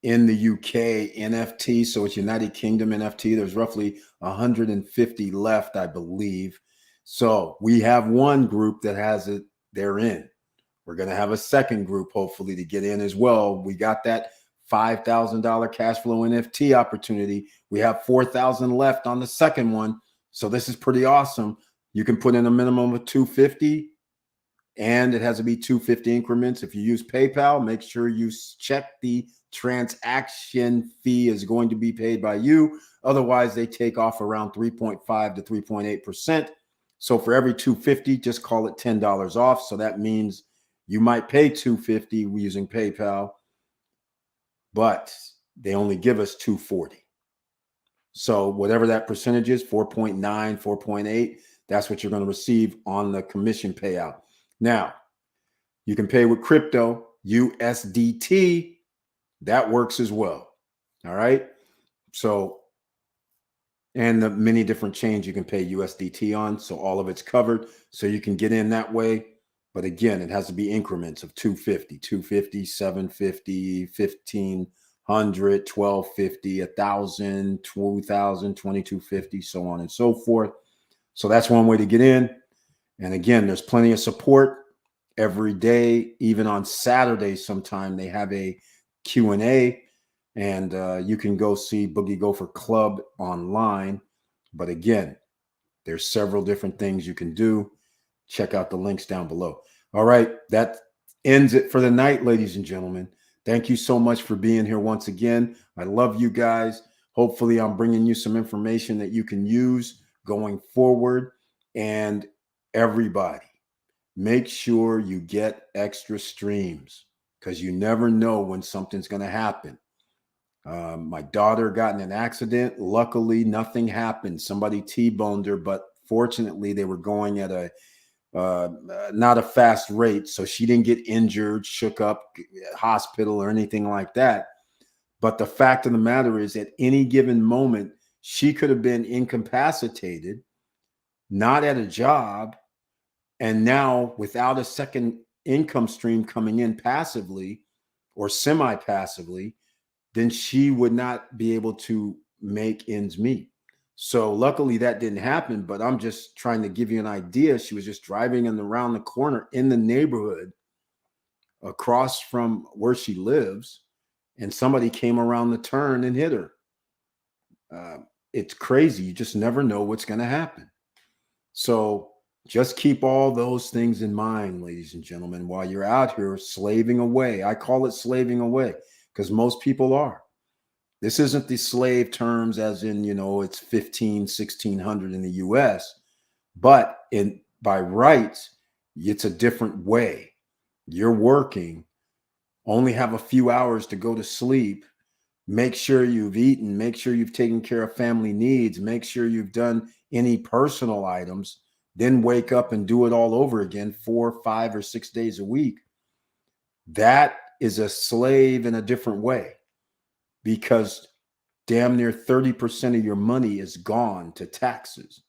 In the UK, NFT, so it's United Kingdom NFT. There's roughly 150 left, I believe. So we have one group that has it. They're in. We're going to have a second group, hopefully, to get in as well. We got that $5,000 cash flow NFT opportunity. We have 4,000 left on the second one. So this is pretty awesome. You can put in a minimum of 250, and it has to be 250 increments. If you use PayPal, make sure you check the transaction fee is going to be paid by you. Otherwise, they take off around 3.5 to 3.8%. So for every 250, just call it $10 off. So that means you might pay 250 using PayPal, but they only give us 240. So whatever that percentage is, 4.9, 4.8, that's what you're going to receive on the commission payout. Now, you can pay with crypto, USDT. That works as well. All right. So, and the many different chains you can pay USDT on. So all of it's covered. So you can get in that way. But again, it has to be increments of 250, 250, 750, 1500, 1250, 1000, 2000, 2250, so on and so forth. So that's one way to get in. And again, there's plenty of support every day. Even on Saturday, sometime they have a Q&A, and you can go see Boogie Gopher Club online. But again, there's several different things you can do. Check out the links down below. All right, that ends it for the night, ladies and gentlemen. Thank you so much for being here once again. I love you guys. Hopefully, I'm bringing you some information that you can use going forward. And everybody, make sure you get extra streams, because you never know when something's going to happen. My daughter got in an accident. Luckily, nothing happened. Somebody T-boned her, but fortunately, they were going at a not a fast rate, so she didn't get injured, shook up, hospital, or anything like that. But the fact of the matter is, at any given moment, she could have been incapacitated, not at a job, and now without a second income stream coming in passively or semi-passively, then she would not be able to make ends meet. So luckily that didn't happen, but I'm just trying to give you an idea. She was just driving around the corner in the neighborhood across from where she lives, and somebody came around the turn and hit her. It's crazy. You just never know what's going to happen. So just keep all those things in mind, ladies and gentlemen, while you're out here slaving away. I call it slaving away because most people are. This isn't the slave terms as in, you know, it's 1600 in the US, but by rights, it's a different way. You're working, only have a few hours to go to sleep. Make sure you've eaten, make sure you've taken care of family needs, make sure you've done any personal items, then wake up and do it all over again 4, 5, or 6 days a week. That is a slave in a different way, because damn near 30% of your money is gone to taxes.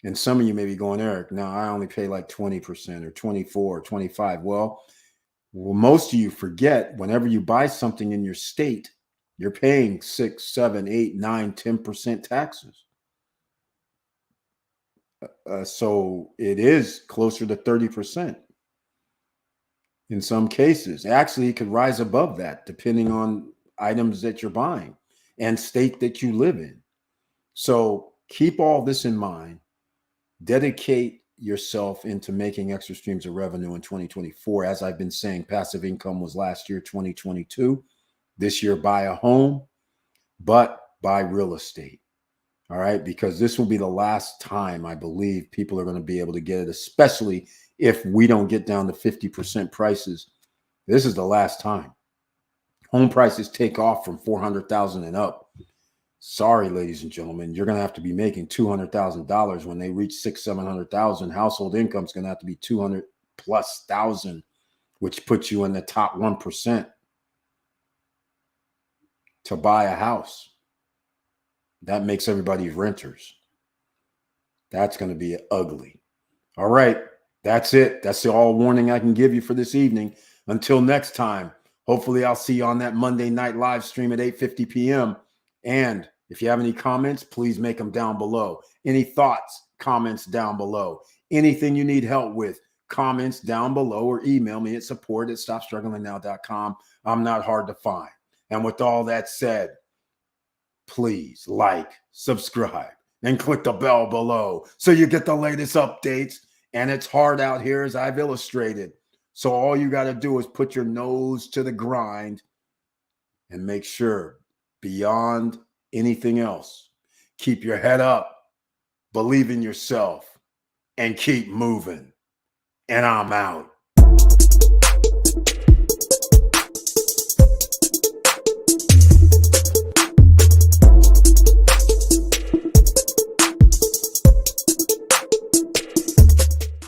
And some of you may be going, Eric, no, I only pay like 20% or 24 or 25. Well, most of you forget, whenever you buy something in your state, you're paying 6, 7, 8, 9, 10% taxes. So it is closer to 30% in some cases. Actually, it could rise above that depending on items that you're buying and state that you live in. So keep all this in mind. Dedicate yourself into making extra streams of revenue in 2024. As I've been saying, passive income was last year, 2022. This year, buy a home, but buy real estate. All right, because this will be the last time I believe people are going to be able to get it, especially if we don't get down to 50% prices. This is the last time. Home prices take off from 400,000 and up. Sorry, ladies and gentlemen, you're going to have to be making $200,000 when they reach 600,000-700,000. Household income is going to have to be 200,000+, which puts you in the top 1% to buy a house. That makes everybody renters. That's going to be ugly. All right, that's it. That's the all warning I can give you for this evening. Until next time. Hopefully, I'll see you on that Monday night live stream at 8:50 p.m. And if you have any comments, please make them down below. Any thoughts, comments down below. Anything you need help with, comments down below, or email me at support@stopstrugglingnow.com. I'm not hard to find. And with all that said, please like, subscribe, and click the bell below so you get the latest updates. And it's hard out here, as I've illustrated. So all you got to do is put your nose to the grind And make sure, beyond anything else, keep your head up, believe in yourself, and keep moving. And I'm out.